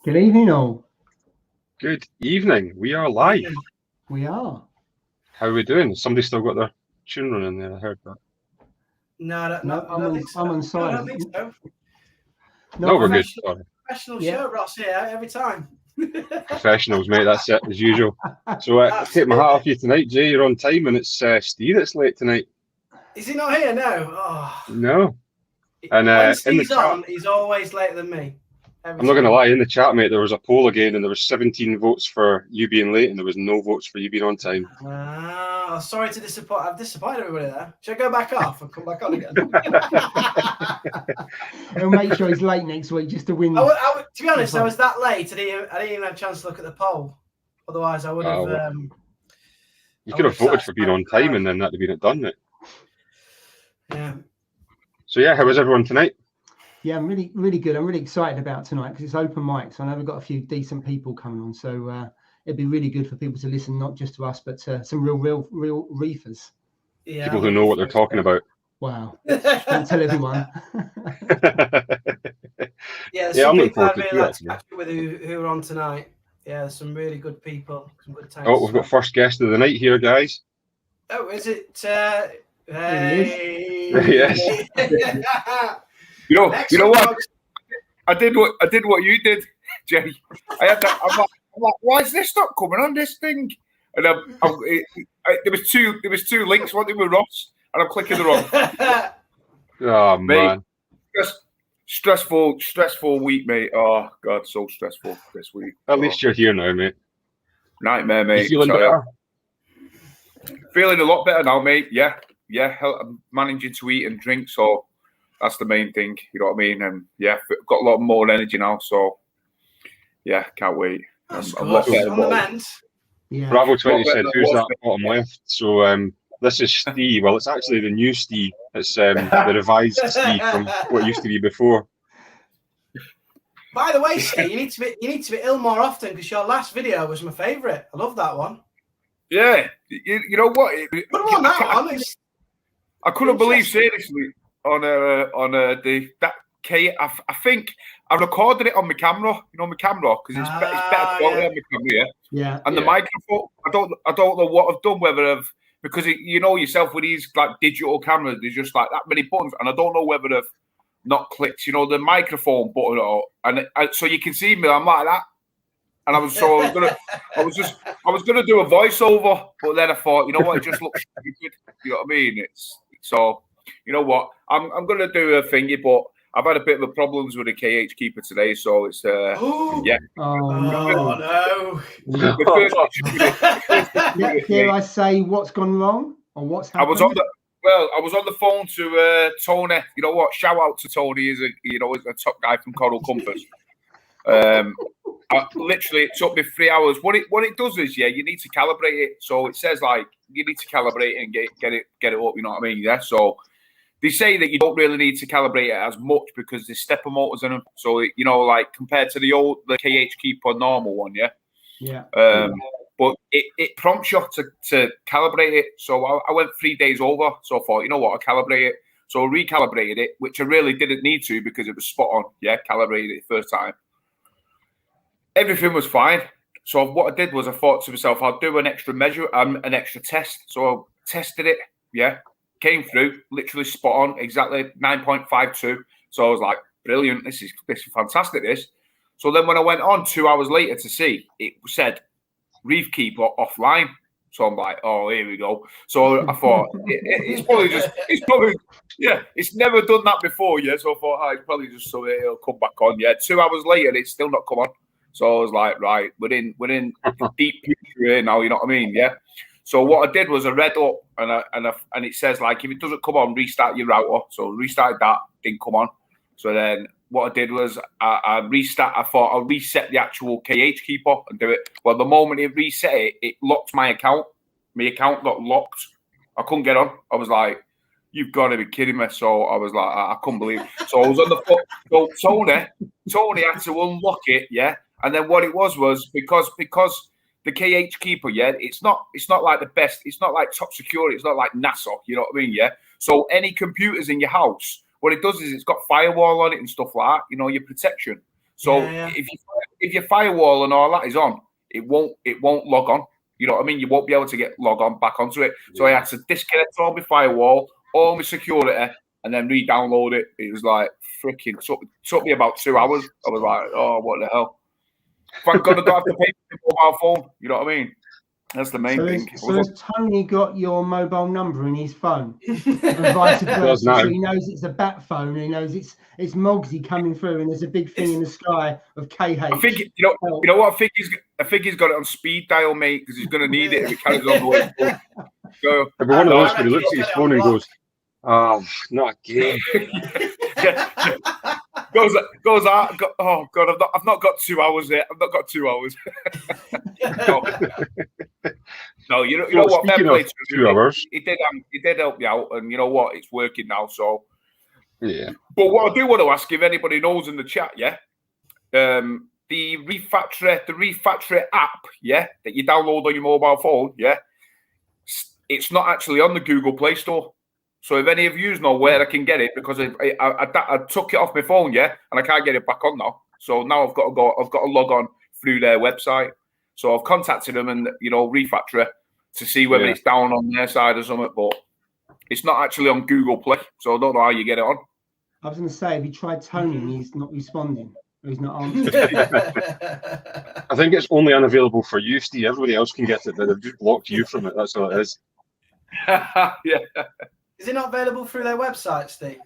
Good evening, all. Good evening. We are live. We are. How are we doing? Somebody still got their tune running there. I heard that. No, I'm on silent. I don't think so. No, we're good. Sorry. Professional show, Ross, here every time. Professionals, mate. That's it, as usual. So I take my hat off you tonight, Jay. You're on time, and it's Steve that's late tonight. Is he not here? No. Oh. No. And when Steve's on, he's always later than me. I'm not going to lie, in the chat, mate, there was a poll again, and there was 17 votes for you being late, and there was no votes for you being on time. Sorry to disappoint. I've disappointed everybody there. Should I go back off and come back on again? I'll make sure he's late next week just to win. To be honest, I was that late. I didn't even have a chance to look at the poll. Otherwise, I would have. You could have voted for being on time, and then that'd have been it done, mate. Yeah. So yeah, how was everyone tonight? Yeah, I'm really good. I'm really excited about tonight because it's open mic, so I know we've got a few decent people coming on. So it'd be really good for people to listen, not just to us, but to some real reefers. Yeah. People who know what they're talking about. Wow. Don't tell everyone. I'm looking forward to really like to catch up with who are on tonight. Yeah, there's some really good people, some good times. Oh, we've got first guest of the night here, guys. Oh, is it? Hey. Yes. You know what? I did what you did, Jay. I had that. I'm like, why is this not coming on this thing? And there was two links. One thing with Ross, and I'm clicking the wrong. Oh man, stressful week, mate. Oh god, so stressful this week. At least you're here now, mate. Nightmare, mate. You feeling better? Feeling a lot better now, mate. Yeah. I'm managing to eat and drink, so that's the main thing. You know what I mean? And yeah, got a lot more energy now, so yeah, can't wait. I'm on the mend. Yeah. Bravo 20 said, "Who's that bottom left?" So this is Steve. Well, it's actually the new Steve. It's the revised Steve from what used to be before. By the way, Steve, you need to be ill more often because your last video was my favourite. I love that one. Yeah, you know what? I couldn't believe seriously on I think I recorded it on my camera, my camera, because it's better quality on my camera, yeah. And the microphone, I don't know what I've done, whether I've, because you know yourself with these like digital cameras, there's just like that many buttons, and I don't know whether I've not clicked, the microphone button, so you can see me. I'm like that. And I was gonna do a voiceover, but then I thought, you know what, it just looks stupid. You know what I mean? So you know what, I'm gonna do a thingy, but I've had a bit of a problems with the KH keeper today, so it's yeah. Oh no! Dare I say what's gone wrong or what's happened? I was on the phone to Tony. You know what? Shout out to Tony. He's a top guy from Coral Compass. Literally, it took me 3 hours. What it does is, you need to calibrate it. So it says like you need to calibrate it and get it up. You know what I mean? Yeah. So they say that you don't really need to calibrate it as much because there's stepper motors in them. So like compared to the KH keeper normal one, yeah. Yeah. But it prompts you to calibrate it. So I went 3 days over. So I thought, you know what, I'll calibrate it. So I recalibrated it, which I really didn't need to because it was spot on. Yeah, calibrated it first time. Everything was fine. So what I did was I thought to myself, I'll do an extra measure, an extra test. So I tested it. Yeah, came through, literally spot on, exactly 9.52. So I was like, brilliant. This is fantastic. This. So then when I went on 2 hours later to see, it said reef keeper offline. So I'm like, oh, here we go. So I thought it's never done that before. Yeah. So I thought, it's probably just so it'll come back on. Yeah. 2 hours later, it's still not come on. So I was like, right, we're in deep picture here now, you know what I mean? Yeah. So what I did was I read up and it says like if it doesn't come on, restart your router. So restarted that, didn't come on. So then what I did was I thought I'll reset the actual KH keeper and do it. Well, the moment it reset it locked my account. My account got locked. I couldn't get on. I was like, you've got to be kidding me. So I was like, I couldn't believe it. So I was on the phone. So Tony had to unlock it, yeah. And then what it was because the KH keeper, yeah, it's not like the best. It's not like top security. It's not like NASA. You know what I mean? Yeah. So any computers in your house, what it does is it's got firewall on it and stuff like that. Your protection. So if your firewall and all that is on, it won't log on. You know what I mean? You won't be able to log on back onto it. So I had to disconnect all my firewall, all my security, and then re-download it. It was like freaking took me about 2 hours. I was like, oh, what the hell? Thank God I don't have to pay for the mobile phone. You know what I mean? That's the main thing. So has Tony got your mobile number in his phone? And vice versa. So he knows it's a bat phone, and he knows it's Mogsy coming through, and there's a big thing in the sky of KH. I think you know what. I think he's got it on speed dial, mate, because he's going to need it if he carries on the way. So it'll be one of those where he looks at his phone and goes, "Oh, not again." goes out. Oh God, I've not got 2 hours yet. I've not got 2 hours. No, you know what? Speaking of 2 hours, it did help me out, and you know what? It's working now. So yeah. But what I do want to ask, if anybody knows in the chat, the Reef Factory app, that you download on your mobile phone, it's not actually on the Google Play Store. So if any of you know where I can get it, because I took it off my phone, and I can't get it back on now. So now I've got to log on through their website. So I've contacted them and Reef Factory to see whether it's down on their side or something, but it's not actually on Google Play. So I don't know how you get it on. I was going to say, have you tried Tony and he's not responding? He's not answering. I think it's only unavailable for you, Steve. Everybody else can get it, but they've just blocked you from it. That's all it is. Is it not available through their website, Steve?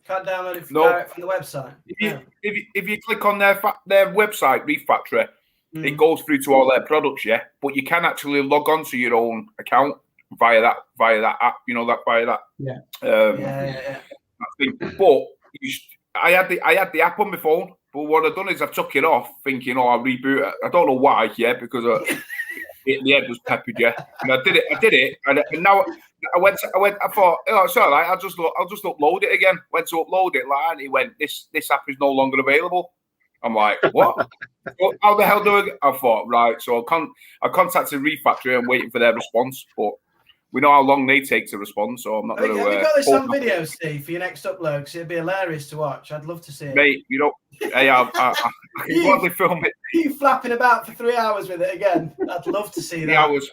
Can't download it from the website. If you click on their website, Reef Factory, it goes through to all their products, but you can actually log on to your own account via that app. You know that via that. But I had the app on my phone, but what I've done is I've took it off, thinking, I'll reboot it. I don't know why, because the head was peppered, and I did it, and now I thought, it's all right. I'll just upload it again. Went to upload it, and it went, this app is no longer available. I'm like, what? How the hell do I thought, right? So I contacted Reef Factory and waiting for their response, but we know how long they take to respond, so I'm not going to. Have you got this on video, Steve, for your next upload? Because it'd be hilarious to watch. I'd love to see it. Mate, hey, I can probably film it. You flapping about for 3 hours with it again. I'd love to see that. 3 hours.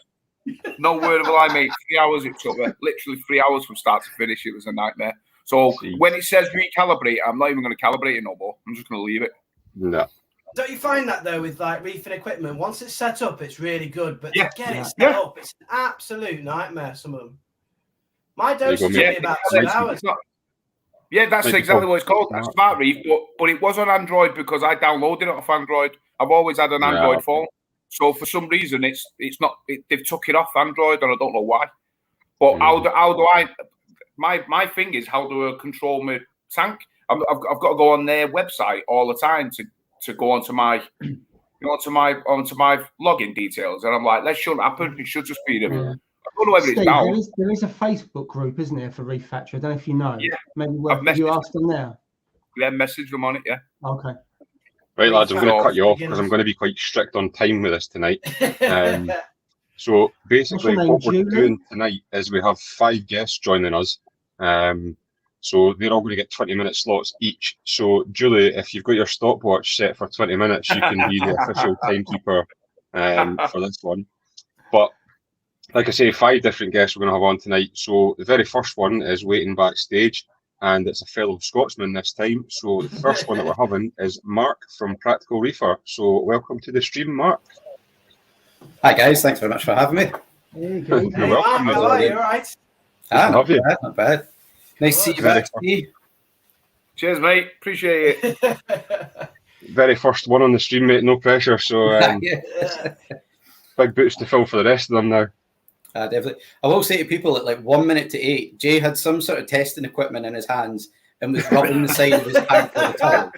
No word of a lie, mate. 3 hours it took me. Literally 3 hours from start to finish. It was a nightmare. So when it says recalibrate, I'm not even going to calibrate it no more. I'm just going to leave it. No. Don't you find that though with like reefing equipment? Once it's set up, it's really good, but to get it set up, it's an absolute nightmare. Some of them. My dose took me about 2 hours. That's exactly what it's called. That's Smart Reef, but it was on Android because I downloaded it off Android. I've always had an Android phone, so for some reason it's not. They've took it off Android, and I don't know why. But how do I? My thing is, how do I control my tank? I've got to go on their website all the time to go onto my login details, and I'm like, that shouldn't happen. It should just be them. I don't know whether it's down. There is a Facebook group, isn't there, for Reef Factory? I don't know if you know. Yeah. Maybe you asked them there. Yeah, message them on it. Yeah. Okay. Right, lads, I'm going to cut you off because I'm going to be quite strict on time with this tonight. So basically, what we're doing tonight is we have 5 guests joining us. So they're all going to get 20-minute slots each. So, Julie, if you've got your stopwatch set for 20 minutes, you can be the official timekeeper for this one. But like I say, 5 different guests we're going to have on tonight. So the very first one is waiting backstage, and it's a fellow Scotsman this time. So the first one that we're having is Mark from Practical Reefer. So welcome to the stream, Mark. Hi, guys. Thanks very much for having me. Hey, welcome. How are you? All right? Not bad, not bad. Nice to see you back. Cheers, mate. Appreciate it. Very first one on the stream, mate. No pressure. So big boots to fill for the rest of them now. Definitely. I will say to people at like 1 minute to 8, Jay had some sort of testing equipment in his hands and was rubbing the side of his tank with a towel.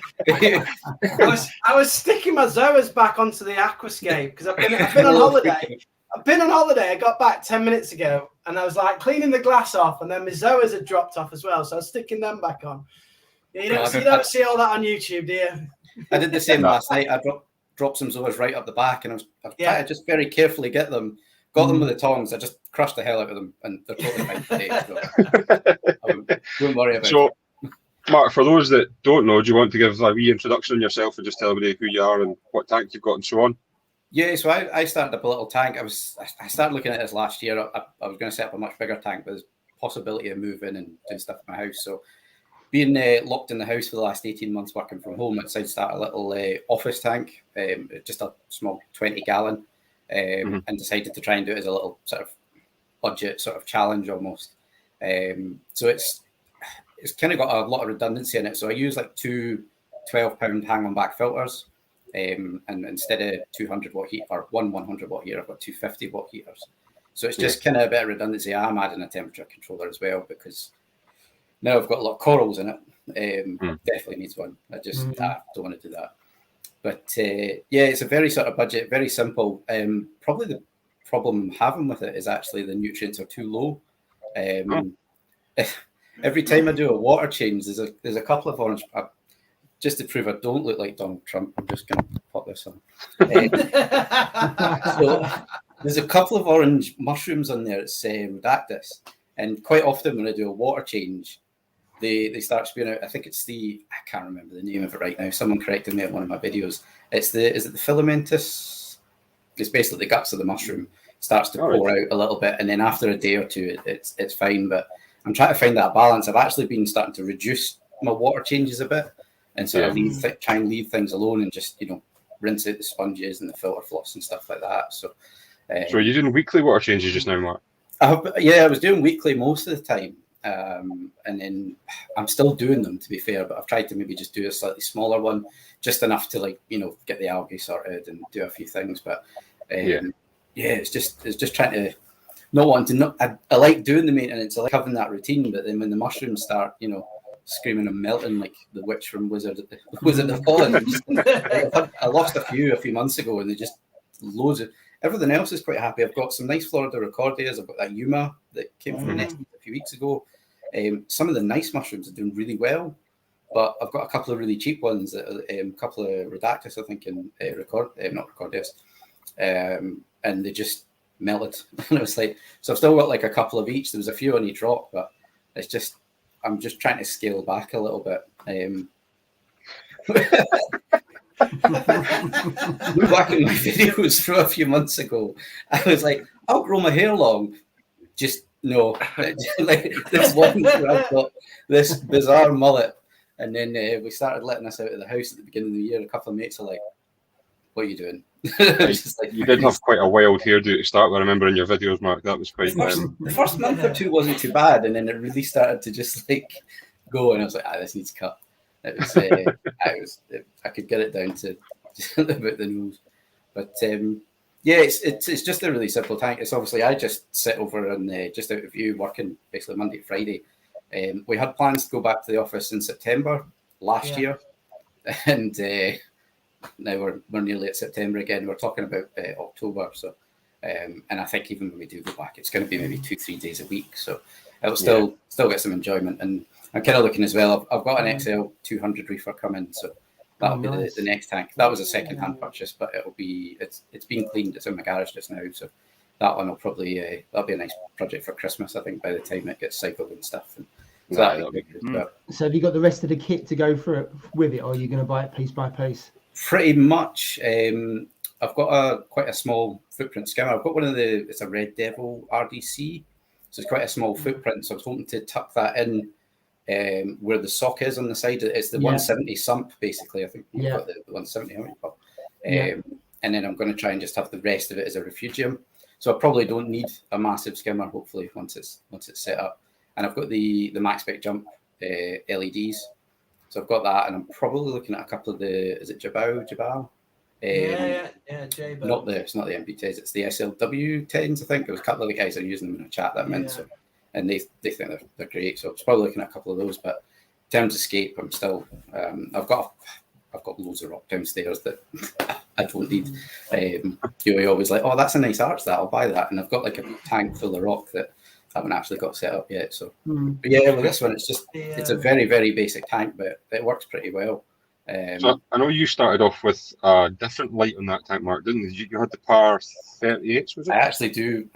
I was sticking my Zoas back onto the aquascape because I've been on holiday. I've been on holiday. I got back 10 minutes ago and I was like cleaning the glass off, and then my Zoas had dropped off as well. So I was sticking them back on. Yeah, you don't see all that on YouTube, do you? I did the same last night. I dropped some Zoas right up the back, and I was trying to just very carefully get them. Got them with the tongs. I just crushed the hell out of them, and they're totally fine today. So I wouldn't worry about it. Mark, for those that don't know, do you want to give a wee introduction on yourself and just tell everybody who you are and what tank you've got and so on? Yeah, so I started up a little tank. I started looking at this last year. I was going to set up a much bigger tank, but there's possibility of moving and doing stuff in my house. So being locked in the house for the last 18 months working from home, I decided to start a little office tank, just a small 20-gallon, and decided to try and do it as a little sort of budget sort of challenge almost. So it's kind of got a lot of redundancy in it. So I use like two 12-pound hang-on back filters. And instead of 200 watt heat or one 100 watt heater, I've got 250 watt heaters. So it's just kind of a bit of redundancy. I'm adding a temperature controller as well because now I've got a lot of corals in it. Definitely needs one. I just don't want to do that. But yeah, it's a very sort of budget, very simple. Probably the problem I'm having with it is actually the nutrients are too low. Every time I do a water change, there's a couple of orange. Just to prove I don't look like Donald Trump, I'm just going to pop this on. So there's a couple of orange mushrooms on there. It's Rhodactis. And quite often when I do a water change, they start spewing out. I think it's I can't remember the name of it right now. Someone corrected me at one of my videos. Is it the filamentous? It's basically the guts of the mushroom. Starts to pour out a little bit. And then after a day or two, it's fine. But I'm trying to find that balance. I've actually been starting to reduce my water changes a bit. And so I try and leave things alone and just, rinse out the sponges and the filter floss and stuff like that. So so you're doing weekly water changes just now, Mark? I was doing weekly most of the time. And then I'm still doing them, to be fair, but I've tried to maybe just do a slightly smaller one, just enough to get the algae sorted and do a few things. But it's just trying to not wanting to. I like doing the maintenance. I like having that routine, but then when the mushrooms start, screaming and melting like the witch from Wizard of Oz. I lost a few months ago, and they just loads of everything else is quite happy. I've got some nice Florida recordias. I've got that Yuma that came from Nest a few weeks ago. Some of the nice mushrooms are doing really well, but I've got a couple of really cheap ones. A couple of Rhodactis, I think, and not recordias, and they just melted. And I was like, so I've still got like a couple of each. There was a few on each rock, but it's just. I'm just trying to scale back a little bit. Look back in my videos from a few months ago. I was like, I'll grow my hair long. Just no. Like this one where I've got this bizarre mullet. And then we started letting us out of the house at the beginning of the year. A couple of mates are like, what are you doing? You did have quite a wild hairdo to start with. I remember in your videos, Mark. That was quite. The first month or two wasn't too bad, and then it really started to just go, and I was like, this needs cut. It was. I could get it down to just about the nose, but it's just a really simple tank. It's obviously I just sit over and just out of view, working basically Monday to Friday. We had plans to go back to the office in September last year, and. Now we're nearly at September again. We're talking about October, so and I think even when we do go back, it's going to be maybe 2-3 days a week. So it'll still get some enjoyment. And I'm kind of looking as well. I've got an XL 200 reefer coming, so that'll be the next tank. That was a second-hand purchase, but it's being cleaned. It's in my garage just now, so that one will probably that'll be a nice project for Christmas. I think by the time it gets cycled and stuff. And so that'll be good. But, so have you got the rest of the kit to go through it with it, or are you going to buy it piece by piece? Pretty much. I've got quite a small footprint skimmer. I've got it's a Red Devil RDC, so it's quite a small footprint. So I was hoping to tuck that in where the sock is on the side. It's the 170 sump, basically. I think you've got the 170, haven't you? And then I'm going to try and just have the rest of it as a refugium. So I probably don't need a massive skimmer, hopefully, once it's set up. And I've got the Max Spec Jump LEDs. So I've got that, and I'm probably looking at a couple of is it Jabal? Jabal. It's not the MPTs, it's the SLW10s, I think. There was a couple of the guys that are using them in a chat that meant so, and they think they're great. So I was probably looking at a couple of those, but in terms of scape, I'm still I've got loads of rock downstairs that I don't need. You're always like, oh, that's a nice arch, I'll buy that, and I've got like a tank full of rock that I haven't actually got set up yet. So but with this one, it's a very, very basic tank, but it works pretty well. So I know you started off with a different light on that tank, Mark, didn't you? You had the Par 38s, was it? I actually do.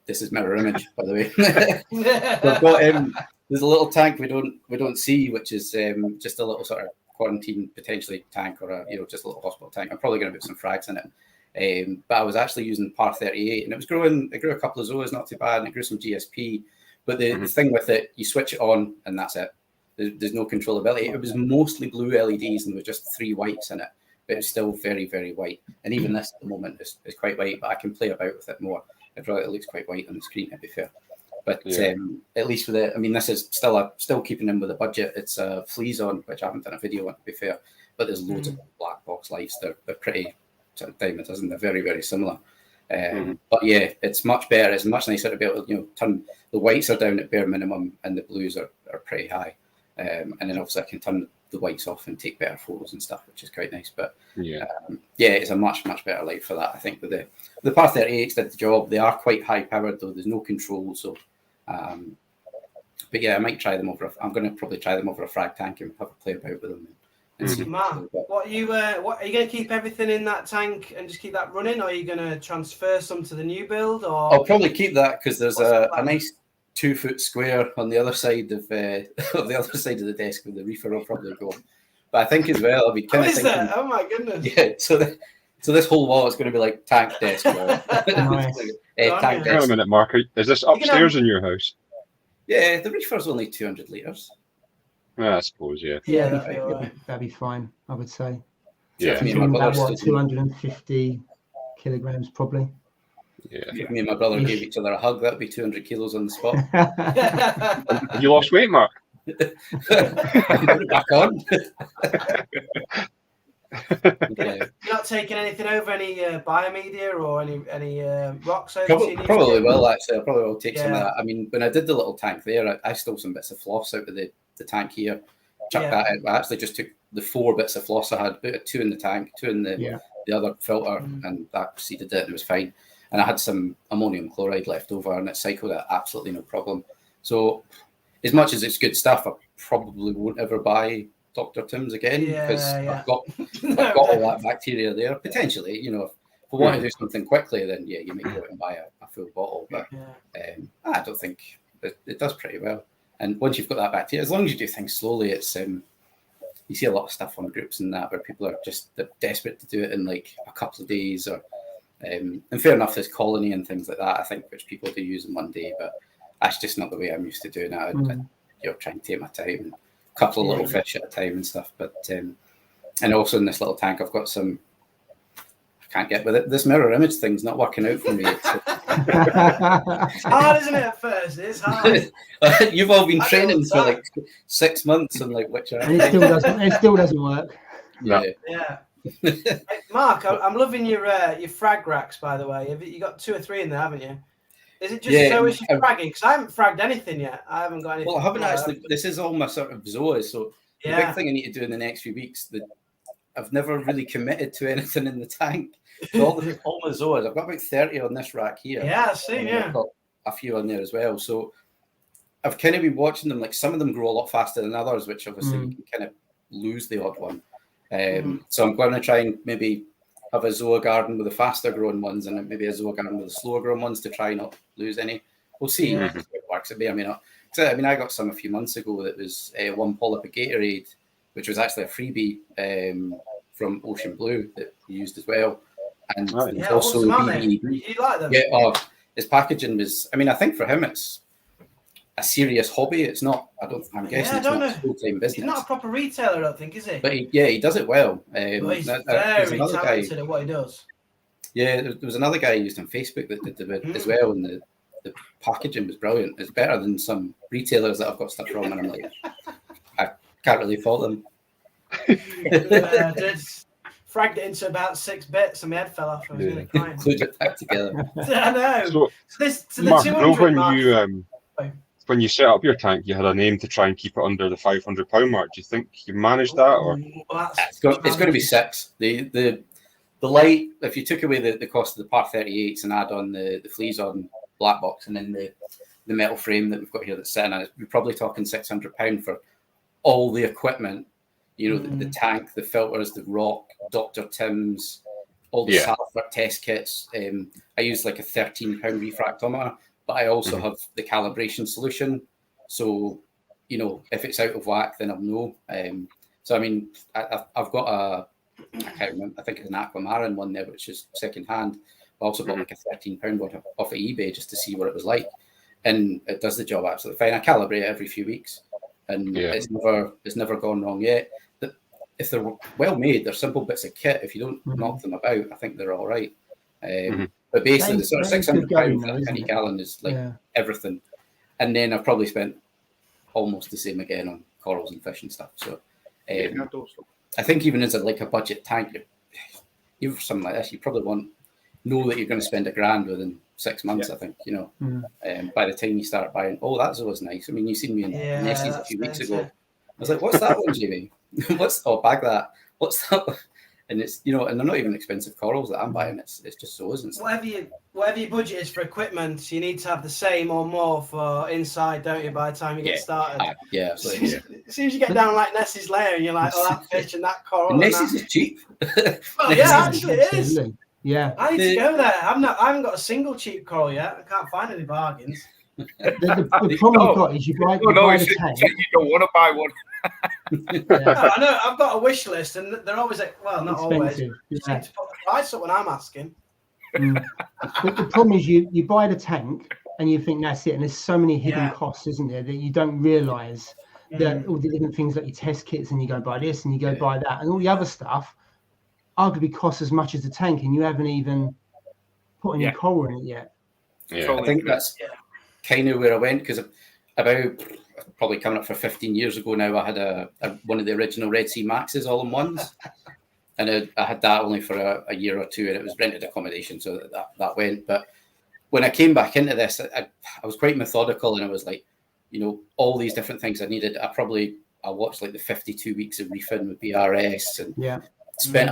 This is mirror image, by the way. So I've got there's a little tank we don't see, which is just a little sort of quarantine potentially tank, or a just a little hospital tank. I'm probably going to put some frags in it. But I was actually using par 38, and it grew a couple of zoas, not too bad, and it grew some GSP. But the thing with it, you switch it on, and that's it. There's no controllability. It was mostly blue LEDs, and there was just 3 whites in it, but it's still very, very white. And even this at the moment is quite white, but I can play about with it more. It looks quite white on the screen, to be fair. But at least with it, I mean, this is still keeping in with the budget. It's a fleas on, which I haven't done a video on, to be fair. But there's loads of black box lights. They're pretty sort of dime a dozen. They're very, very similar. But yeah, it's much better. It's much nicer to be able to turn the whites are down at bare minimum, and the blues are pretty high. And then obviously I can turn the whites off and take better photos and stuff, which is quite nice. But it's a much better light for that. I think with the par 38s did the job. They are quite high powered though. There's no control, so. But yeah, I might try them over. I'm going to probably try them over a frag tank and have a play about with them. And see Mark, what are you going to keep everything in that tank and just keep that running, or are you going to transfer some to the new build? Or I'll probably keep that because there's a nice 2-foot square on the other side of the other side of the desk where the reefer will probably go. But I think as well, I'll be kind of thinking. Oh my goodness! Yeah, so this whole wall is going to be like tank desk. Nice. Tank Hang on a minute, Mark. Is this upstairs in your house? Yeah, the reefer's only 200 litres. I suppose, yeah. Yeah, that'd be fine, I would say. Yeah. About 250 kilograms, probably. Yeah. If me and my brother gave each other a hug, that'd be 200 kilos on the spot. Have you lost weight, Mark? Back on. You're not taking anything over, any biomedia or any rocks over? Probably will, actually. I probably will take some of that. I mean, when I did the little tank there, I stole some bits of floss out of the tank here, chucked that out. I actually just took the 4 bits of floss I had, put 2 in the tank, 2 in the other filter, and that seeded it, and it was fine. And I had some ammonium chloride left over, and it cycled it absolutely no problem. So, as much as it's good stuff, I probably won't ever buy Dr. Tim's again because I've got all that bacteria there. Potentially, if we want to do something quickly, then you may go out and buy a full bottle. But I don't think it does pretty well. And once you've got that bacteria, as long as you do things slowly, it's you see a lot of stuff on groups and that where people are just desperate to do it in like a couple of days. Or and fair enough, there's colony and things like that, I think, which people do use in one day. But that's just not the way I'm used to doing it. I try and take my time. And, couple of little fish at a time and stuff, but and also in this little tank I've got some. I can't get with it. This mirror image thing's not working out for me. It's hard, isn't it? At first, it's hard. You've all been training for like 6 months and like which and it still doesn't work. Yeah. Hey, Mark, I'm loving your frag racks, by the way. You got 2 or 3 in there, haven't you? Is it just so it's fragging? Because I haven't fragged anything yet. I haven't got anything. Well, I haven't actually. This is all my sort of zoas. So the big thing I need to do in the next few weeks, that I've never really committed to anything in the tank. So all my zoas, I've got about 30 on this rack here. Yeah, I see. Yeah, I've got a few on there as well. So I've kind of been watching them. Like some of them grow a lot faster than others, which obviously you can kind of lose the odd one. So I'm going to try and maybe have a zoa garden with the faster growing ones and maybe a zoa garden with the slower growing ones to try not lose any. We'll see if it works. It may or may not. I mean, I got some a few months ago that was 1 polyp of Gatorade, which was actually a freebie from Ocean Blue that we used as well. And also BB. You like them? Yeah, his packaging was, I mean, I think for him it's a serious hobby. It's not, I'm guessing it's not a full-time business. He's not a proper retailer, I don't think, is he? But he does it well. He's very talented at what he does. Yeah, there was another guy used on Facebook that did it as well, and the packaging was brilliant. It's better than some retailers that I've got stuff from, and I'm like, I can't really fault them. Fragged it into about 6 bits and my head fell off. I was really crying. Glued it back together. I know. So Mark, when you set up your tank, you had an aim to try and keep it under the £500 mark. Do you think you managed that, or it's going to be 6? The light, if you took away the cost of the par 38s and add on the fleas on black box and then the metal frame that we've got here that's sitting on it, we're probably talking £600 for all the equipment. The tank, the filters, the rock, Dr. Tim's, all the sulfur test kits. I use like a £13 refractometer, but I also have the calibration solution. So you know, if it's out of whack, then I'll know. So I mean, I've got I can't remember, I think it's an Aquamarine one there, which is second hand. I also got like a £13 one off of eBay just to see what it was like, and it does the job absolutely fine. I calibrate it every few weeks, and it's never gone wrong yet. If they're well made, they're simple bits of kit. If you don't knock them about, I think they're all right. But basically, the sort of £600 for a penny gallon is like everything. And then I've probably spent almost the same again on corals and fish and stuff. So I think even as a budget tank, even for something like this, you probably know that you're going to spend £1,000 within 6 months. I think, you know, by the time you start buying, that's always nice. I mean, you seen me in Nessie's a few weeks ago. I was like, what's that one, Jamie? Bag that. What's that? And it's, you know, and they're not even expensive corals that I'm buying. It's just so's and stuff. Whatever your budget is for equipment, you need to have the same or more for inside, don't you? By the time you get started. Absolutely. As soon as you get down like Nessie's layer, and you're like, that fish and that coral. And Nessie's is cheap. Well, yeah, actually it is. Yeah. I need to go there. I haven't got a single cheap coral yet. I can't find any bargains. The problem you've got is you buy the tank. You don't want to buy one. I know. I've got a wish list, and they're always like, well, not expensive. always. You seem to put the price up when I'm asking. But the problem is you buy the tank and you think that's it, and there's so many hidden costs, isn't there, that you don't realise that all the different things like your test kits, and you go buy this and you go buy that, and all the other stuff arguably costs as much as the tank, and you haven't even put any coral in it yet. I think that's kind of where I went, because about probably coming up for 15 years ago now, I had one of the original Red Sea Maxes all-in-ones, and I had that only for a year or two, and it was rented accommodation, so that went. But when I came back into this, I was quite methodical, and I was like, you know, all these different things I needed. I watched like the 52 weeks of reefing with BRS, and spent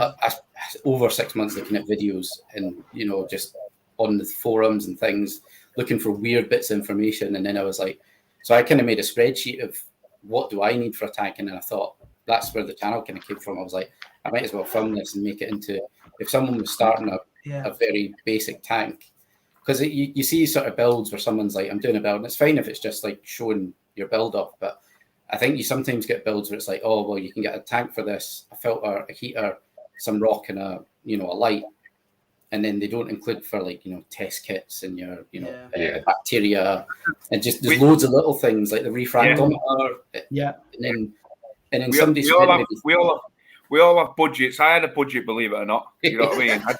over 6 months looking at videos, and, you know, just on the forums and things, looking for weird bits of information. And then I was like, so I kind of made a spreadsheet of what do I need for a tank, and then I thought that's where the channel kind of came from. I was like, I might as well film this and make it into, if someone was starting a very basic tank, because you see sort of builds where someone's like, I'm doing a build, and it's fine if it's just like showing your build off, but I think you sometimes get builds where it's like, oh, well, you can get a tank for this, a filter, a heater, some rock, and a light, and then they don't include for, like, you know, test kits and your, you know, bacteria, and just there's loads of little things like the refractometer. And then somebody we all have budgets. I had a budget, believe it or not. You know what I mean? I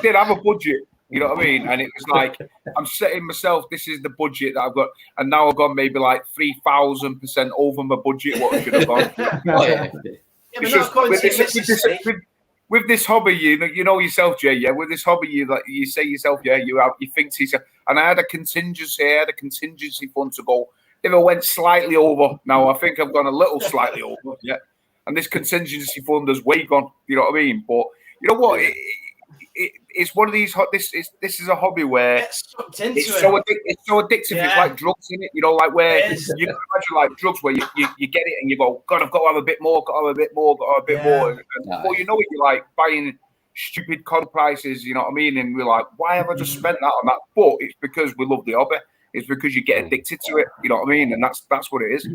did have a budget. You know what I mean? And it was like, I'm setting myself, this is the budget that I've got, and now I've gone maybe like 3,000% over my budget. What I should have gone. With this hobby, you know yourself, Jay. Yeah, with this hobby, you say yourself, you think to yourself. And I had a contingency fund to go. If I went slightly over, now I think I've gone a little slightly over. Yeah, and this contingency fund has way gone. You know what I mean? But you know what? It's one of these. This is a hobby where it's so addictive. Yeah. It's like drugs in it. You know, like where you can imagine like drugs where you get it and you go, God, I've got to have a bit more, got to have a bit more, got to have a bit more. And before you know it, you're like buying stupid con prices. You know what I mean? And we're like, why have I just spent that on that? But it's because we love the hobby. It's because you get addicted to it. You know what I mean? And that's what it is.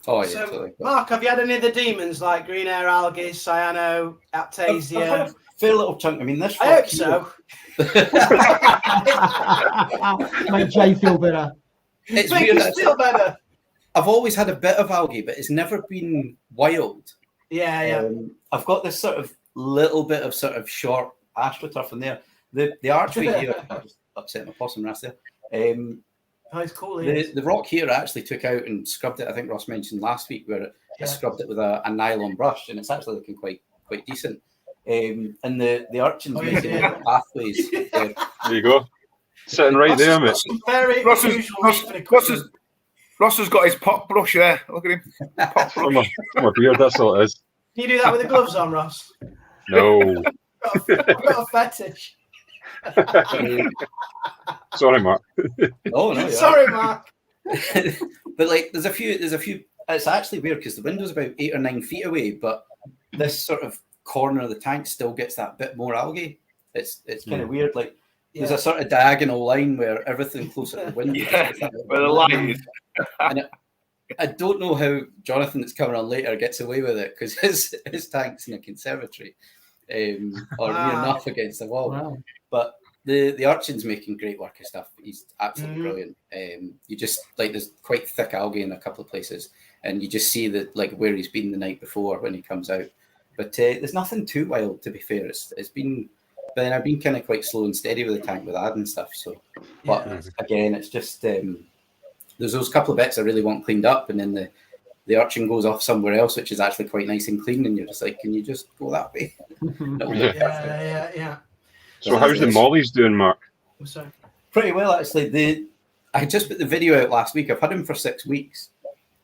Oh, yeah, so, totally. Mark, have you had any of the demons like green hair algae, cyano, aptasia? Fair little chunk. I mean, this. I hope so. Make Jay feel better. It's Make weird. me feel better. I've always had a bit of algae, but it's never been wild. Yeah. I've got this sort of little bit of sort of short astroturf in there. The archway here, I just upset my possum rest there. It's cool. The rock here I actually took out and scrubbed it. I think Ross mentioned last week where I scrubbed it with a nylon brush, and it's actually looking quite decent. And the urchins making pathways. There you go. Sitting right there, mate. Ross has got his pot brush there. Look at him. Pot brush. My beard, that's all it is. Can you do that with the gloves on, Ross? No. I've got a fetish. Sorry, Mark. Oh no, sorry, Mark. But like, there's a few. It's actually weird because the window's about 8 or 9 feet away, but this sort of corner of the tank still gets that bit more algae. It's kind of weird. Like there's a sort of diagonal line where everything close to the window. Where the light is. And I don't know how Jonathan that's coming on later gets away with it, because his tank's in a conservatory or near enough against the wall. Wow. But the Urchin's making great work of stuff. He's absolutely brilliant. You just like, there's quite thick algae in a couple of places, and you just see that like where he's been the night before when he comes out. But there's nothing too wild, to be fair. It's been, but then I've been kind of quite slow and steady with the tank with adding stuff. So, but again, it's just there's those couple of bits I really want cleaned up, and then the Urchin goes off somewhere else, which is actually quite nice and clean, and you're just like, can you just go that way? Yeah. So how's the mollies doing, Mark? I'm sorry. Pretty well, actually. I just put the video out last week. I've had him for 6 weeks,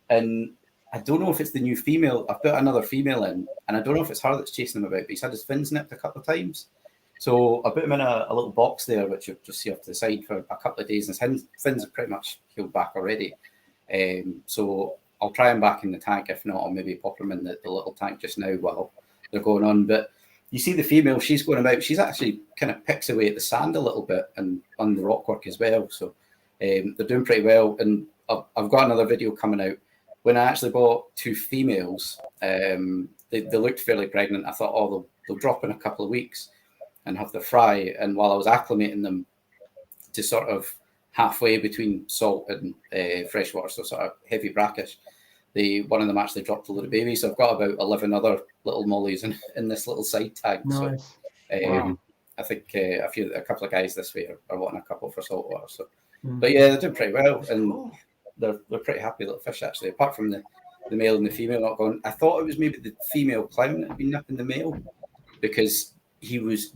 and I don't know if it's the new female. I've put another female in, and I don't know if it's her that's chasing him about, but he's had his fins nipped a couple of times. So I put him in a little box there, which you'll just see off to the side for a couple of days, and his fins are pretty much healed back already. So I'll try him back in the tank. If not, I'll maybe pop him in the little tank just now while they're going on. But you see the female, she's going about. She's actually kind of picks away at the sand a little bit and on the rockwork as well. So they're doing pretty well. And I've got another video coming out. When I actually bought 2 females, they looked fairly pregnant. I thought, oh, they'll drop in a couple of weeks and have the fry. And while I was acclimating them to sort of halfway between salt and freshwater, so sort of heavy brackish, one of them actually dropped a load of babies. So I've got about 11 other little mollies in this little side tank. Nice. So I think a couple of guys this way are wanting a couple for saltwater. So, but yeah, they're doing pretty well, and they're pretty happy little fish actually. Apart from the male and the female not going. I thought it was maybe the female clown that had been nipping the male, because he was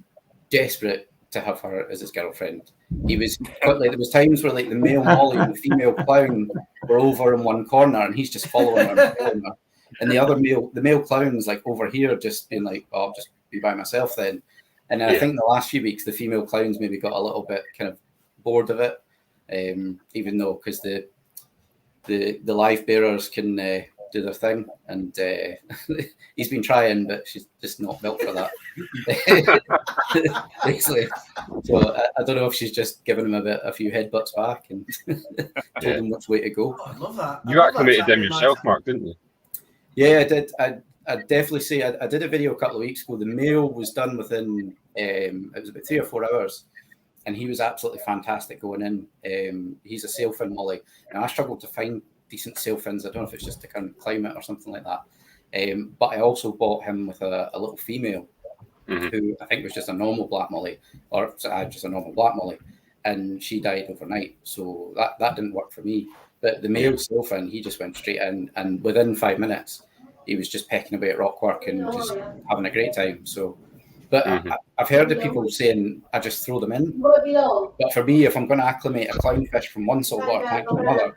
desperate to have her as his girlfriend. He was like, there was times where like the male molly and the female clown were over in one corner, and he's just following her and following her. And the male clown was like over here, just being like, "Oh, I'll just be by myself then." And then I think the last few weeks, the female clowns maybe got a little bit kind of bored of it, even though because the live bearers can do their thing, and he's been trying, but she's just not built for that. Basically, so I don't know if she's just giving him a few headbutts back and told him which way to go. Oh, I love that. You acclimated them yourself, Mark, didn't you? Yeah, I did. I'd definitely say I did a video a couple of weeks ago. The male was done within it was about 3 or 4 hours, and he was absolutely fantastic going in. He's a sailfin molly. Now I struggled to find decent sailfins. I don't know if it's just the current climate or something like that. But I also bought him with a little female who I think was just a normal black molly, or just a normal black molly, and she died overnight. So that didn't work for me. But the male sailfin, he just went straight in, and within 5 minutes, he was just pecking away at rockwork and just having a great time. So, but I've heard of people saying I just throw them in. But for me, if I'm going to acclimate a clownfish from one saltwater tank to another,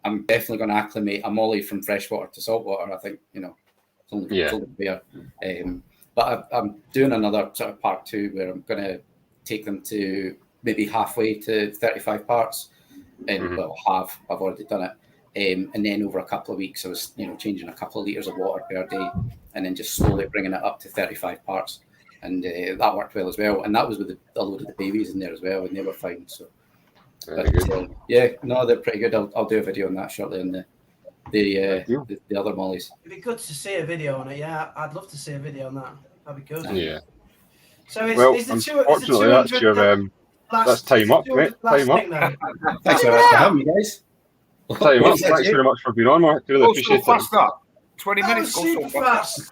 I'm definitely going to acclimate a molly from freshwater to saltwater. I think, it's only fair. But I'm doing another sort of part 2 where I'm going to take them to maybe halfway to 35 parts. And I've already done it. And then over a couple of weeks, I was, changing a couple of litres of water per day, and then just slowly bringing it up to 35 parts. And that worked well as well. And that was with a load of the babies in there as well, and they were fine. So, they're pretty good. I'll do a video on that shortly on the other mollies. It'd be good to see a video on it. Yeah, I'd love to see a video on that. That'd be good. Yeah. So is the 200? That's time up, mate. Time up. Thanks very much for having me, guys. Time up. Thanks very much for being on, Mark. Really appreciate it. Fast that. 20 minutes goes so fast.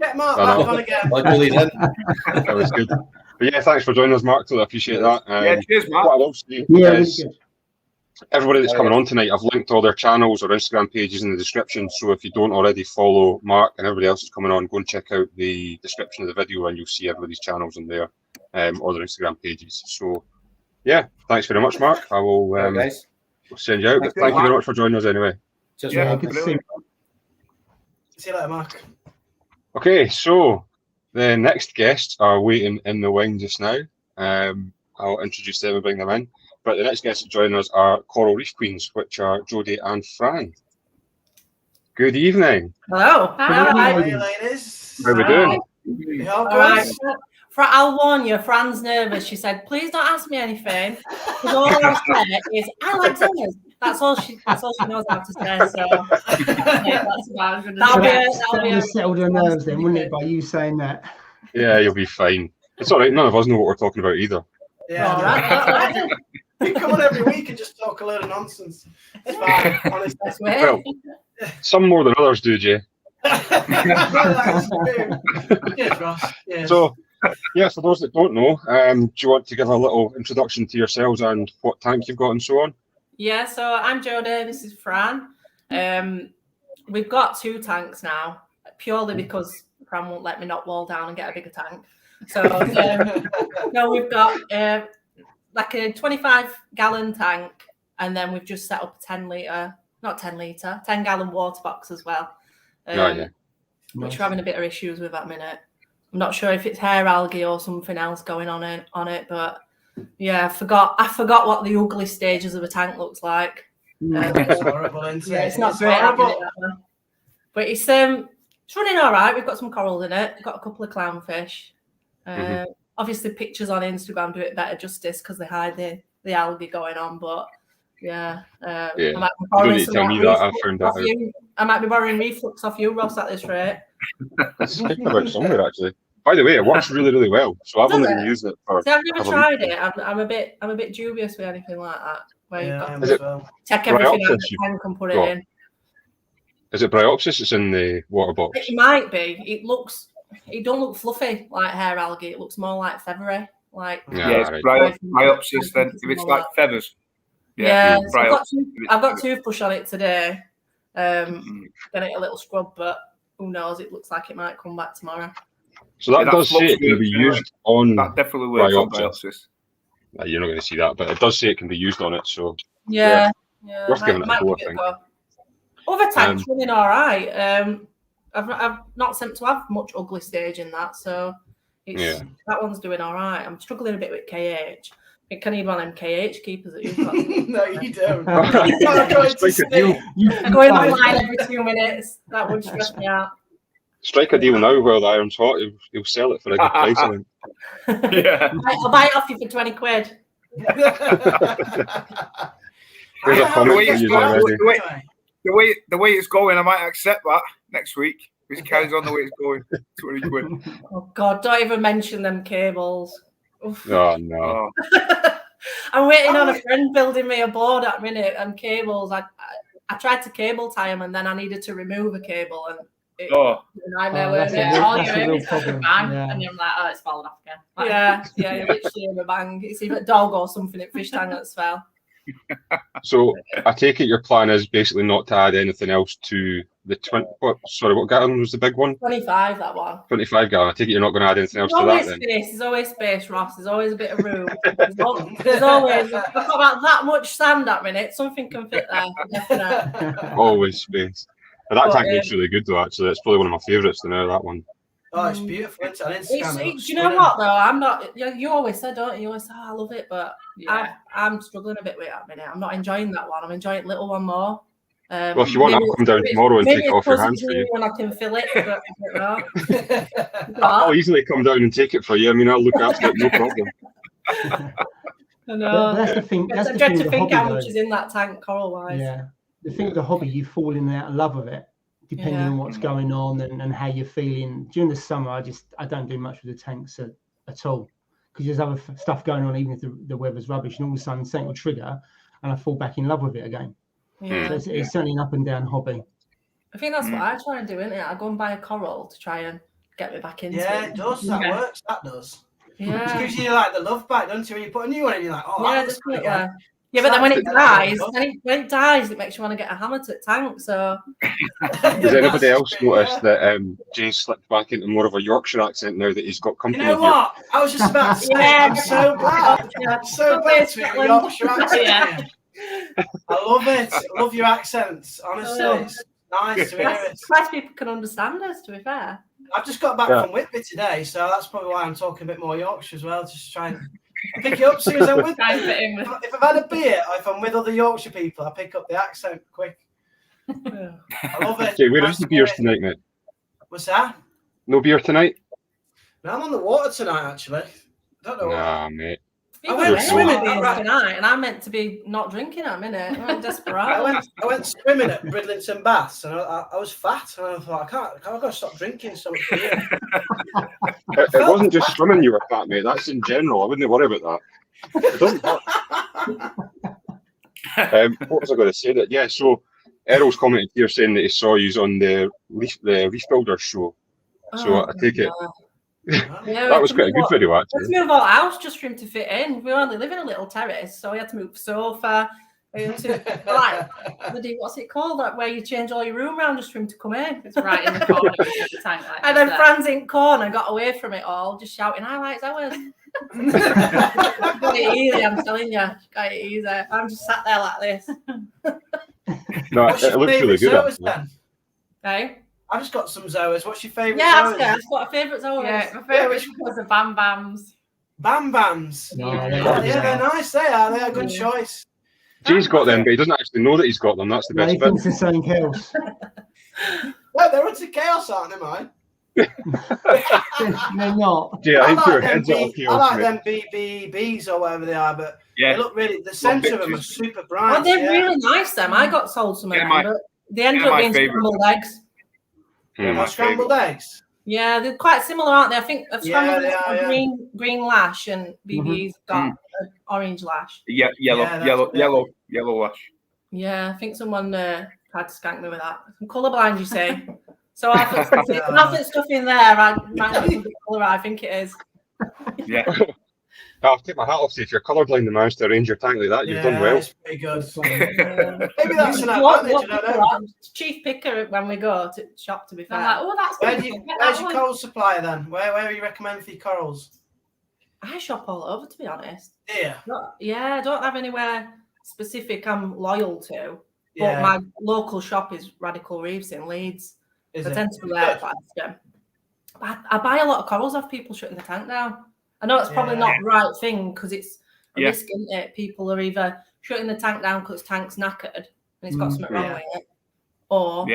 Get Mark back on again. That was good. But yeah, thanks for joining us, Mark. I appreciate that. Cheers, Mark. What I will say is everybody that's coming on tonight, I've linked all their channels or Instagram pages in the description. So if you don't already follow Mark and everybody else that's coming on, go and check out the description of the video, and you'll see everybody's channels in there, or their Instagram pages. So yeah, thanks very much, Mark. I will we'll send you out. But thank you very much for joining us anyway. Just good to see you. See you later, Mark. Okay, so the next guests are waiting in the wing just now. I'll introduce them and bring them in. But the next guests that join us are Coral Reef Queens, which are Jody and Fran. Good evening. Hello. Hi, ladies. How are we doing? All right. I'll warn you, Fran's nervous. She said, please don't ask me anything. Because all I'll say is, I like zingers. That's all she knows how to say. So yeah, that's about it. That'll be settled her nerves then, wouldn't it, by you saying that? Yeah, you'll be fine. It's all right. None of us know what we're talking about either. Yeah. All right. You come on every week and just talk a load of nonsense. It's fine, honestly. Well, some more than others do, Jay. Cheers, Ross. Yes. So, yeah, for those that don't know, do you want to give a little introduction to yourselves and what tank you've got and so on? Yeah, so I'm Jody, this is Fran. We've got 2 tanks now, purely because Fran won't let me knock wall down and get a bigger tank. So, no, we've got like a 25-gallon tank, and then we've just set up a 10-gallon water box as well. Which we're having a bit of issues with at the minute. I'm not sure if it's hair algae or something else going on it, but yeah, I forgot what the ugly stages of a tank looks like. It's horrible, isn't it? Yeah, it's not great, but it's running all right. We've got some corals in it. We've got a couple of clownfish. Obviously, pictures on Instagram do it better justice because they hide the algae going on. But yeah, I might be borrowing I might be borrowing reflux off you, Ross, at this rate. It's about somewhere actually. By the way, it works really, really well. So I've only been using it for. See, I've never tried it. I'm a bit dubious with anything like that. Where you've got to take everything out of the tank and put it in. Is it Bryopsis that's in the water box? It might be. It don't look fluffy like hair algae. It looks more like feathery. Like it's Bryopsis then. If it's like feathers. Yeah, so I've got toothbrush on it today. Getting it a little scrub, but who knows? It looks like it might come back tomorrow. So that does say it can be used on that definitely works on Bryopsis. You're not going to see that, but it does say it can be used on it. So yeah. Worth giving it a go, I think. Other tanks running all right. I've not seemed to have much ugly stage in that, so that one's doing all right. I'm struggling a bit with KH. I think I need one of them KH keepers that you've got. No, you don't. I go in online every 2 minutes. That would stress me out. Strike a deal now while the iron's hot. He'll sell it for a good price. Yeah. I'll buy it off you for 20 quid. Here's a comment for you already. The way it's going, I might accept that next week. If it carries on the way it's going, 20 quid. Oh God! Don't even mention them cables. Oof. Oh no! I'm waiting on a friend building me a board at minute and cables. I tried to cable tie them and then I needed to remove a cable and it was a nightmare. That's a real problem. Bang, and I'm like, oh, it's falling off again. Like, yeah, literally a bang. It's either a dog or something at fish tank that's fell. So I take it your plan is basically not to add anything else to the 20. What gallon was the big one? 25, that one. 25 gallon. I take it you're not going to add anything else to that then. There's always space, Ross. There's always a bit of room. There's always. I've got about that much sand at minute. Something can fit there. Definitely. Always space. But that tank looks really good though. Actually, it's probably one of my favourites to know. That one. Oh, it's beautiful. It's on Instagram. Do you know what though? I'm not. You always said, don't you? You always say, I love it, but I'm struggling a bit with it at the minute. I'm not enjoying that one. I'm enjoying little one more. Well, if you want, I'll come down tomorrow and take it off your hands for you. When I can fill it, but I don't know. I'll easily come down and take it for you. I mean, I'll look after it, no problem. I know. That's the thing. That's I the dread thing to with think the how hobby, much is in that tank, coral-wise. Yeah. The thing with the hobby, you fall in out of love of it, depending on what's going on and how you're feeling. During the summer, I don't do much with the tanks at all because there's other stuff going on, even if the weather's rubbish, and all of a sudden something will trigger and I fall back in love with it again. Yeah. So it's certainly an up and down hobby. I think that's what I try and do, isn't it? I go and buy a coral to try and get me back into it. Yeah, it does. That works. That does. Yeah. It gives you like the love back, don't you? When you put a new one in, you're like, oh, that looks good again. Yeah, but then when it dies, it makes you want to get a hammer to the tank. So, does anybody else notice that Jay slipped back into more of a Yorkshire accent now that he's got company? You know what? I was just about to say, I'm so glad. So glad to hear a Yorkshire accent. I love it. I love your accents. Honestly, it's nice to hear it. Glad people can understand us. To be fair, I've just got back from Whitby today, so that's probably why I'm talking a bit more Yorkshire as well. Just try and pick it up as soon as I'm with if I've had a beer or if I'm with other Yorkshire people, I pick up the accent quick. I love it. Okay, where is the beers tonight, mate? What's that? No beer tonight? No, I'm on the water tonight, actually. I don't know Nah, mate. I went swimming tonight, and I'm meant to be not drinking at a minute. I'm desperate. I went swimming at Bridlington Baths, and I was fat, and I thought, I've got to stop drinking so much beer. It wasn't just swimming you were fat, mate. That's in general. I wouldn't worry about that. It doesn't hurt. What was I going to say? That so Errol's commented here saying that he saw you on the Reef Builders show. So I take it. Yeah, that was quite a good video, actually. Let's move our house just for him to fit in. We only live in a little terrace, so we had to move the sofa. We had to, what's it called? Like where you change all your room around just for him to come in. It's right in the corner. The tank, like, and then Fran's in corner, got away from it all, just shouting, "I like ours." Got it easy, I'm telling you. Got it easy. I'm just sat there like this. No, it looks really good. Okay. I've just got some Zoas. What's your favourite? Yeah, I've got a favourite Zoas. Yeah, my favourite was the Bam Bams. Bam Bams. Yeah, they're nice. They are a good choice. Jay's got them, but he doesn't actually know that he's got them. That's the best bit. He thinks it's something else. Well, they're into chaos, aren't they, mine? They're not. Yeah, I like them BBBs or whatever they are, but they look really. The centre of them are super bright. Well, they're really nice. Them I got sold some of them, but they ended up being scrambled eggs. Scrambled eggs. Yeah, they're quite similar, aren't they? I think scrambled eggs got green lash and BB's got an orange lash. Yeah, yellow lash. Yeah, I think someone tried to skank me with that. I'm colourblind, you say. So I put stuff in there. I might not be colour. I think it is. Yeah. I'll take my hat off. See if you're colourblind and managed to arrange your tank like that, you've done well. It's pretty good. Maybe that's an advantage. I don't know. Chief picker when we go to shop. To be fair, like, oh, that's where's your coral supply then? Where you recommend for your corals? I shop all over, to be honest. Yeah. I don't have anywhere specific I'm loyal to. But my local shop is Radical Reefs in Leeds. I tend to go there quite often. I buy a lot of corals off people shutting the tank down. I know it's probably not the right thing because it's a risk, isn't it? People are either shutting the tank down because the tank's knackered and it's got something wrong with it, or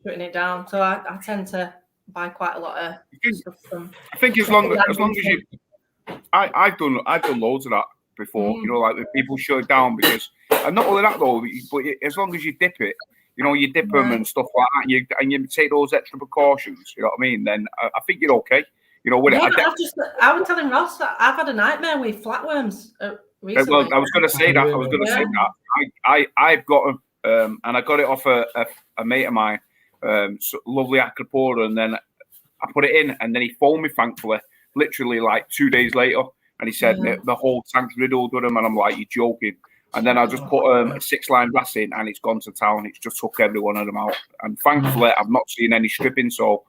shutting it down. So I tend to buy quite a lot of stuff from. I think as long as you, I've done loads of that before. You know, like the people shut it down because, and not only that though, but as long as you dip it. You know, you dip them and stuff like that, and you take those extra precautions. You know what I mean? Then I think you're okay. You know, when I was telling Ross that I've had a nightmare with flatworms recently. Well, I was going to say that. I've got and I got it off a mate of mine, lovely acropora, and then I put it in, and then he phoned me, thankfully, literally like 2 days later, and he said the whole tank's riddled with them, and I'm like, you're joking. And then I just put a 6-line brass in, and it's gone to town. It's just took every one of them out. And thankfully, I've not seen any stripping. So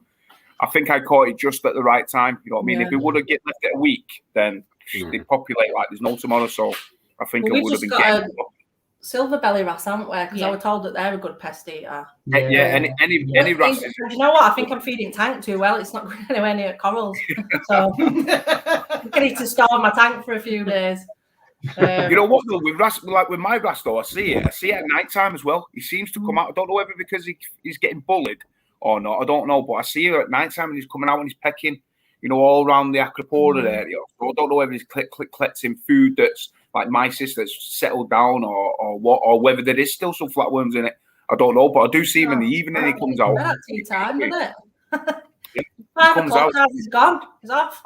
I think I caught it just at the right time. You know what I mean? If we would have left it a week, then they'd populate like there's no tomorrow. So I think it would have been getting silver belly wrasse, haven't we? Because I was told that they're a good pest eater. Any wrasse. You know what? I think I'm feeding tank too well. It's not going anywhere near corals. So I need to starve my tank for a few days. You know what though, with my wrasse though, I see it at night time as well. He seems to come out. I don't know whether because he's getting bullied or not. I don't know, but I see it at night time and he's coming out and he's pecking, you know, all around the acropora area. So I don't know whether he's collecting food that's like mysis that's settled down or what, or whether there is still some flatworms in it. I don't know, but I do see him in the evening. He comes out. That's tea time, isn't it? He comes out. He's gone. He's off.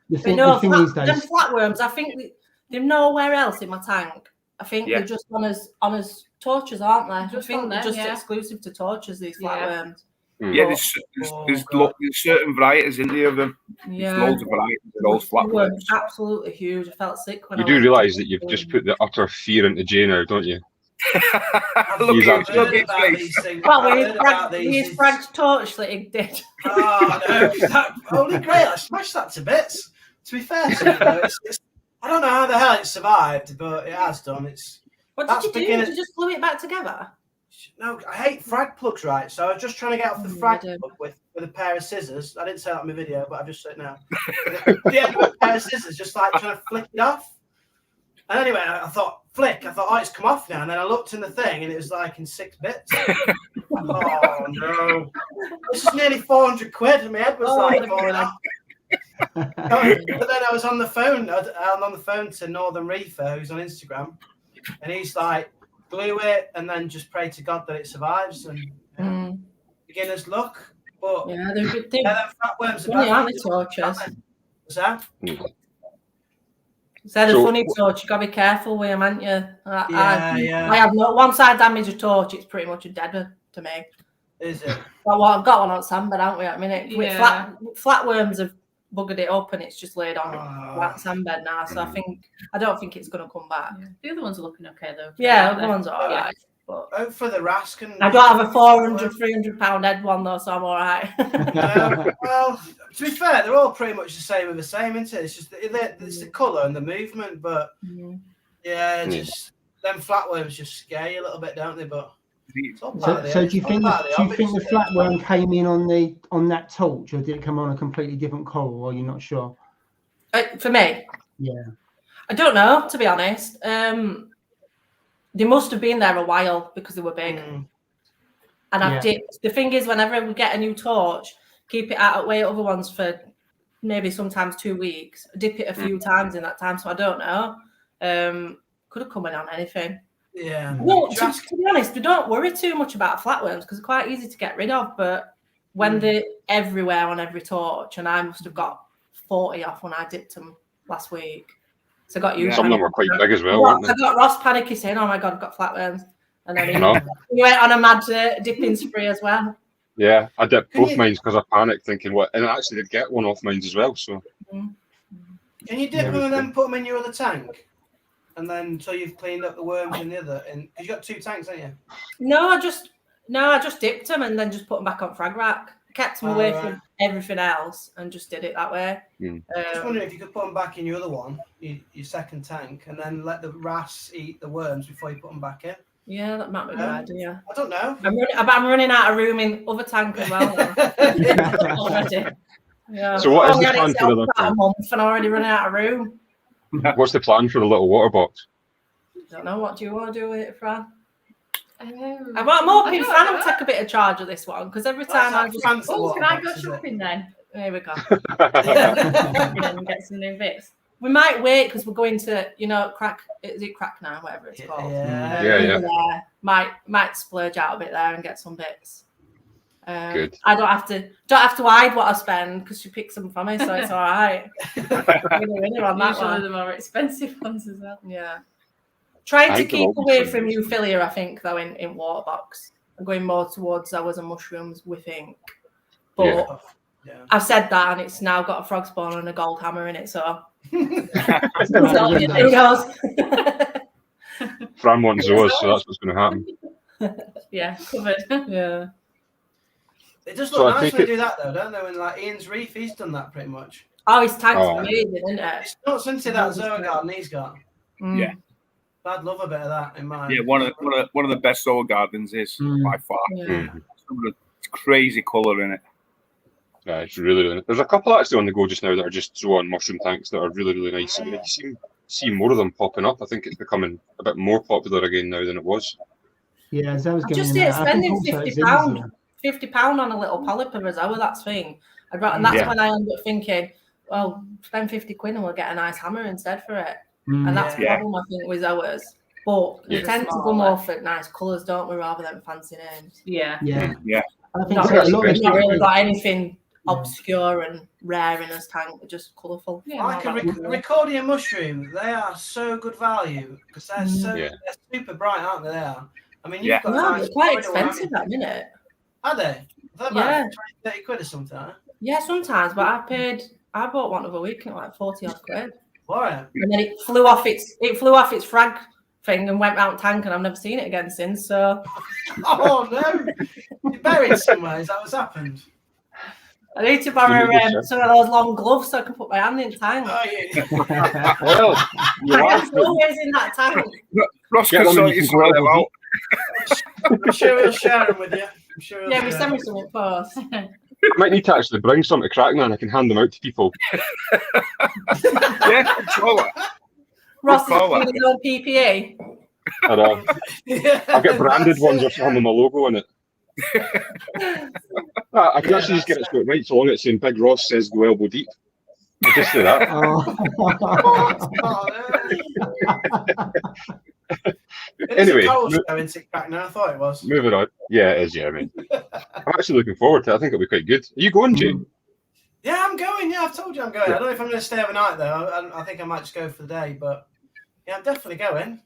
The thing is, them flatworms, I think they're nowhere else in my tank. I think they're just on as torches, aren't they? I think they're just exclusive to torches, these flatworms. Yeah, there's certain varieties in there of them. Yeah. There's loads of varieties of those flatworms. Absolutely huge. I felt sick when you do realise that you've just put the utter fear into Jay now, don't you? Look at his face. Well, his French torch that he did. Oh, no. Holy grail, I smashed that to bits. To be fair to it, though, I don't know how the hell it survived, but it has done. What did you do? Did you just glue it back together? No, I hate frag plugs, right? So I was just trying to get off the frag plug with a pair of scissors. I didn't say that in my video, but I've just said it now. With a pair of scissors, just like trying to flick it off. And anyway, I thought, oh, it's come off now. And then I looked in the thing, and it was like in 6 bits. Oh no! This is nearly 400 quid, and my head was like falling out. But then I was on the phone. I'm on the phone to Northern Reefer, who's on Instagram, and he's like, glue it and then just pray to God that it survives. And beginner's luck. But yeah, they're good. Flatworms Funny, aren't they, torches? What's that? So the funny torch, you gotta be careful with them, haven't you? Yeah. I have no. Once I damage a torch, it's pretty much a dead to me. Is it? Well, I've got one on sandbed, haven't we? I mean, Yeah. flatworms have buggered it up, and it's just laid on that sandbed now. So I don't think it's gonna come back. Yeah. The other ones are looking okay though. Yeah, the other ones are alright. But oh, for the Rask and I don't have a 300 pound head one though, so I'm alright. Well, to be fair, they're all pretty much the same and the same, isn't it? It's just it's the colour and the movement, but just them flatworms just scare you a little bit, don't they? But so do you think the flatworm came in on that torch, or did it come on a completely different coral, or you're not sure? For me, I don't know, to be honest. They must have been there a while because they were big. And I've dipped. The thing is, whenever we get a new torch, keep it out of way other ones for maybe sometimes 2 weeks. I dip it a few times in that time, so I don't know. Could have come in on anything. Yeah. Well, to be honest, we don't worry too much about flatworms because they're quite easy to get rid of. But when they're everywhere on every torch, and I must have got 40 off when I dipped them last week. So I got you. Some of them were quite big as well, weren't they? I got Ross panicky saying, "Oh my God, I've got flatworms," and then he went on a mad dipping spree as well. Yeah, I dipped both mines because I panicked, thinking what, and I actually did get one off mines as well. So can you dip them and then put them in your other tank, and then until you've cleaned up the worms in the other? And because you got 2 tanks, haven't you? No, I just dipped them and then just put them back on frag rack. Kept them away from everything else and just did it that way. Just wondering if you could put them back in your other one, your second tank, and then let the wrasse eat the worms before you put them back in. Yeah, that might be a good idea. I don't know. I'm running out of room in other tank as well. Already. Yeah. So what is the plan for the a month and I'm already running out of room. What's the plan for the little water box? I don't know. What do you want to do with it, Fran? I'm hoping Fran will take a bit of charge of this one because every time I just... can I go shopping then? There we go. And get some new bits. We might wait because we're going to, Crack. Is it Crack now? Whatever it's called. Yeah. Might splurge out a bit there and get some bits. Good. I don't have to hide what I spend because she picks them for me, so it's all right. Winner on that Usually one. the more expensive ones as well. Yeah. Trying to keep away from euphilia, I think, though, in water box. I'm going more towards zoas and mushrooms, we think. But I've said that, and it's now got a frog spawn and a gold hammer in it, so who knows? Fran wants zoas, so that's what's going to happen. Yeah, covered. Yeah. It does look nice when they do that, though, don't they? When Ian's Reef, he's done that pretty much. Oh, his tank's amazing, isn't it? It's not since that Zoa garden he's got. Yeah. I'd love a bit of that in mine. Yeah, one of the best solar gardens is by far. Yeah. Some of the crazy colour in it. Yeah, it's really nice. There's a couple actually on the go just now that are just so on mushroom tanks that are really nice. You see more of them popping up. I think it's becoming a bit more popular again now than it was. Yeah, as I was just spending £50 on a little polyp of a zoa, that's thing. And that's when I end up thinking, well, spend 50 quid and we'll get a nice hammer instead for it. And that's the problem, I think, with zoas. But we tend to go more for nice colours, don't we, rather than fancy names. Yeah. I think we've not really got anything obscure and rare in this tank. They're just colourful. Yeah, like a Recordia mushroom, they are so good value because they're super bright, aren't they? They are. I mean, you've got they're quite expensive at the minute. Are they? They're about 30 quid or something, huh? Yeah, sometimes, but I bought one of a week at like 40 odd quid. What? And then it flew off its frag thing and went round tank, and I've never seen it again since. So, oh no, you buried somewhere. Is that what's happened? I need to borrow some of those long gloves so I can put my hand in the tank. Oh yeah. Well, I'm always in that tank. Ross can sort you some of them out. I'm sure we'll share them with you. We send me some first. I might need to actually bring some to Crack now and I can hand them out to people. Yeah, control it. Ross is doing his own PPE. I'll get branded ones or something with my logo on it. I can actually just get it straight right so long it's saying Big Ross says go elbow deep. I'll just say that. Anyway, going tick back now. I thought it was. Moving on. Yeah, it is. Yeah, I mean, I'm actually looking forward to it. I think it'll be quite good. Are you going, Jay? Yeah, I'm going. Yeah, I've told you I'm going. I don't know if I'm going to stay overnight though. I think I might just go for the day, but yeah, I'm definitely going.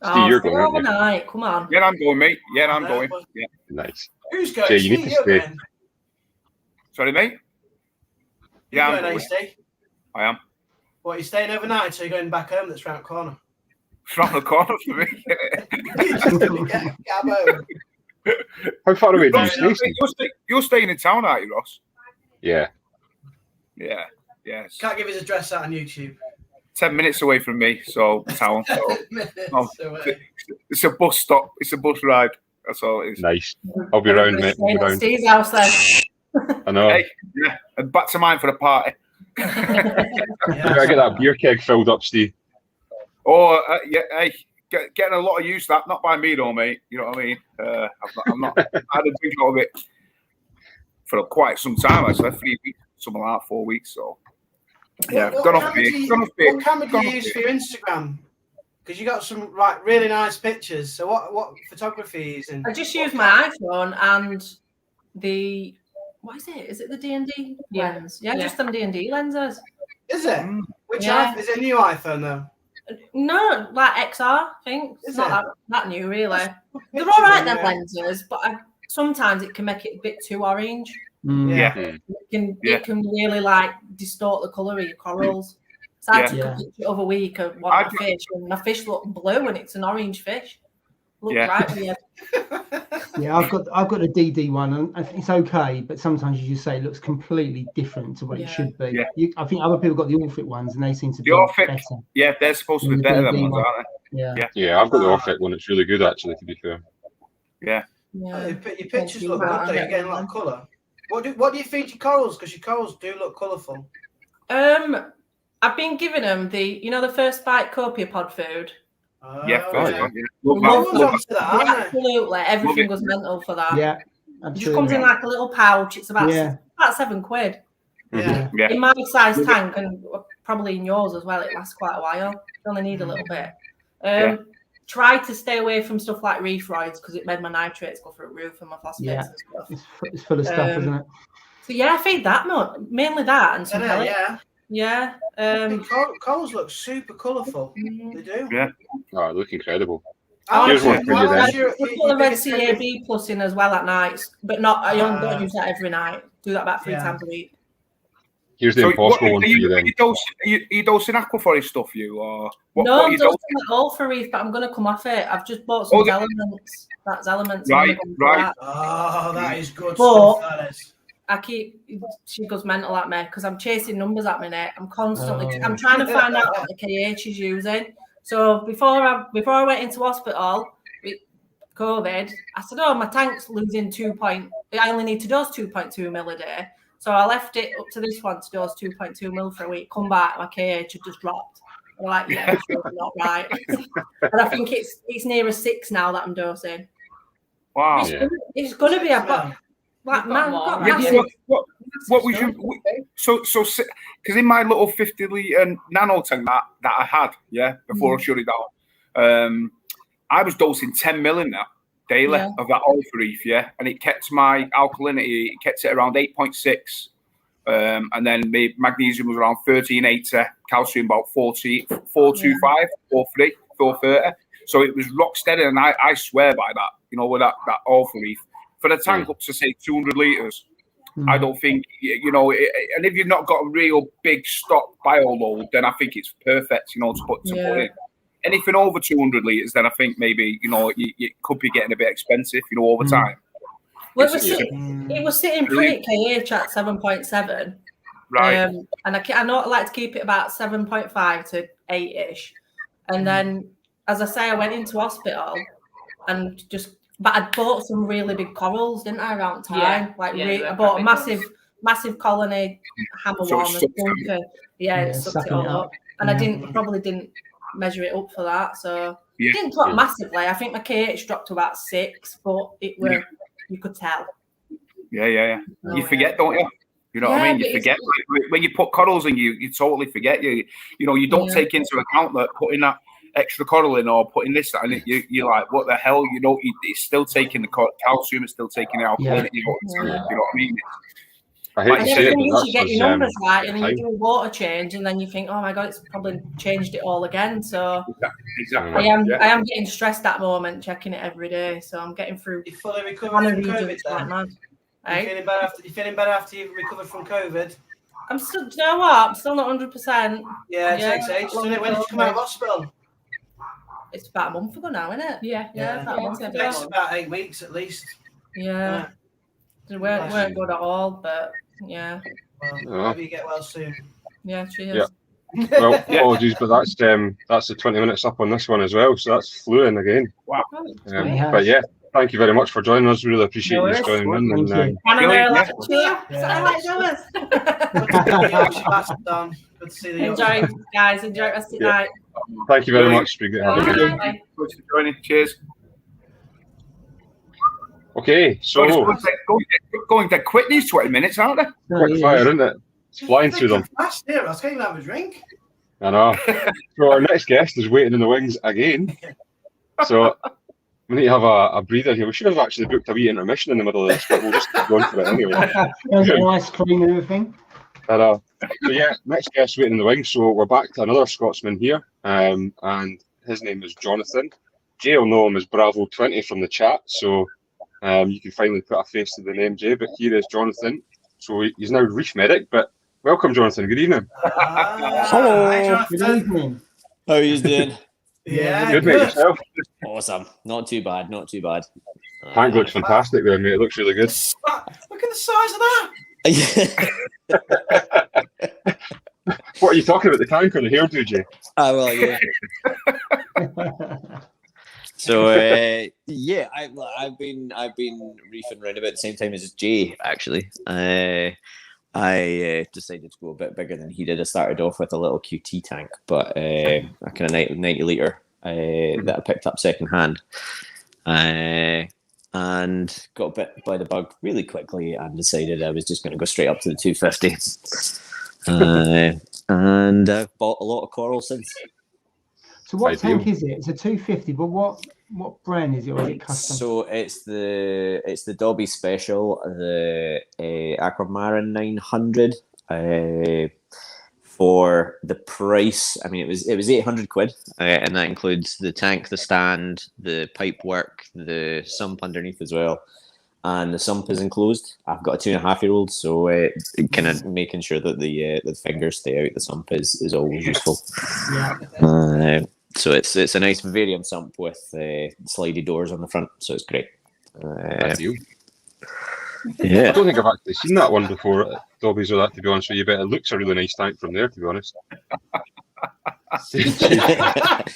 Steve, you're going overnight. Come on. Yeah, I'm going, mate. Yeah, I'm going. Yeah. Nice. Who's going? Jay, you need to stay. Going. Sorry, mate. Yeah, I'm going. I am. What, are you staying overnight? So you're going back home? That's round the corner. It's round the corner for me. You're just going to get home. How far away do you stay? You're staying in town, aren't you, Ross? Yeah. Yeah. Yes. Can't give his address out on YouTube. 10 minutes away from me, so town. So, it's a bus stop. It's a bus ride. That's all it is. Nice. I'll be round, mate. I'll be round. Steve's house then. I know. Hey, yeah, and back to mine for the party. I get that beer keg filled up, Steve. Oh, yeah. Hey, getting a lot of use of that. Not by me though, mate. You know what I mean? I'm not. I had a drink out of it for quite some time. Actually, 3 weeks, something like that, 4 weeks. So. Yeah, what camera do you use for your Instagram? Because you got some really nice pictures. So what photography are you using? I just use my iPhone and the what is it? Is it the D&D lens? Yeah, just them D&D lenses. Is it? Which iPhone? Is it a new iPhone though? No, like XR. I think it's not that new really. They're all right, them lenses, but sometimes it can make it a bit too orange. Yeah. It can really like distort the colour of your corals. So I took a picture the other week of one of my fish, and my fish looked blue, and it's an orange fish. Looked right weird. Yeah, I've got the DD one, and it's okay, but sometimes you just say it looks completely different to what it should be. Yeah. I think other people got the Orphic ones, and they seem to be better. Yeah, they're supposed to be better than ones, aren't they? Yeah, I've got the Orphic one. It's really good, actually, to be fair. Yeah. Your pictures look good, though. You're getting a lot of colour. What do you feed your corals? Because your corals do look colourful. I've been giving them the first bite copepod food. Absolutely, everything goes mental for that. Yeah, absolutely. It just comes in like a little pouch. It's about £7. Yeah. In my size tank, and probably in yours as well, it lasts quite a while. You only need a little bit. Try to stay away from stuff like reef roids because it made my nitrates go through the roof and my phosphates and stuff. It's full of stuff, isn't it? So I feed that much, mainly that and some pellets. Yeah. Corals look super colourful. They do. Yeah. Oh, they look incredible. Here's one for you then. We put the Red CAB plus in as well at nights, but I don't use that every night. Do that about 3 times a week. Here's the impossible one for you then. Are you dosing Aquaforest stuff, or what? No, I'm dosing it all for Reef, but I'm going to come off it. I've just bought some elements. That's elements. Right. Oh, that is good stuff. That is. She goes mental at me because I'm chasing numbers at my neck. I'm constantly, I'm trying to find out what the KH is using. So before I went into hospital with COVID, I said, my tank's losing I only need to dose 2.2 mil a day. So I left it up to this one to dose 2.2 mil for a week. Come back, my KH had just dropped. I'm like, it's not right. And I think it's near a 6 now that I'm dosing. Wow. It's going to be what was your so because in my little 50-litre nano tank that I had before I shut it down, I was dosing 10 mil in that daily of that Alpha Reef, and it kept my alkalinity, it kept it around 8.6, and then my magnesium was around 1380, calcium about 425, 430, 430. So it was rock steady, and I swear by that, with that Alpha Reef. For the tank up to say 200 litres, I don't think, and if you've not got a real big stock bio load, then I think it's perfect, to put in. Anything over 200 litres, then I think maybe, it could be getting a bit expensive, over time. Well, it was sitting pretty KH at 7.7. Right. And I know I like to keep it about 7.5 to 8-ish. And then, as I say, I went into hospital and but I bought some really big corals, didn't I, around time? I bought a massive colony, hammer worm, and it sucked it all up. And I probably didn't measure it up for that. So it didn't drop massively. I think my KH dropped to about 6, but it you could tell. Yeah. You forget, don't you? You know what I mean? You forget when you put corals in, you totally forget. You don't take into account that putting that extra coral in or putting this, that, and you're like, what the hell? It's still taking the calcium, it's still taking the alkalinity. You know what I mean? I hate to say it, but you get your numbers right, and then you do a water change, and then you think, oh my god, it's probably changed it all again. So exactly. I am getting stressed that moment, checking it every day. So I'm getting through. You fully recovered from COVID then? You feeling better after you recovered from COVID? I'm still, do you know what? I'm still not 100%. Yeah, it takes age, doesn't it? When did you come out of hospital? It's about a month ago now, isn't it? Yeah. About a month ago. It's about 8 weeks at least. Yeah. They weren't good at all, but yeah. Well, maybe you get well soon. Yeah, cheers. Yeah. Well, apologies, but that's the 20 minutes up on this one as well, so that's flew in again. Wow. But yeah, thank you very much for joining us. Really appreciate you joining in. And, Good to see you. Enjoy, guys. Enjoy the rest of the night. Thank you very much. Be good. Thanks for joining. Cheers. Okay, so going to quit these 20 minutes, aren't they? Quick fire, isn't it? It's flying through them. Fast here, I was going to have a drink. I know. So our next guest is waiting in the wings again. So we need to have a breather here. We should have actually booked a wee intermission in the middle of this, but we'll just keep going for it anyway. There's an ice cream and everything. I know. So yeah, next guest waiting in the wings. So we're back to another Scotsman here, and his name is Jonathan. Jay will know him as Bravo20 from the chat. So you can finally put a face to the name, Jay. But here is Jonathan. So he's now reef medic. But welcome, Jonathan. Good evening. Hello. Good evening. How are you doing? Yeah, good, mate. Yourself? Awesome. Not too bad. Tank looks fantastic there, mate. It looks really good. Look at the size of that. What are you talking about? The tank or the hairdo, Jay? Well, yeah. So yeah, I've been reefing around about the same time as Jay, actually. I decided to go a bit bigger than he did. I started off with a little QT tank, but a kind of 90 litre that I picked up second hand, and got bit by the bug really quickly and decided I was just going to go straight up to the 250. And I've bought a lot of coral since. So what tank is it? It's a 250, but what brand is it, or is it custom? So it's the Dobby Special, the Aquarium 900. For the price, I mean, it was 800 quid, and that includes the tank, the stand, the pipe work, the sump underneath as well. And the sump is enclosed. I've got a 2.5-year-old, so kind of making sure that the fingers stay out the sump is always useful. Yeah. So it's a nice variant sump with slidey doors on the front, so it's great. Yeah. I don't think I've actually seen that one before, Dobby's or that, to be honest with you, but it looks a really nice tank from there, to be honest.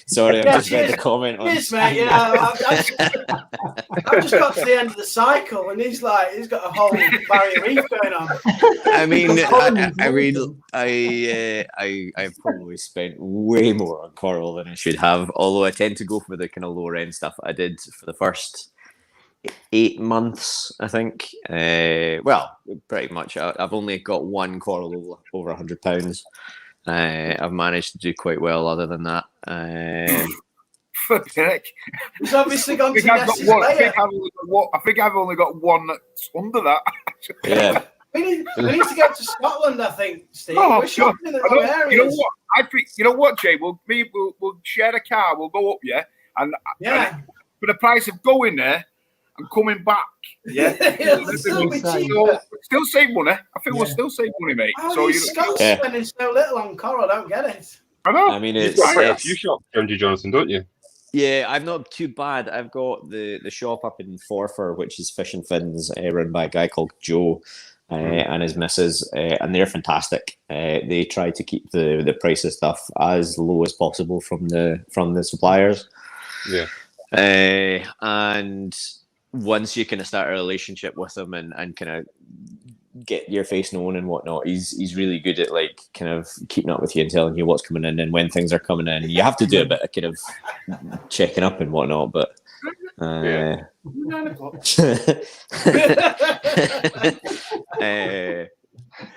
Sorry, I've just read the comment on. Yes, mate. You know, I've just got to the end of the cycle, and he's got a whole barrier reef going on. I've probably spent way more on coral than I should have. Although I tend to go for the kind of lower end stuff. I did for the first 8 months, I think. Well, pretty much. I've only got one coral over £100. I've managed to do quite well other than that. He's obviously gone to Ness's layer. I think I've only got one that's under that. Yeah. We need to go to Scotland, I think, Steve. Oh, we're shopping in the wrong areas. You know what? I think, you know what, Jay? We'll share a car. We'll go up, and for the price of going there and coming back, still save money. I think we'll still save money, mate. How so are these Scots spending so little on coral? I don't get it. I know. I mean, You've got quite a few shops around you, Jonathan, don't you? Yeah, I'm not too bad. I've got the shop up in Forfar, which is Fish and Fins, run by a guy called Joe and his missus, and they're fantastic. They try to keep the price of stuff as low as possible from the suppliers. Yeah. And once you kind of start a relationship with him and kind of get your face known and whatnot, he's really good at like kind of keeping up with you and telling you what's coming in and when things are coming in. You have to do a bit of kind of checking up and whatnot, but Yeah. 9 o'clock.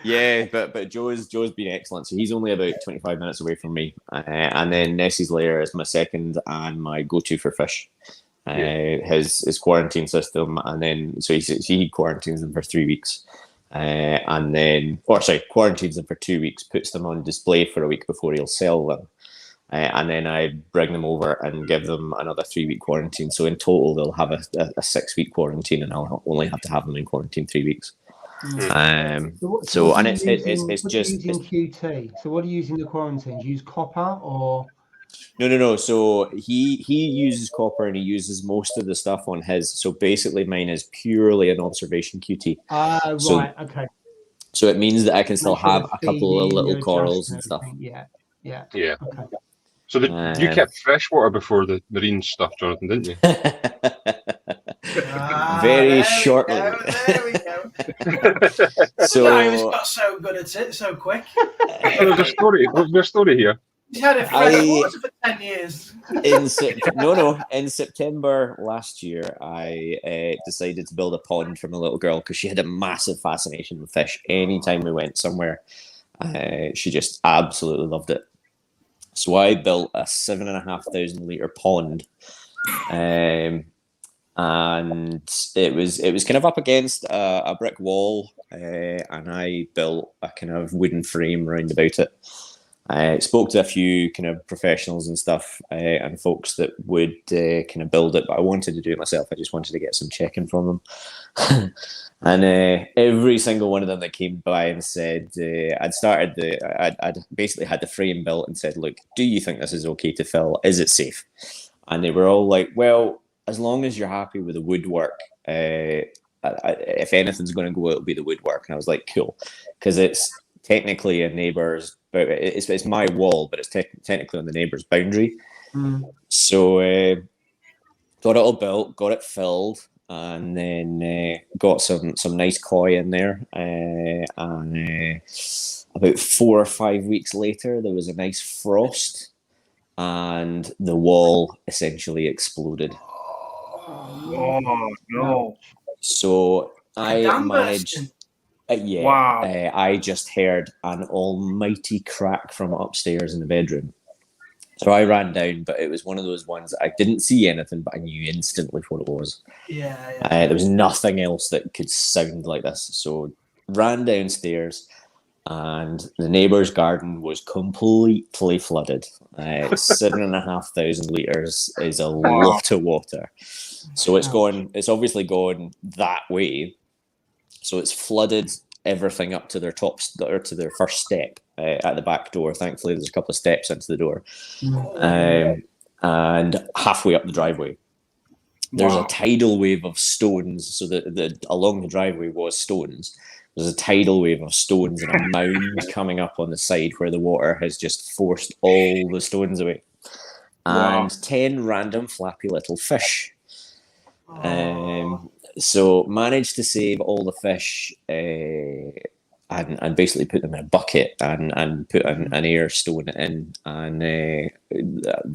Yeah, but Joe's been excellent. So he's only about 25 minutes away from me, and then Nessie's lair is my second and my go-to for fish. His quarantine system, and then so he quarantines them for 3 weeks, and then quarantines them for 2 weeks, puts them on display for a week before he'll sell them. And then I bring them over and give them another 3-week quarantine. So in total, they'll have a 6-week quarantine, and I'll only have to have them in quarantine 3 weeks. It's just using QT. So what are you using the quarantine? Do you use copper or? No. So he uses copper, and he uses most of the stuff on his. So basically, mine is purely an observation QT. Right. Okay. So it means that I can still have a couple of little corals and stuff. Yeah. Okay. So you kept freshwater before the marine stuff, Jonathan, didn't you? Very shortly. There we go. So Guy got so good at it so quick. There's a story here. He's had it fresh water for 10 years. In September last year, I decided to build a pond for my little girl because she had a massive fascination with fish. Anytime we went somewhere, she just absolutely loved it. So I built a 7,500 litre pond, and it was kind of up against a brick wall, and I built a kind of wooden frame round about it. I spoke to a few kind of professionals and stuff, and folks that would kind of build it, but I wanted to do it myself. I just wanted to get some checking from them. And every single one of them that came by and said, I'd basically had the frame built and said, look, do you think this is okay to fill? Is it safe? And they were all like, well, as long as you're happy with the woodwork, if anything's going to go, it'll be the woodwork. And I was like, cool, because it's technically a neighbour's, it's my wall, but it's technically on the neighbour's boundary. So got it all built, got it filled, and then got some nice koi in there. And about 4 or 5 weeks later, there was a nice frost, and the wall essentially exploded. Oh no! So I managed. Wow. I just heard an almighty crack from upstairs in the bedroom. So I ran down, but it was one of those ones that I didn't see anything, but I knew instantly what it was. There was nothing else that could sound like this. So ran downstairs, and the neighbour's garden was completely flooded. 7,500 litres is a lot of water. So it's obviously gone that way. So it's flooded everything up to their tops, or to their first step at the back door. Thankfully, there's a couple of steps into the door, and halfway up the driveway, there's a tidal wave of stones. So along the driveway was stones. There's a tidal wave of stones and a mound coming up on the side where the water has just forced all the stones away, and 10 random flappy little fish. So managed to save all the fish, and basically put them in a bucket and put an air stone in, and they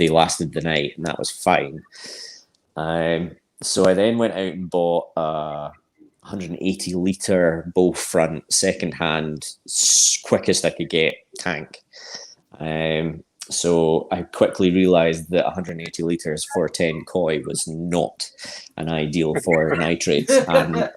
lasted the night, and that was fine. So I then went out and bought a 180 litre bow front second-hand, quickest I could get tank. So I quickly realised that 180 litres for 10 koi was not an ideal for nitrates. And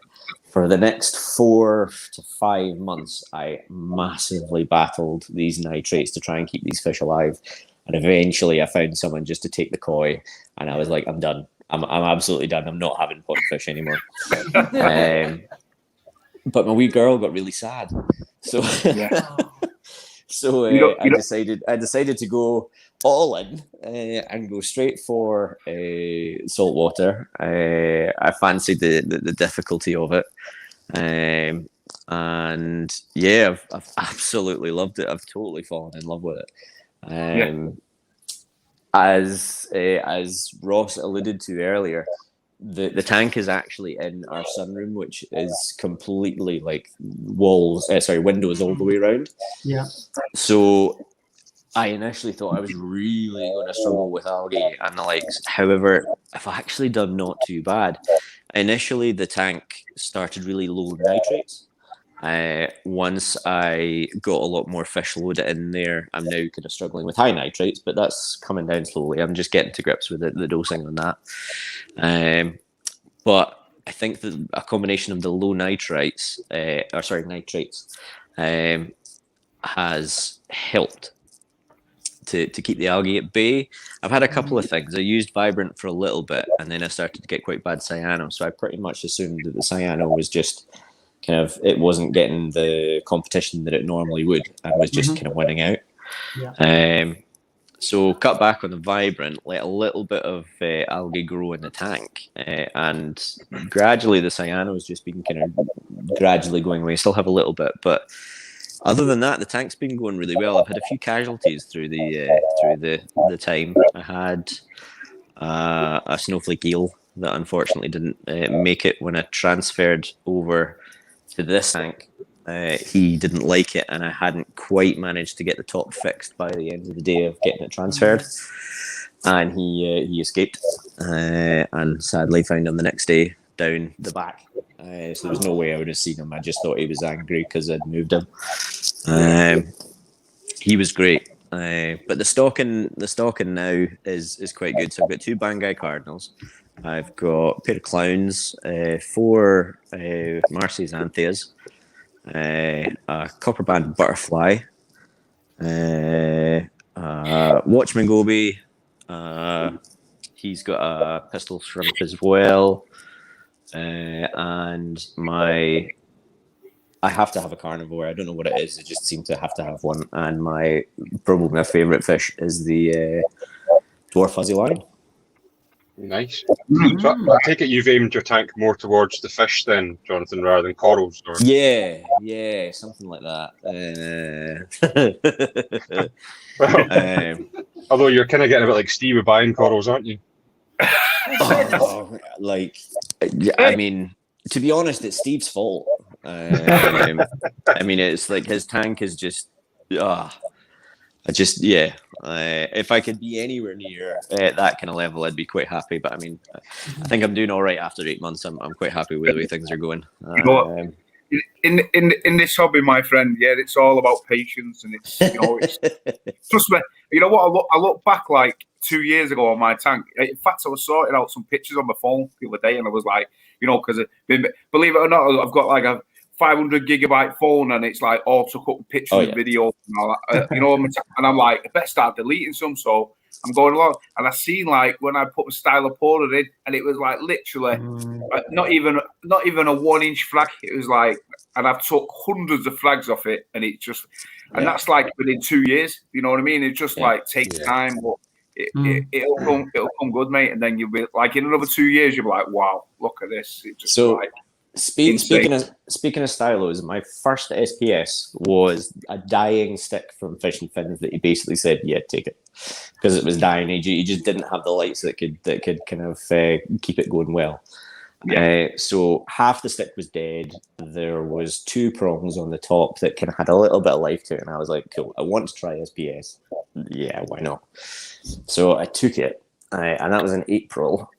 for the next 4 to 5 months, I massively battled these nitrates to try and keep these fish alive. And eventually I found someone just to take the koi, and I was like, I'm done. I'm absolutely done. I'm not having pond fish anymore. But my wee girl got really sad. So... So I decided to go all in and go straight for saltwater. I fancied the difficulty of it, and yeah, I've absolutely loved it. I've totally fallen in love with it. As Ross alluded to earlier, the tank is actually in our sunroom, which is completely like windows all the way around. Yeah. So I initially thought I was really going to struggle with algae and the likes. However, I've actually done not too bad. Initially, the tank started really low nitrates. Once I got a lot more fish loaded in there, I'm now kind of struggling with high nitrates, but that's coming down slowly. I'm just getting to grips with the dosing on that. But I think that a combination of the low nitrates, has helped to keep the algae at bay. I've had a couple of things. I used Vibrant for a little bit, and then I started to get quite bad cyano. So I pretty much assumed that the cyano was just kind of, it wasn't getting the competition that it normally would, and was just kind of winning out. Yeah. So cut back on the Vibrant, let a little bit of algae grow in the tank, and gradually the cyano has just been kind of gradually going away. Still have a little bit, but other than that, the tank's been going really well. I've had a few casualties through the time. I had a snowflake eel that unfortunately didn't make it when I transferred over to this tank. He didn't like it, and I hadn't quite managed to get the top fixed by the end of the day of getting it transferred. And he escaped, and sadly found him the next day down the back. So there was no way I would have seen him. I just thought he was angry because I'd moved him. He was great, but the stocking now is quite good. So I've got 2 Banggai cardinals. I've got a pair of clowns, 4 Marcy's Antheas, a copper band butterfly, Watchman goby. He's got a pistol shrimp as well. And I have to have a carnivore. I don't know what it is. I just seem to have to have one. And probably my favourite fish is the dwarf fuzzy line. Nice. So I take it you've aimed your tank more towards the fish then, Jonathan, rather than corals? Or... Yeah, something like that. Although you're kind of getting a bit like Steve with buying corals, aren't you? I mean, to be honest, it's Steve's fault. I mean, it's like his tank is just, if I could be anywhere near that kind of level, I'd be quite happy. But I mean, I think I'm doing all right after 8 months. I'm quite happy with the way things are going. You know what? In this hobby, my friend, it's all about patience, and it's trust me. You know what? I look back like 2 years ago on my tank. In fact, I was sorting out some pictures on my phone the other day, and I was like, because believe it or not, I've got like a 500 gigabyte phone, and it's like all took up pictures and videos and all that. And I'm like, I better start deleting some. So I'm going along, and I seen like when I put the style of pourer in, and it was like literally not even a 1-inch flag. It was like, and I've took hundreds of flags off it, and it just, and that's like within 2 years. You know what I mean? It just like takes time, but it'll come good, mate. And then you'll be like, in another 2 years, you'll be like, wow, look at this. It just speaking of stylos, my first SPS was a dying stick from Fish and Fins that he basically said, yeah, take it, because it was dying. He just didn't have the lights that could kind of keep it going well. So half the stick was dead. There was 2 prongs on the top that kind of had a little bit of life to it, and I was like, cool, I want to try SPS. Yeah, why not? So I took it, and that was in April.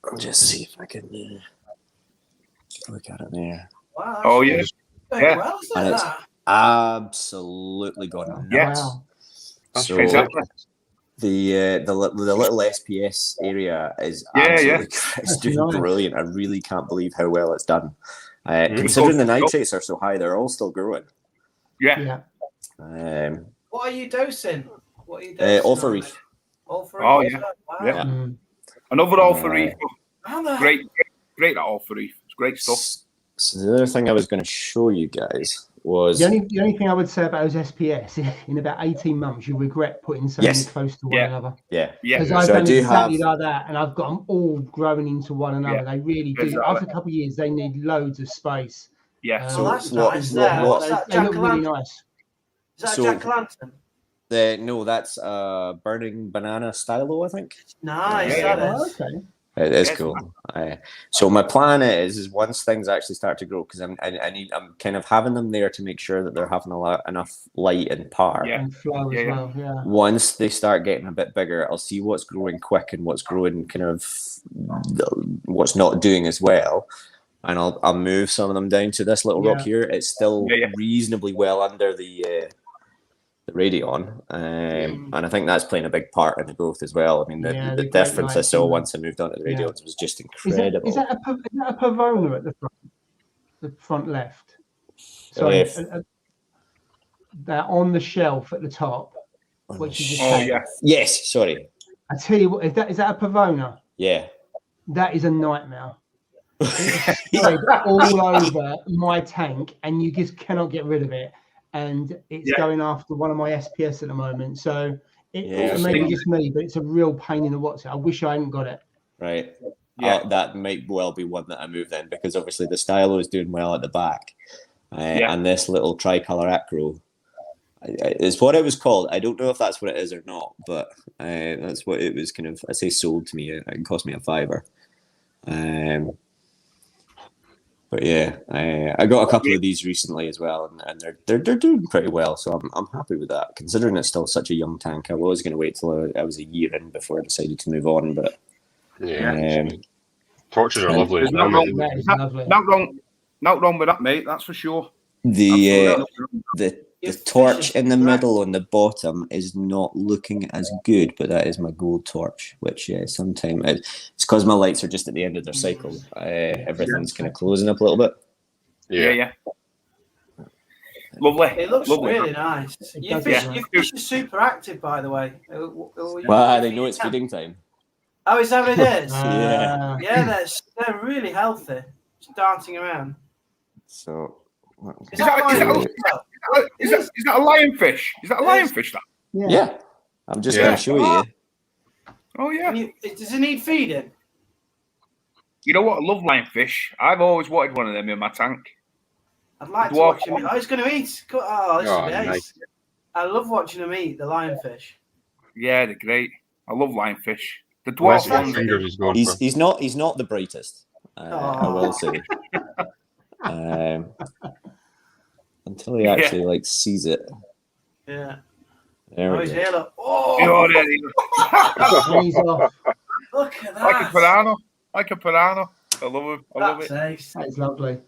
I'll just see if I can look at it there. Wow. Oh yeah. Well, and it's absolutely gone nuts. Wow. So exactly. The little SPS area is absolutely it's doing brilliant. I really can't believe how well it's done. Considering the nitrates are so high, they're all still growing. What are you dosing? All for Reef. All for Reef. Oh yeah. Wow. Yeah. Another all for Reef. Great at all for Reef. It's great stuff. So the other thing I was going to show you guys was the only thing I would say about those SPS, in about 18 months you regret putting something close to one another. Because I've done exactly like that, and I've got them all growing into one another. They really do. Exactly. After a couple of years, they need loads of space. So that's nice. They look really nice. Is that Jack Lantern? No, that's Burning Banana Stylo, I think. Nice. Okay. It is cool. So my plan is once things actually start to grow, because I'm kind of having them there to make sure that they're having enough light and power. And flow as well. Yeah. Once they start getting a bit bigger, I'll see what's growing quick and what's growing kind of what's not doing as well, and I'll move some of them down to this little rock here. It's still reasonably well under the Radion, and I think that's playing a big part in the growth as well. I mean, the difference I saw once I moved on to the Radions was just incredible. Is that a Pavona at the front left? Sorry, that on the shelf at the top, which you just yes, sorry. I tell you what, is that a Pavona? Yeah. That is a nightmare. It's spread all over my tank, and you just cannot get rid of it. And it's going after one of my SPS at the moment. So it maybe just me, but it's a real pain in the what's. I wish I hadn't got it. Right. Yeah. That might well be one that I move then, because obviously the stylo is doing well at the back. And this little tricolor acro is what it was called. I don't know if that's what it is or not, but that's what it was kind of, I say, sold to me. It cost me $5. But yeah, I got a couple of these recently as well, and they're doing pretty well. So I'm happy with that, considering it's still such a young tank. I was going to wait till I was a year in before I decided to move on. But torches are lovely. Not wrong with that, mate. That's for sure. The torch in the middle and the bottom is not looking as good, but that is my gold torch, which sometimes it's because my lights are just at the end of their cycle. Everything's kind of closing up a little bit. Yeah. Lovely. It looks really nice. Your fish is super active, by the way. Well, they know it's feeding time. Oh, is that what it is? Yeah, they're really healthy, just dancing around. So, is that a lionfish? Is that a lionfish? That? Yeah. I'm just going to show you. Oh yeah. Does it need feeding? You know what? I love lionfish. I've always wanted one of them in my tank. I'd like to watch him. Oh, he's going to eat. Oh, this is nice. I love watching him eat the lionfish. Yeah, they're great. I love lionfish. The dwarf ones. He's not the brightest. I will say. Until he actually sees it. Yeah. There we go. He's off. Look at that. Like a piranha. I love him. I love it. Nice. That is lovely.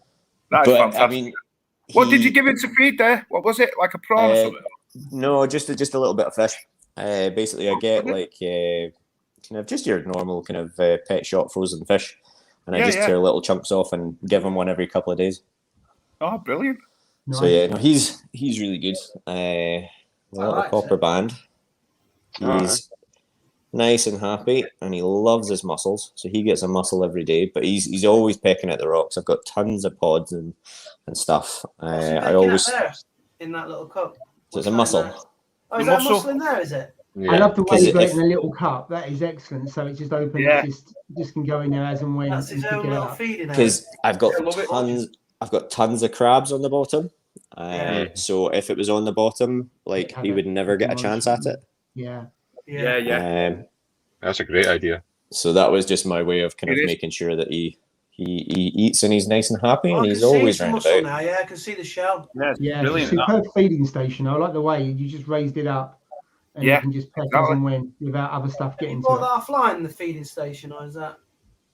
That is fantastic. I mean, what did you give him to feed there? What was it? Like a prawn or something? No, just a little bit of fish. Basically, I get kind of just your normal kind of pet shop frozen fish, and I just tear little chunks off and give him one every couple of days. Oh, brilliant! Nice. So yeah, no, he's really good. Little copper band. He's nice and happy, and he loves his mussels. So he gets a mussel every day, but he's always pecking at the rocks. I've got tons of pods and stuff. I always in that little cup. So it's a mussel. Oh, is that a mussel in there? Is it? Yeah. I love the way you got it in a little cup. That is excellent. So it's just open. Yeah. Just can go in there as and when. That's his own little feeding. Because I've got tons of crabs on the bottom. So if it was on the bottom, he would never get a chance at it. Yeah. That's a great idea. So that was just my way of kind of making sure that he eats and he's nice and happy, and he's always round about. Now, yeah, I can see the shell. Yeah, brilliant. Superb feeding station. I like the way you just raised it up, and you can just peck as and when without other stuff getting to it. That offline, the feeding station, or is that?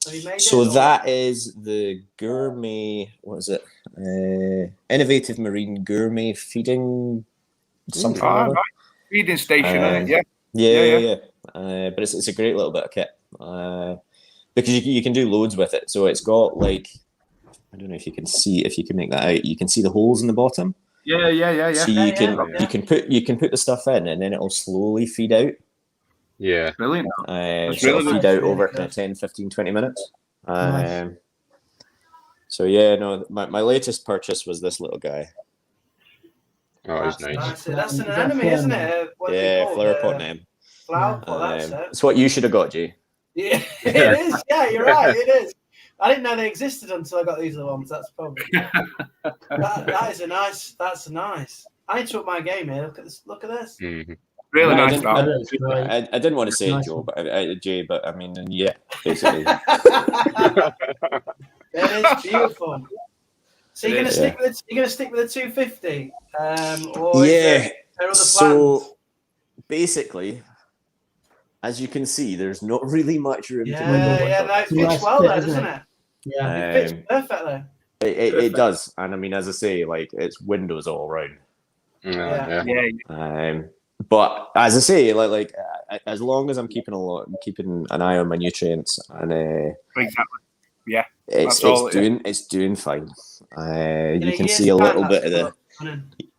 Have you made so that is the gourmet. What is it? Innovative Marine Gourmet Feeding something. Right. Feeding station, Yeah. But it's a great little bit of kit because you can do loads with it. So it's got I don't know if you can make that out. You can see the holes in the bottom. Yeah. So you can put the stuff in, and then it'll slowly feed out. Yeah, brilliant. So it'll feed out over kind of 10, 15, 20 minutes. Nice. So yeah, no, my latest purchase was this little guy. Oh, he's nice. That's an enemy, isn't it? Flower pot name. Flower pot, that's it. It's what you should have got, G. Yeah, it is. Yeah, you're right. It is. I didn't know they existed until I got these other ones. That's probably. That is a nice. That's nice. I need to up my game here. Look at this. Mm-hmm. Really No, nice. I didn't want to say nice it, Joe, one. Jay, but I mean, yeah, basically. It is beautiful. So you're gonna stick with the 250, or is there other plans? So basically, as you can see, there's not really much room to maneuver. Yeah, no, it fits well there, doesn't it? Yeah, it fits perfectly. It does, and I mean, as I say, like it's windows all around. But as I say, like as long as I'm keeping an eye on my nutrients, and exactly, yeah, it's doing fine. You can see a little bit of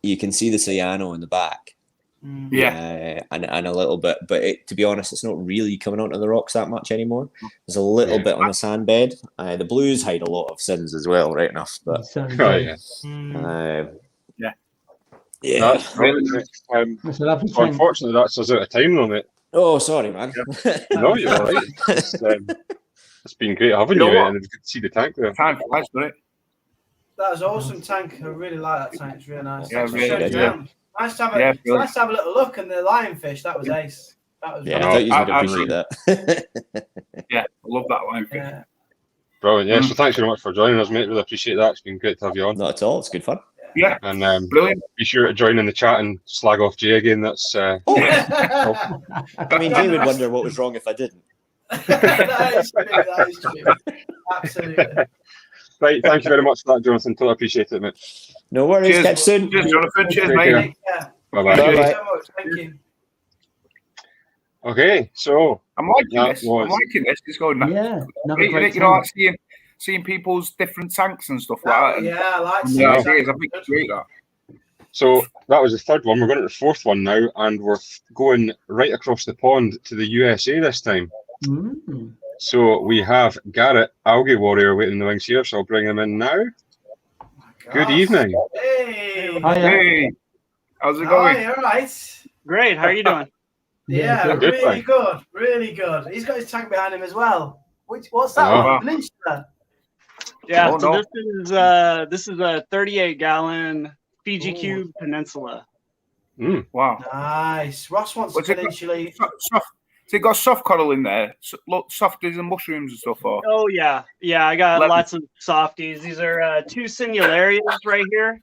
you can see the cyano in the back, and a little bit, but to be honest, it's not really coming onto the rocks that much anymore. There's a little bit on the sand bed. The blues hide a lot of sins as well, right enough, but Yeah, that's really nice. Unfortunately, that's us out of time on it. Oh, sorry, man. No, you're all right. It's been great having you, and it's good to see the tank there. Time flies, doesn't it? That was awesome tank. I really like that tank. It's really nice. Yeah, really good. Nice to have nice to have a little look. And the lionfish, that was ace. That was I thought you would appreciate that. Yeah, I love that lionfish. Yeah. Brilliant. Yeah, so thanks very much for joining us, mate. Really appreciate that. It's been great to have you on. Not at all. It's good fun. Yeah, and brilliant. Be sure to join in the chat and slag off Jay again. That's. I mean, Jay would wonder what was wrong if I didn't. That is true. Absolutely. Right, thank you very much for that, Jonathan. Totally appreciate it, mate. No worries. Cheers. Catch soon. Cheers, Jonathan. Cheers, mate. Bye-bye. Thank you so much. Thank you. Okay, so I'm liking this. I'm liking this. It's going. Yeah, you know, like seeing people's different tanks and stuff like that. Yeah, I like I think it's great that. So that was the third one. We're going to the fourth one now, and we're going right across the pond to the USA this time. Mm. So we have Garrett, Algae Warrior, waiting in the wings here. So I'll bring him in now. Good evening. Hey. Hey. How's it going? Hi, all right. Great. How are you doing? Yeah, really good. Really good. He's got his tank behind him as well. What's that one? Peninsula. Yeah, this is a 38-gallon Fiji Cube Peninsula. Wow. Nice. Ross wants a peninsula. So you got soft coral in there, softies and mushrooms and stuff. Or? Oh yeah, I got lots of softies. These are 2 Sinularias right here,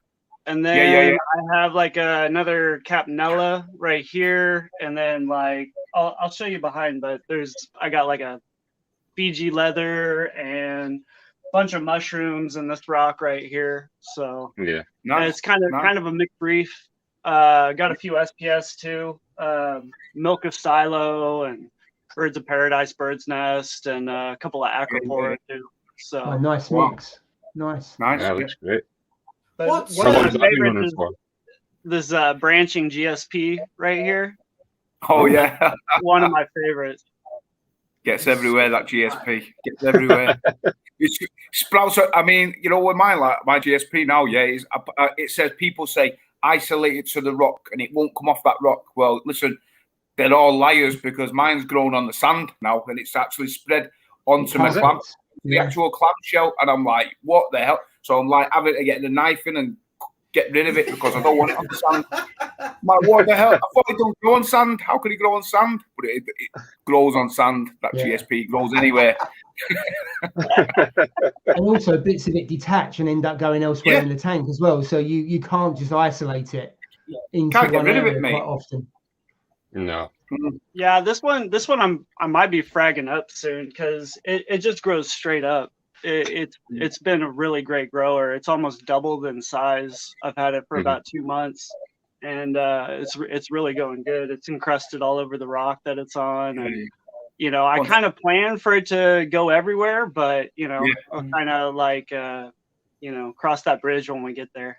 and then I have like another Capnella right here, and then like I'll show you behind, but I got like a Fiji leather and a bunch of mushrooms in this rock right here. So yeah, it's kind of a mixed reef. Got a few SPS too. Milk of Silo and Birds of Paradise, Bird's Nest, and a couple of Acropora too. So nice mix. Nice. Yeah, looks great. But one of my favorites is this branching GSP right here. Oh yeah, one of my favorites. Gets everywhere, that GSP. Gets everywhere. It sprouts. I mean, you know, with my GSP now, it says people say isolate it to the rock and it won't come off that rock. Well, listen, they're all liars because mine's grown on the sand now and it's actually spread onto my clam, the actual clamshell, and I'm like, what the hell? So I'm like having to get the knife in and get rid of it because I don't want it on the sand. I'm like, what the hell? I thought it don't grow on sand. How could it grow on sand? But it grows on sand. That GSP grows anywhere. And also bits of it detach and end up going elsewhere in the tank as well. So you can't just isolate it into one area quite often. No. Yeah, this one I might be fragging up soon because it just grows straight up. It's been a really great grower. It's almost doubled in size. I've had it for about 2 months, and it's really going good. It's encrusted all over the rock that it's on, and you know, I kind of plan for it to go everywhere, but you know, I'll kind of like you know, cross that bridge when we get there.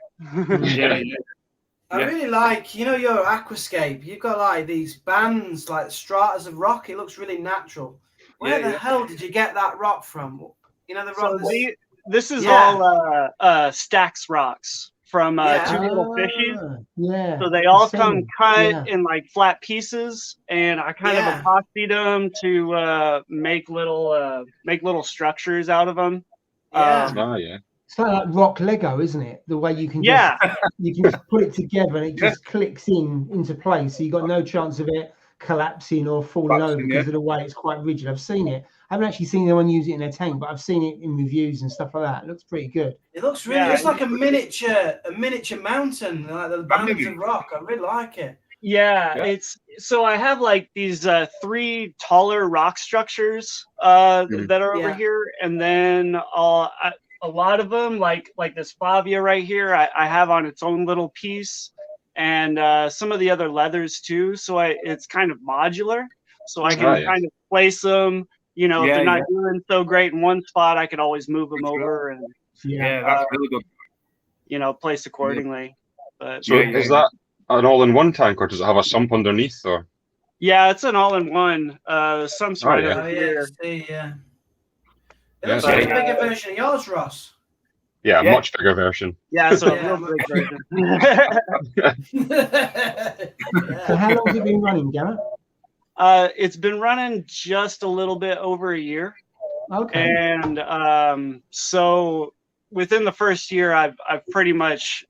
I really like, you know, your aquascape. You've got like these bands, like stratas of rock. It looks really natural. Where the hell did you get that rock from? You know, the rock. So this is all Stax rocks from 2 little fishies. Yeah. So they all come cut in like flat pieces, and I kind of epoxied them to make little structures out of them. It's like rock Lego, isn't it? The way you can Yeah. you can just put it together and it just clicks into place. So you got no chance of it collapsing or falling over because of the way it's quite rigid. I've seen it. I haven't actually seen anyone use it in their tank, but I've seen it in reviews and stuff like that. It looks pretty good. It looks really. It's like a miniature mountain, like the bands of rock. I really like it. Yeah, it's so I have like these 3 taller rock structures that are over here, and then a lot of them, like this Favia right here, I have on its own little piece, and some of the other leathers too. So it's kind of modular, so I can kind of place them. You know, if they're not doing so great in one spot, I can always move them over and that's really good. You know, place accordingly. But so is that an all-in-one tank, or does it have a sump underneath? Or yeah, it's an all-in-one. Sump's right over here. It looks like a bigger version of yours, Ross. Yeah, much bigger version. Yeah, so a real big version. So how long has it been running, Garrett? It's been running just a little bit over a year. Okay. And so within the first year, I've pretty much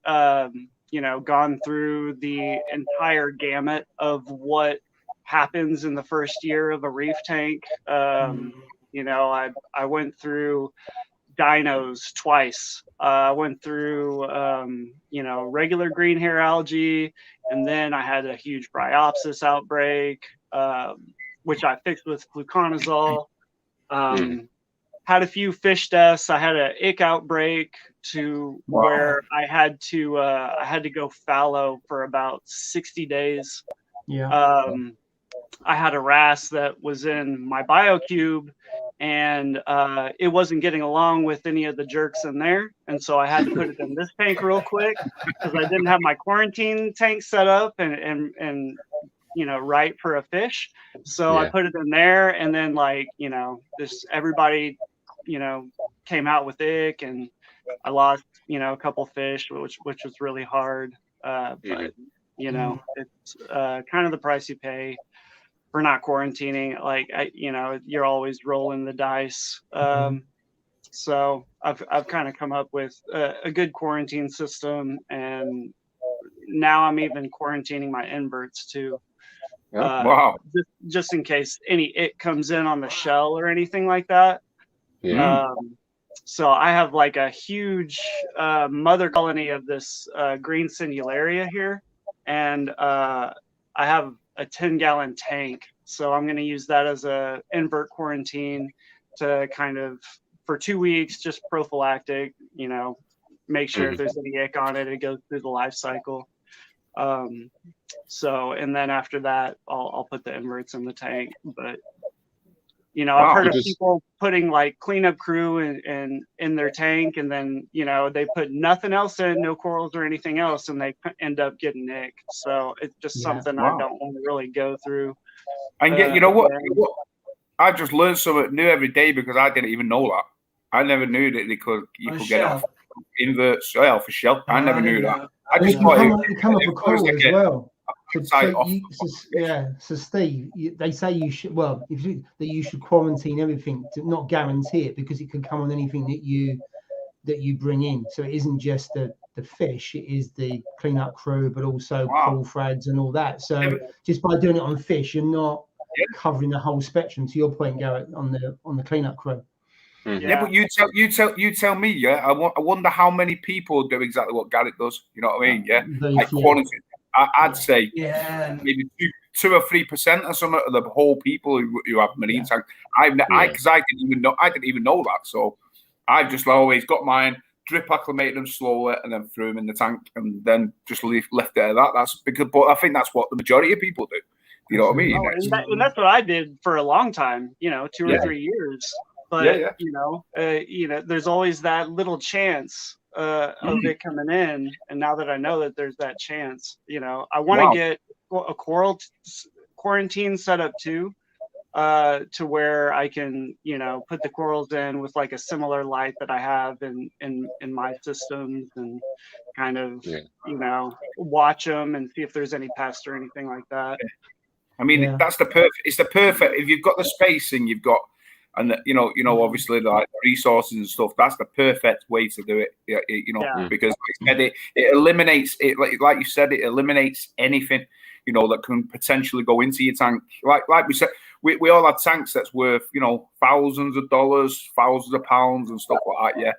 you know, gone through the entire gamut of what happens in the first year of a reef tank. You know, I went through dinos twice. I went through, you know, regular green hair algae, and then I had a huge bryopsis outbreak, which I fixed with fluconazole. Had a few fish deaths. I had an ick outbreak to where I had to go fallow for about 60 days. I had a wrasse that was in my biocube, and it wasn't getting along with any of the jerks in there, and so I had to put it in this tank real quick because I didn't have my quarantine tank set up and you know, right for a fish. So I put it in there, and then like, you know, this everybody, you know, came out with ick, and I lost, you know, a couple fish, which was really hard. But you know, it's kind of the price you pay for not quarantining. Like, you know, you're always rolling the dice. So I've kind of come up with a good quarantine system, and now I'm even quarantining my inverts too. Just in case any it comes in on the shell or anything like that. So I have like a huge mother colony of this green singularia here, and I have a 10-gallon tank. So I'm going to use that as a invert quarantine to kind of, for 2 weeks, just prophylactic, you know, make sure if there's any ick on it, it goes through the life cycle. So, and then after that, I'll put the inverts in the tank. But, you know, I've heard of people putting like cleanup crew in their tank, and then, you know, they put nothing else in, no corals or anything else, and they end up getting ick. So it's just something I don't want to really go through. And yet, you know what? I just learned something new every day, because I didn't even know that. I never knew that you could get off inverts for shell. I never knew that. I just thought you come up with coral as well. So Steve, they say you should, well, that you should quarantine everything, to not guarantee it, because it could come on anything that you bring in. So it isn't just the fish, it is the cleanup crew, but also coral frags and all that. So just by doing it on fish, you're not covering the whole spectrum. To your point, Garrett, on the cleanup crew. Yeah, but you tell me. Yeah, I wonder how many people do exactly what Garrett does. You know what I mean? Yeah, like quarantine. I'd say maybe 2 or 3% or some of the whole people who have marine tank. Because I didn't even know that. So I've just always got mine, drip acclimate them slowly, and then threw them in the tank, and then just left it at that. That's because, but I think that's what the majority of people do. You know what I mean? And that's what I did for a long time. You know, 2 or 3 years. But you know, there's always that little chance of it coming in. And now that I know that there's that chance, you know, I want to get a coral quarantine set up too, to where I can, you know, put the corals in with like a similar light that I have in my systems, and kind of, you know, watch them and see if there's any pests or anything like that. I mean, that's the perfect. It's the perfect. If you've got the space and you've got and obviously like resources and stuff. That's the perfect way to do it. Because like I said, it eliminates it. Like you said, it eliminates anything that can potentially go into your tank. Like we said, we all have tanks that's worth thousands of dollars, thousands of pounds, and stuff like that. Yeah.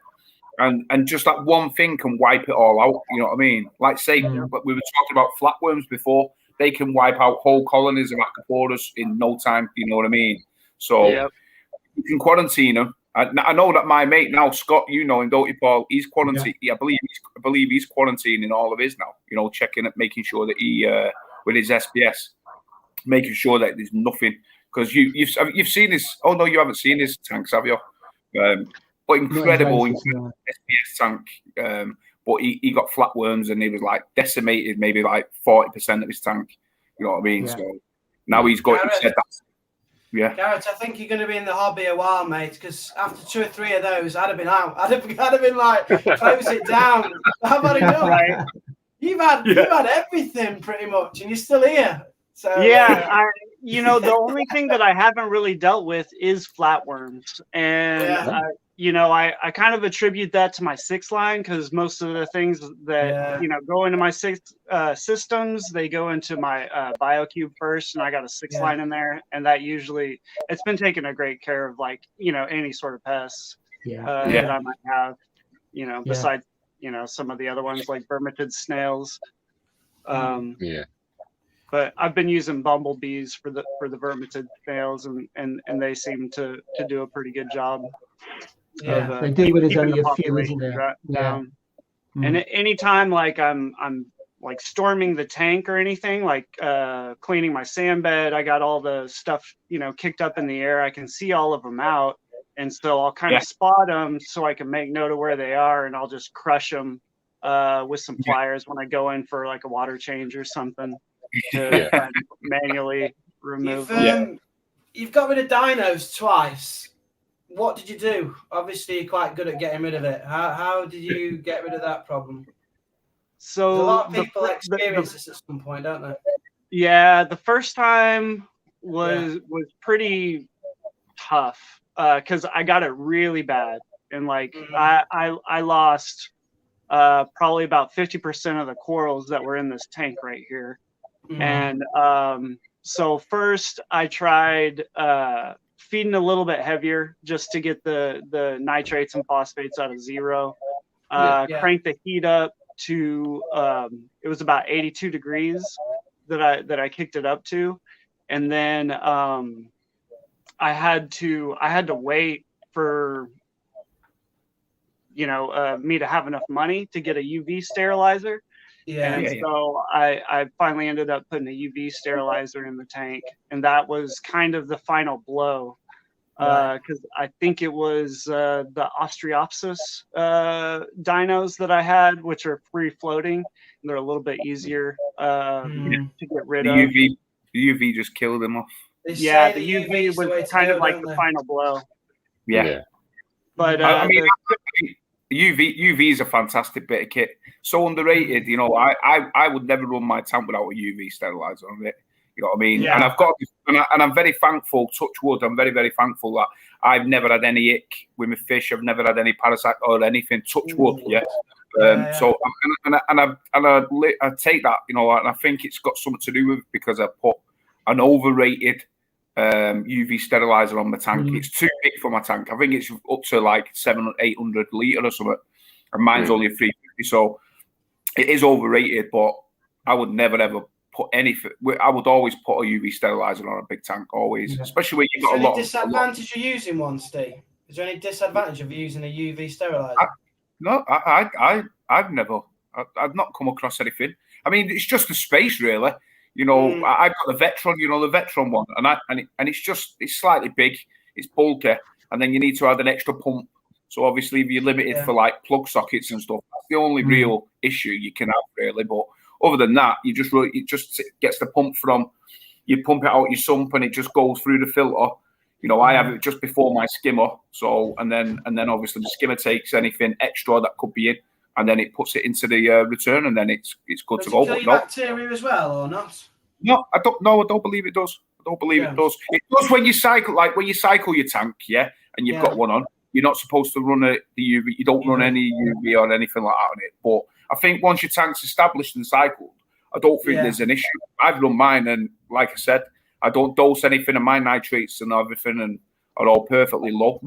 And just that one thing can wipe it all out. You know what I mean? Like say, but we were talking about flatworms before. They can wipe out whole colonies of Acrophoras in no time. You know what I mean? So you can quarantine them. I know that my mate now, Scott, him, don't you, Paul? He's quarantined. I believe he's quarantining all of his now. Checking it, making sure that he with his SPS, making sure that there's nothing. Because you've seen this. Oh no, you haven't seen his tanks, have you? But incredible SPS tank. But he got flatworms and he was like decimated, maybe like 40% of his tank. You know what I mean? Yeah. So now he's got. Garrett, he said that. Yeah. Garrett, I think you're going to be in the hobby a while, mate. Because after 2 or 3 of those, I'd have been out. I'd have been like, close it down. How about it done? Right. You've had everything pretty much, and you're still here. So the only thing that I haven't really dealt with is flatworms, and I kind of attribute that to my 6 line because most of the things that go into my 6 systems, they go into my BioCube first, and I got a 6 line in there, and that usually it's been taking a great care of any sort of pests that I might have, besides some of the other ones like vermitid snails. But I've been using bumblebees for the vermitid snails, and they seem to do a pretty good job. Yeah, they do when there's only a few, isn't there? And anytime I'm like storming the tank or anything, like cleaning my sand bed, I got all the stuff kicked up in the air. I can see all of them out, and so I'll kind of spot them so I can make note of where they are, and I'll just crush them with some pliers when I go in for like a water change or something to manually remove them. You've got rid of dinos twice. What did you do? Obviously, you're quite good at getting rid of it. How did you get rid of that problem? So a lot of people experience this at some point, don't they? Yeah, the first time was pretty tough because I got it really bad, and I lost probably about 50% of the corals that were in this tank right here. And so first I tried feeding a little bit heavier just to get the nitrates and phosphates out of 0. Cranked the heat up to it was about 82 degrees that I kicked it up to, and then I had to wait for me to have enough money to get a UV sterilizer. So I finally ended up putting a UV sterilizer in the tank, and that was kind of the final blow because I think it was the Ostreopsis dinos that I had, which are free floating, and they're a little bit easier to get rid of. The UV just killed them off. The UV was kind of like the final blow. But UV is a fantastic bit of kit. So underrated, I would never run my tank without a UV sterilizer on it. You know what I mean? And I've got, and I'm very thankful. Touch wood. I'm very, very thankful that I've never had any ick with my fish. I've never had any parasite or anything. Touch wood. So I take that, and I think it's got something to do with it because I put an overrated UV sterilizer on my tank. It's too big for my tank. I think it's up to like 700-800 litre or something, and mine's only 350. So it is overrated, but I would never ever put anything. I would always put a UV sterilizer on a big tank, always, especially when you've got a lot. Is there any disadvantage of using one, Steve? Is there any disadvantage of using a UV sterilizer? No, I've never. I've not come across anything. I mean, it's just the space, really. I've got the Vetron, the Vetron one, and it's slightly big, it's bulky, and then you need to add an extra pump. So obviously, if you're limited for like plug sockets and stuff, that's the only real issue you can have, really. But other than that, it just gets the pump you pump it out your sump, and it just goes through the filter. I have it just before my skimmer, so and then obviously the skimmer takes anything extra that could be in, and then it puts it into the return, and then it's good to go. Does it kill your bacteria as well, or not? No, I don't. No, I don't believe it does. I don't believe it does. It does when you cycle, like when you cycle your tank, and you've got one on. You're not supposed to run the UV. You don't run any UV or anything like that on it. But I think once your tank's established and cycled, I don't think there's an issue. I've run mine, and like I said, I don't dose anything, and my nitrates and everything and are all perfectly low.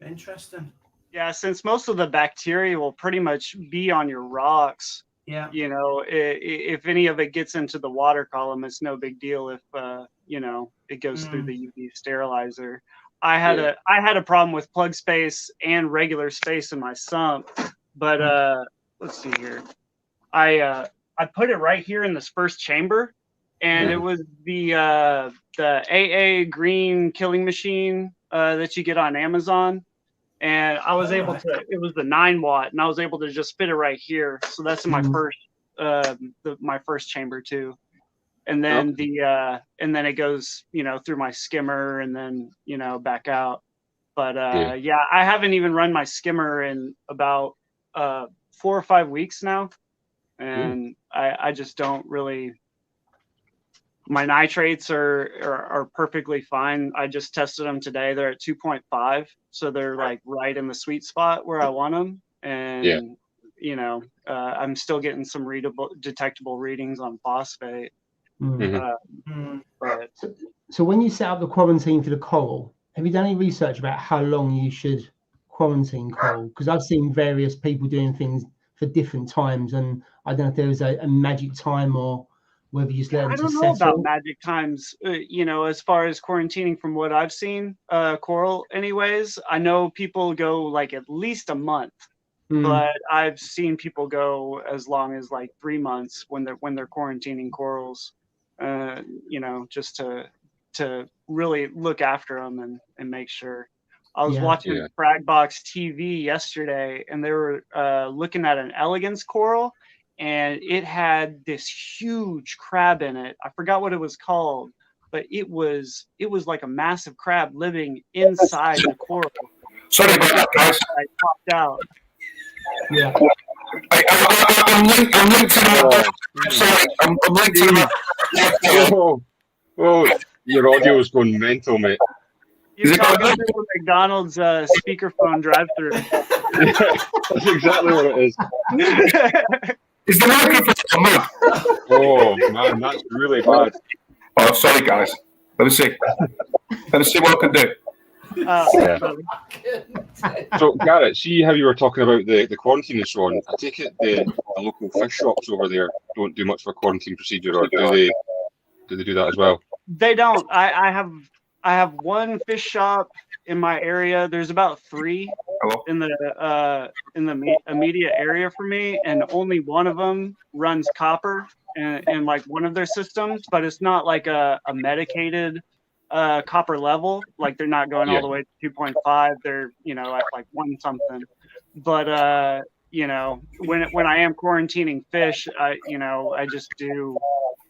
Interesting. Yeah, since most of the bacteria will pretty much be on your rocks. Yeah. You know, if any of it gets into the water column, it's no big deal if you know, it goes through the UV sterilizer. I had a problem with plug space and regular space in my sump, but let's see here. I put it right here in this first chamber, and it was the AA green killing machine that you get on Amazon. And I was able to, it was the 9-watt, and I was able to just fit it right here. So that's in my first, my first chamber too. And then and then it goes, you know, through my skimmer and then, you know, back out. But I haven't even run my skimmer in about 4 or 5 weeks now. And I just don't really, my nitrates are perfectly fine. I just tested them today. They're at 2.5. So they're like right in the sweet spot where I want them. And, you know, I'm still getting some detectable readings on phosphate. But so when you set up the quarantine for the coral, have you done any research about how long you should quarantine coral? Because I've seen various people doing things for different times, and I don't know if there was a magic time or whether you just let them to settle. I don't know about magic times, you know, as far as quarantining from what I've seen, coral anyways. I know people go like at least a month, but I've seen people go as long as like 3 months when they're quarantining corals, you know, just to really look after them and make sure. I was watching Fragbox TV yesterday, and they were looking at an elegance coral, and it had this huge crab in it. I forgot what it was called, but it was like a massive crab living inside the coral. Sorry about that, guys. I popped out. Yeah. I'm linked to that. Sorry, I'm linked to that. Oh, your audio is going mental, mate. You're talking to the McDonald's speakerphone drive-through. That's exactly what it is. Is the microphone on? Oh man, that's really bad. Oh, sorry guys. Let me see what I can do. So Garrett, see how you were talking about the quarantine and so on. I take it the local fish shops over there don't do much for quarantine procedure, or do they do that as well? They don't. I have one fish shop in my area. There's about 3 in the immediate area for me, and only one of them runs copper in like one of their systems, but it's not like a medicated copper level. Like they're not going all the way to 2.5. They're, you know, at like 1 something. But you know, when I am quarantining fish, I just do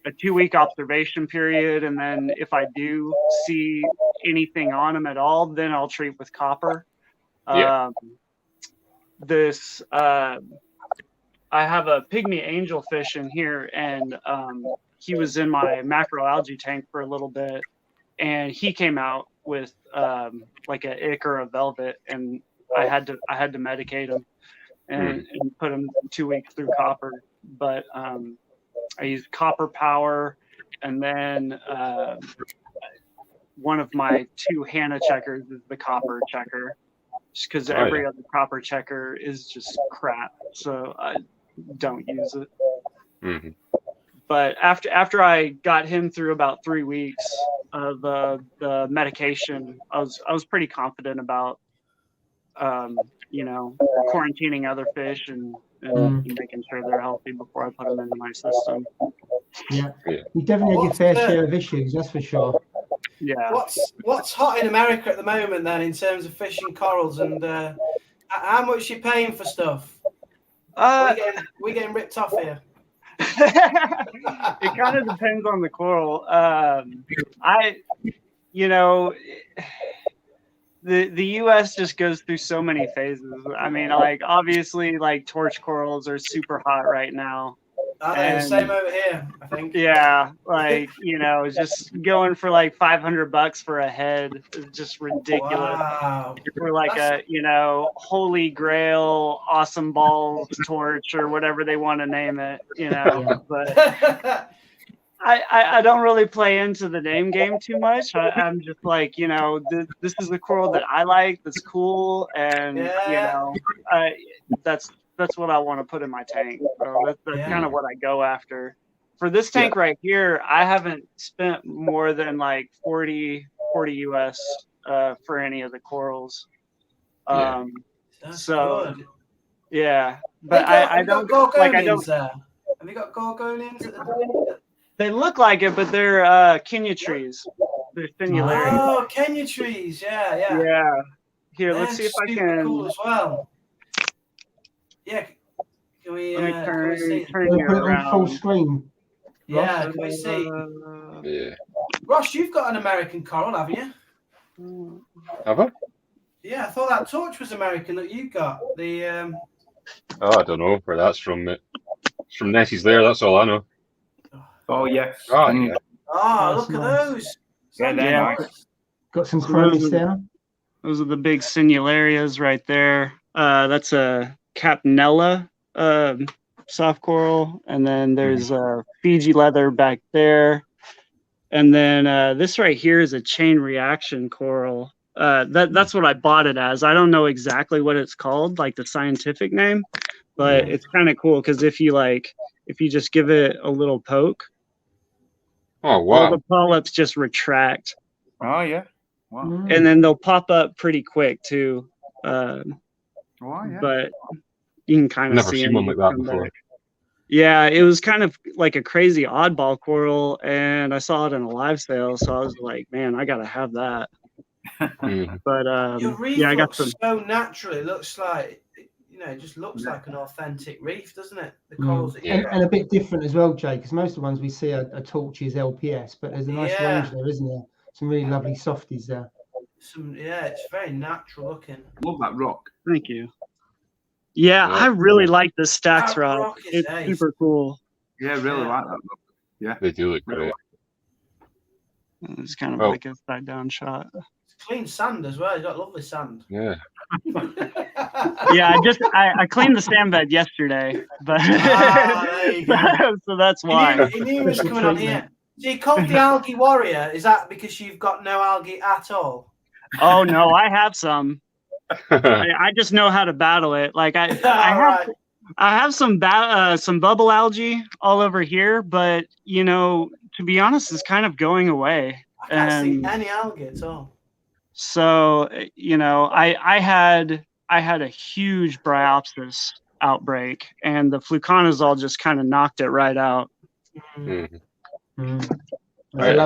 a 2-week observation period, and then if I do see anything on them at all, then I'll treat with copper. I have a pygmy angelfish in here, and he was in my macroalgae tank for a little bit, and he came out with like an ick or a velvet, and I had to medicate him and put him 2 weeks through copper. But I use copper power, and then one of my 2 Hannah checkers is the copper checker, just because every other copper checker is just crap, so I don't use it. But after I got him through about 3 weeks of the medication, I was pretty confident about you know, quarantining other fish and making sure they're healthy before I put them into my system. Yeah, you definitely had your fair share of issues, that's for sure. Yeah. What's hot in America at the moment then, in terms of fishing corals, and how much you paying for stuff? We getting ripped off here. It kind of depends on the coral. You know, the U.S. just goes through so many phases. I mean, like obviously, like torch corals are super hot right now. Same over here, I think. Yeah, like, you know, just going for like $500 for a head is just ridiculous. Wow. For like a, you know, holy grail, awesome balls torch or whatever they want to name it, you know. But I don't really play into the name game too much. I'm just like, you know, this is the coral that I like, that's cool, and you know, that's what I want to put in my tank. So that's kind of what I go after. For this tank right here, I haven't spent more than like 40 US for any of the corals. So good. yeah, but I don't like. I don't. Have you got gorgonians at the... They look like it, but they're Kenya trees. They're Sinularia. Oh, Kenya trees. Yeah. Yeah. Here, let's see if I can. Cool as well. Yeah. Can we? Let me can we see? turn you Put it on around. full screen. Yeah. Can we see? Yeah. Ross, you've got an American coral, haven't you? Have I? Yeah, I thought that torch was American that you got. The Oh, I don't know where that's from. It's from Nessie's there. That's all I know. Oh yes. Oh yeah. Oh, That's look nice. at those. Yeah, they're nice. Got some chromis there. Those are the big Sinularias right there. That's a Capnella soft coral, and then there's Fiji leather back there, and then this right here is a chain reaction coral. That's what I bought it as. I don't know exactly what it's called, like the scientific name, but it's kind of cool because if you just give it a little poke, all the polyps just retract. Oh yeah. Wow. And then they'll pop up pretty quick too. Wow, yeah. But you can kind of Never see seen one like that before. Yeah, it was kind of like a crazy oddball coral, and I saw it in a live sale, so I was like, man, I gotta have that. But your reef yeah, I got looks some. so natural. It looks like, you know, it just looks like an authentic reef, doesn't it? The corals that you get. And a bit different as well, Jay, because most of the ones we see are torches, LPS, but there's a nice range there, isn't there? Some really lovely softies there. It's very natural looking. Love that rock. Thank you. Yeah, I really like the Stax rock. It's super cool. Yeah, I really like that rock. Yeah, they do look great. It's kind of like a side down shot. It's clean sand as well. You got lovely sand. Yeah. Yeah, I cleaned the sand bed yesterday, but there you go. so that's why. He knew he was coming on here. So you called the Algae Warrior. Is that because you've got no algae at all? Oh no, I have some. I just know how to battle it. Like I have some bubble algae all over here, but you know, to be honest, it's kind of going away. I can't see any algae at all. So you know, I had a huge bryopsis outbreak, and the fluconazole just kind of knocked it right out. I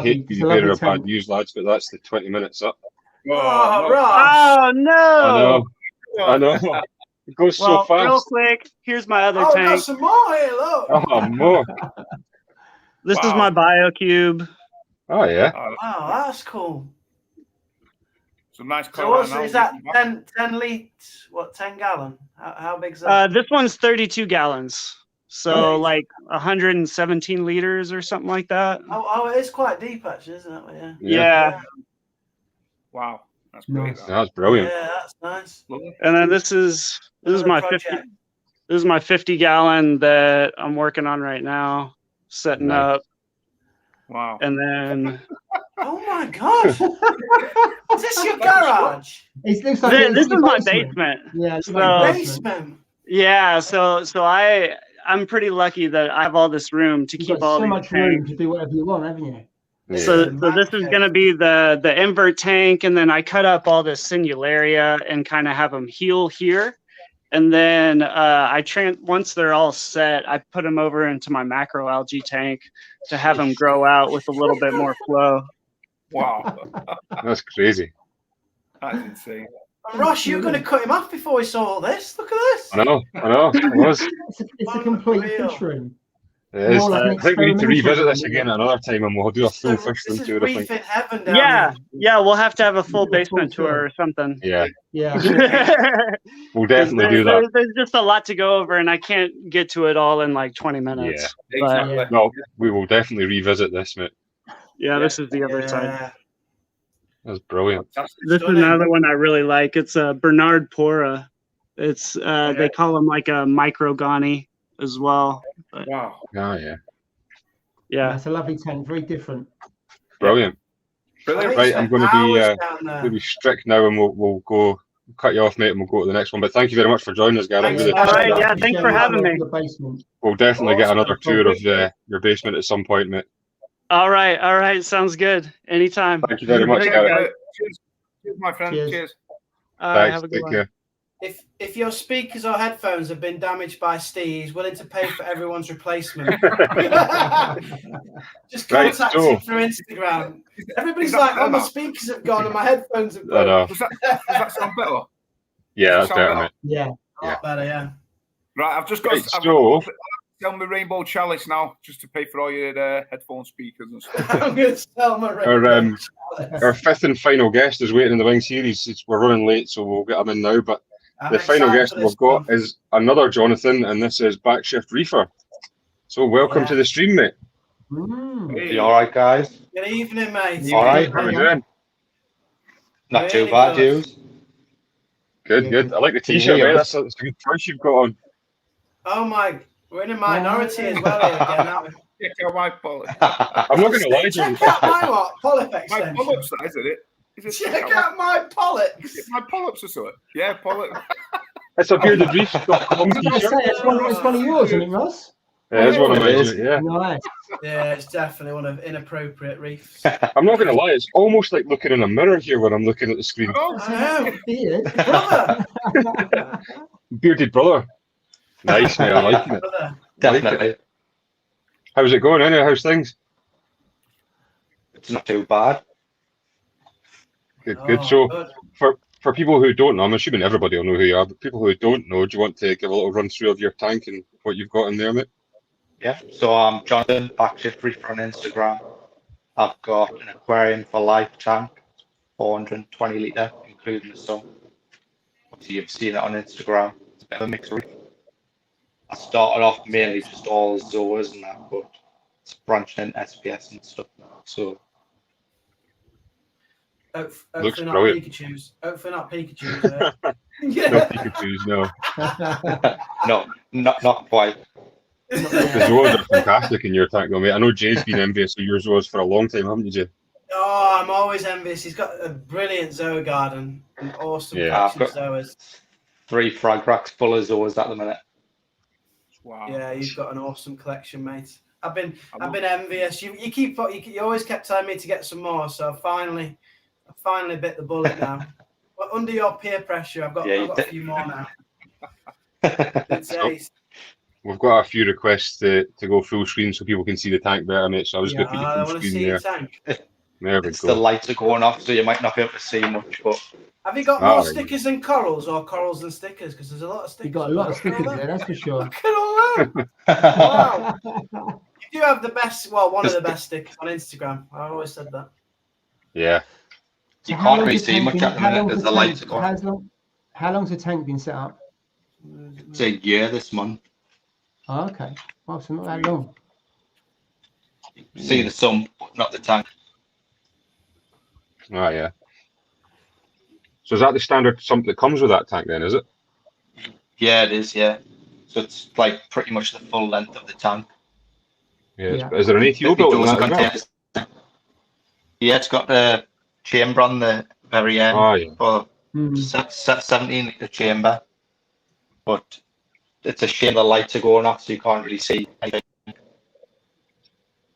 hate to be better of bad news, lads, but that's the 20 minutes up. Oh, Ross. Oh no! I know. It goes so fast. Real quick, here's my other tank. Got some more here, look. Oh, more. This is my BioCube. Oh yeah. Wow, that's cool. Some nice. So is that 10 litres? What, 10 gallon? How big is that? This one's 32 gallons. So like 117 liters or something like that. Oh, it is quite deep actually, isn't it? Yeah. Wow, that's great. Nice. That's brilliant. Yeah, that's nice. And then this is my 50 gallon that I'm working on right now, setting up. Wow. And then oh my god. Is this your garage? It looks like this is my basement. Yeah, it's my basement. Yeah, so I'm pretty lucky that I have all this room to keep all so these much tanks. room to do whatever you want, haven't you? Yeah. So this is going to be the invert tank, and then I cut up all this Sinularia and kind of have them heal here, and then once they're all set, I put them over into my macroalgae tank to have them grow out with a little bit more flow. Wow, that's crazy. That's insane. And Ross, you're going to cut him off before we saw all this. Look at this. I know. It was. It's a complete fish room. It is. More like I think we need to revisit this experimental again at another time, and we'll do a full fish room This is tour. I think. reefing heaven down Yeah, here. yeah, we'll have to have a full basement tour or something. Yeah, Yeah. we'll definitely do that. There's just a lot to go over, and I can't get to it all in like 20 minutes. Yeah, But exactly. No, we will definitely revisit this, mate. yeah, this is the other side. That's brilliant. This is another one I really like. It's a Bernard Pora. It's they call him like a microgoni as well. But, Wow. Oh yeah. yeah. That's a lovely tank. Very different. Brilliant. Brilliant. Right, I'm going to be strict now, and we'll go cut you off, mate, and we'll go to the next one. But thank you very much for joining us, Garrett. Thanks, All right, yeah, thanks for having me. We'll definitely get another tour of your basement at some point, mate. All right, sounds good. Anytime. Thank you very much, Garrett. Cheers, my friend. Cheers. All right, Thanks. have a good Take one. care. If your speakers or headphones have been damaged by Steve, he's willing to pay for everyone's replacement. Just contact him through Instagram. Everybody's like, "Oh, my speakers have gone and my headphones have gone." Does that sound better? Yeah, that's better, mate. Yeah. Better, yeah. Right, I've just got to sell my Rainbow Chalice now, just to pay for all your headphone speakers and stuff. I'm going to sell my Rainbow Chalice. Our fifth and final guest is waiting in the wing series. We're running late, so we'll get him in now. But the final guest we've got is another Jonathan, and this is Backshift Reefer. So welcome to the stream, mate. Hey. You all right, guys? Good evening, mate. All right. How are you doing? Not too bad, you? Good. I like the t-shirt, mate. That's a good choice you've got on. Oh my, we're in a minority as well here again. Check out my polyp. I'm not going to lie to you. Check out my what? Polyp extension. My polyps, isn't it? Check out my polyps. My polyps or something. Yeah, polyp. It's a bearded reef. It's one of yours, isn't it, Ross? Yeah, it's one of mine. Yeah. Nice. Yeah, it's definitely one of inappropriate reefs. I'm not going to lie. It's almost like looking in a mirror here when I'm looking at the screen. Oh, I know. Brother. Bearded brother. Nice, mate. I like it. Definitely. How's it going anyway? How's things? It's not too bad. Good. So, for people who don't know, I'm assuming everybody will know who you are, but people who don't know, do you want to give a little run through of your tank and what you've got in there, mate? Yeah, so I'm Jonathan, Backshift Reefer on Instagram. I've got an Aquarium for Life tank, 420 litre, including the sun. Obviously, you've seen it on Instagram. It's a bit of a mixed reef. I started off mainly just all Zoas and that, but it's branching in SPS and stuff now. So hopefully not brilliant. Pikachu's. Hopefully not Pikachu's. No Pikachu's, no. not quite. The Zoas are fantastic in your tank, though, mate. I know Jay's been envious of your Zoas for a long time, haven't you, Jay? Oh, I'm always envious. He's got a brilliant Zoa garden, an awesome collection of Zoas. 3 frag racks full of Zoas at the minute. Wow. Yeah, you've got an awesome collection, mate. I've been envious. You always kept telling me to get some more, so I finally bit the bullet now. But under your peer pressure, I've got a few more now. We've got a few requests to go full screen so people can see the tank better, mate. So I was going to put you full screen there. There we go. The lights are going off, so you might not be able to see much. But have you got more stickers than corals, or corals and stickers? Because there's a lot of stickers. You've got a lot of stickers there, that's for sure. Look at all that. Wow. You do have the best, one of the best stickers on Instagram. I've always said that. Yeah. You can't really see much at the minute as the lights are going. How long's the tank been set up? It's a year this month. Oh, okay. Well, so not that long. See the sun, but not the tank. Oh, yeah. So is that the standard sump that comes with that tank then, is it? Yeah, it is, yeah. So it's like pretty much the full length of the tank. Yeah. Is there an ATO built in that as well? Yeah, it's got the chamber on the very end. Oh, yeah. For 17 litre chamber. But it's a shame the lights are going off, so you can't really see anything.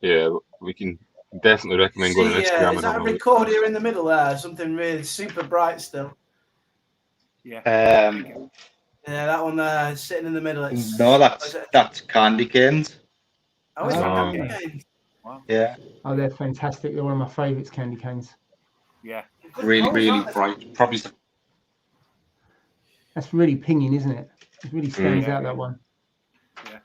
Yeah, we can definitely recommend going on Instagram. Is that a recorder in the middle there? Something really super bright still. Yeah. Yeah, that one there, sitting in the middle. No, that's candy canes. Oh, it's candy canes. Wow. Yeah. Oh, they're fantastic. They're one of my favourites, candy canes. Yeah. Really bright. Probably. That's really pinging, isn't it? It really stands out, that one. Yeah.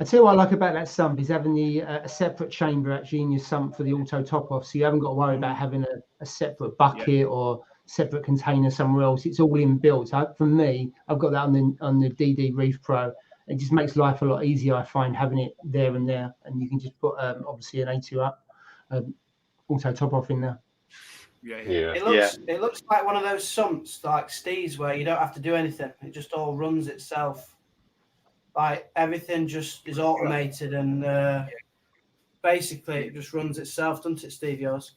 I tell you what I like about that sump is having the a separate chamber actually in your sump for the auto top off, so you haven't got to worry about having a separate bucket or separate container somewhere else. It's all inbuilt. For me, The DD Reef Pro. It just makes life a lot easier. I find having it there, and you can just put obviously an A2 up auto top off in there. It looks like one of those sumps like Steve's where you don't have to do anything. It just all runs itself. Like everything just is automated and basically it just runs itself, doesn't it, Steve? Yours?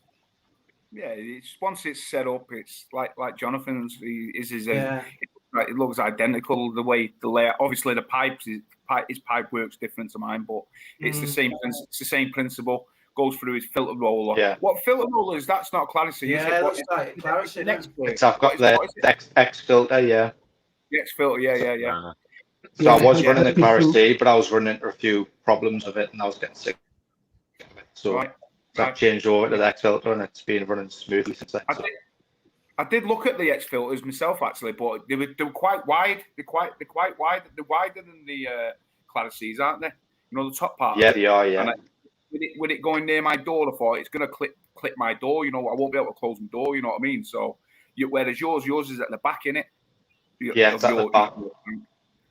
Yeah, it's once it's set up, it's like Jonathan's. It looks identical the way the layout. Obviously, his pipe works different to mine, but it's the same. It's the same principle. Goes through his filter roller. Yeah. What filter roller is? That's not Clarity. Yeah, it looks like Clarity. I've got the X filter. Yeah. The X filter. Yeah. So I was running the Clarity, but I was running into a few problems with it, and I was getting sick of it. So I changed over to the X filter, and it's been running smoothly since then. I did look at the X filters myself actually, but they were quite wide. They're quite wide. They're wider than the Clarities, aren't they? You know, the top part. Yeah, they are. Yeah. And with it going near my door, I thought it's going to clip my door. You know, I won't be able to close my door. You know what I mean? So, whereas yours is at the back, innit? Yeah, it's at the back.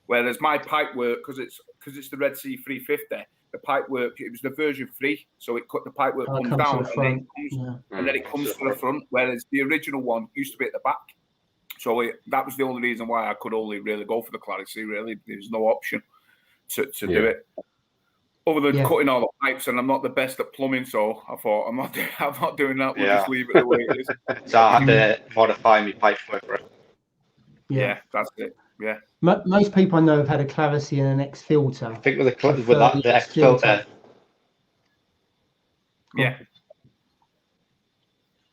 Whereas my pipe work, because it's the Red Sea 350, the pipe work, it was the version 3, so the pipe work comes down and then it comes to the front. Whereas the original one used to be at the back. So that was the only reason why I could only really go for the Clarity. Really, there's no option to do it. Other than cutting all the pipes, and I'm not the best at plumbing, so I thought I'm not doing that. We'll just leave it the way it is. So I had to modify my pipe for it. Yeah, that's it. Yeah. Most people I know have had a Clarity and an X filter. I think with the X filter. Yeah.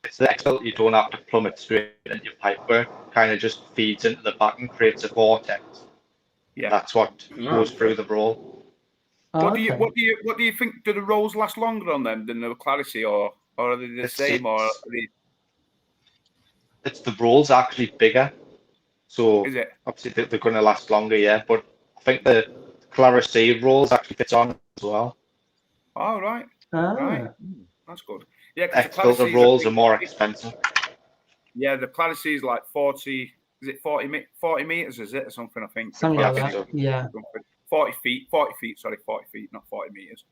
It's the X filter. You don't have to plumb it straight into your pipe work. Kind of just feeds into the back and creates a vortex. Yeah. That's what goes through the roll. What do you think? Do the rolls last longer on them than the Clarity, or are they the same? It's the rolls actually bigger, so is it? Obviously they're going to last longer. Yeah, but I think the Clarity rolls actually fits on as well. Oh right, right, that's good. Yeah, X filter rolls are more expensive. Yeah, the Clarity is like 40. Is it 40 meters? Is it or something? I think something like that. Yeah. 40 feet, not 40 meters.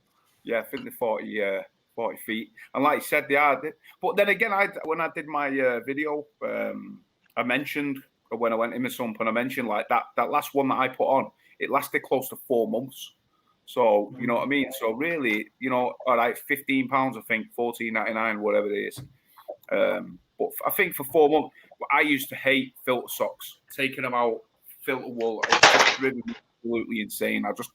Yeah, I think they're 40 feet. And like you said, they are. But then again, when I did my video, I mentioned when I went in the sump, and I mentioned like that last one that I put on, it lasted close to 4 months. So, you know what I mean? So really, all right, £15, I think, $14.99, whatever it is. But I think for 4 months, I used to hate filter socks, taking them out, filter wool. It's just really absolutely insane. I just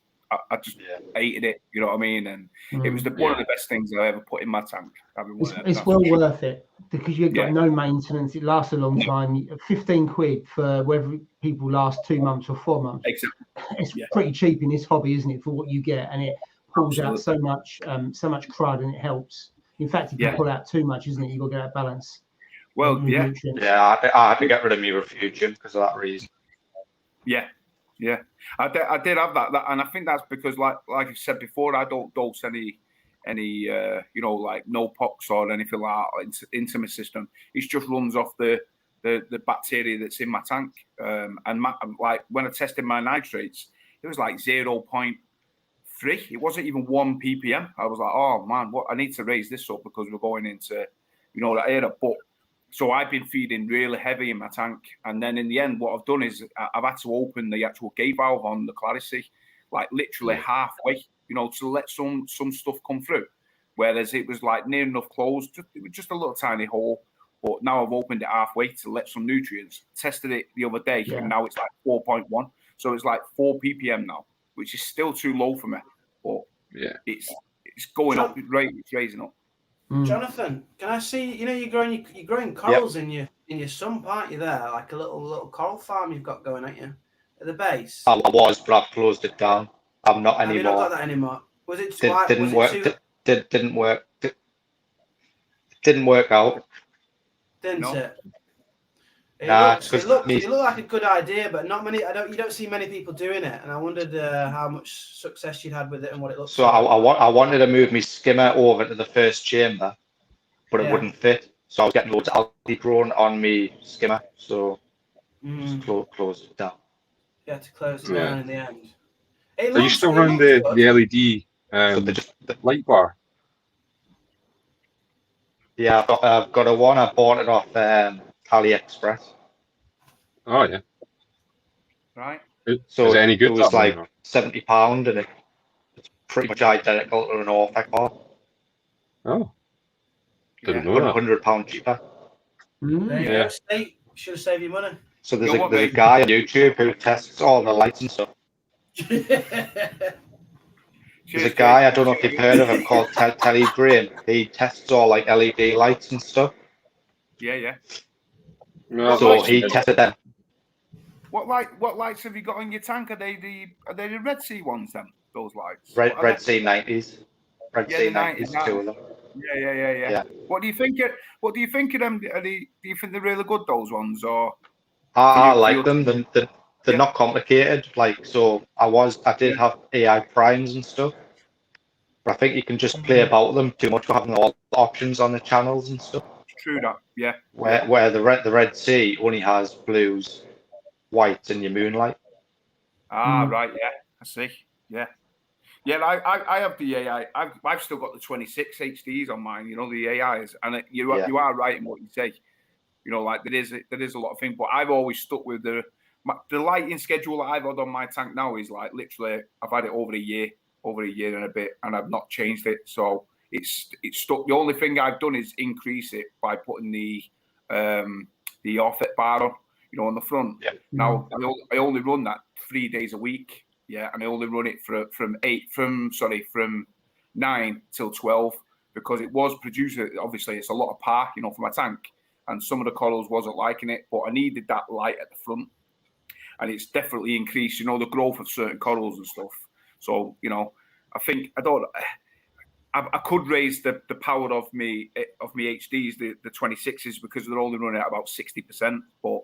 hated it. You know what I mean? And it was one of the best things I ever put in my tank. It's well worth it because you've got no maintenance. It lasts a long time. 15 quid for whether people last 2 months or 4 months. Exactly. It's pretty cheap in this hobby, isn't it? For what you get, and it pulls out so much crud, and it helps. In fact, if you pull out too much, isn't it? You've got to get that balance. Well, I had to get rid of my refugium because of that reason. Yeah, I did have that, and I think that's because, like you said before, I don't dose any like no pox or anything like that into my system. It just runs off the bacteria that's in my tank. And like when I tested my nitrates, it was like 0.3. It wasn't even 1 ppm. I was like, oh man, I need to raise this up because we're going into that era. But so I've been feeding really heavy in my tank, and then in the end, what I've done is I've had to open the actual gate valve on the Clarity, like literally halfway, to let some stuff come through. Whereas it was like near enough closed, it was just a little tiny hole. But now I've opened it halfway to let some nutrients. Tested it the other day, and now it's like 4.1. So it's like 4 ppm now, which is still too low for me. But it's going up, it's raising up. Jonathan, can I see? You're growing corals in your sump, aren't you? There, like a little coral farm you've got going, aren't you? At the base. I was, but I've closed it down. I'm not anymore. Have you not got that anymore? Was it? Didn't work. Didn't work out. Didn't it? It looked like a good idea, but not many. You don't see many people doing it, and I wondered how much success you'd had with it and what it looks. So like. I wanted to move my skimmer over to the first chamber, but it wouldn't fit. So I was getting loads of algae growing on me skimmer, so just closed it down. You had to close it down in the end. Are you still running the LED light bar? Yeah, I've got a one. I bought it off AliExpress. Oh yeah. Right. So is it any good? It was like £70, and it's pretty much identical to an Orphic bar. Oh. Didn't know that. £100 cheaper. There you go. Should have saved you money. So there's a guy on YouTube who tests all the lights and stuff. There's a guy, I don't know if you've heard of him, called Telly Green. He tests all like LED lights and stuff. Yeah. So he tested them. What lights have you got on your tank? Are they the Red Sea ones then? Those lights? Red Sea 90s. Red Sea 90s, two of them. Yeah. What do you think of them? Do you think they're really good, those ones, or? I like them. They're not complicated. Like, so I did have AI primes and stuff, but I think you can just play about with them too much for having all the options on the channels and stuff. True that, yeah. Where the Red Sea only has blues, whites, and your moonlight. Right, yeah, I see, yeah. I have the AI. I've still got the 26 HDs on mine. You know, the AIs, and you are right in what you say. You know, like there is a lot of things, but I've always stuck with the lighting schedule that I've had on my tank now is like literally I've had it over a year and a bit, and I've not changed it. So it's stuck. The only thing I've done is increase it by putting the Orphic bar on, you know, on the front. Yeah. Now I only run that 3 days a week. Yeah, and I only run it from 9 till 12 because it was producing. Obviously, it's a lot of par, you know, for my tank, and some of the corals wasn't liking it, but I needed that light at the front, and it's definitely increased, you know, the growth of certain corals and stuff. So, you know, I think I could raise the power of me HDs, the 26s, because they're only running at about 60%, but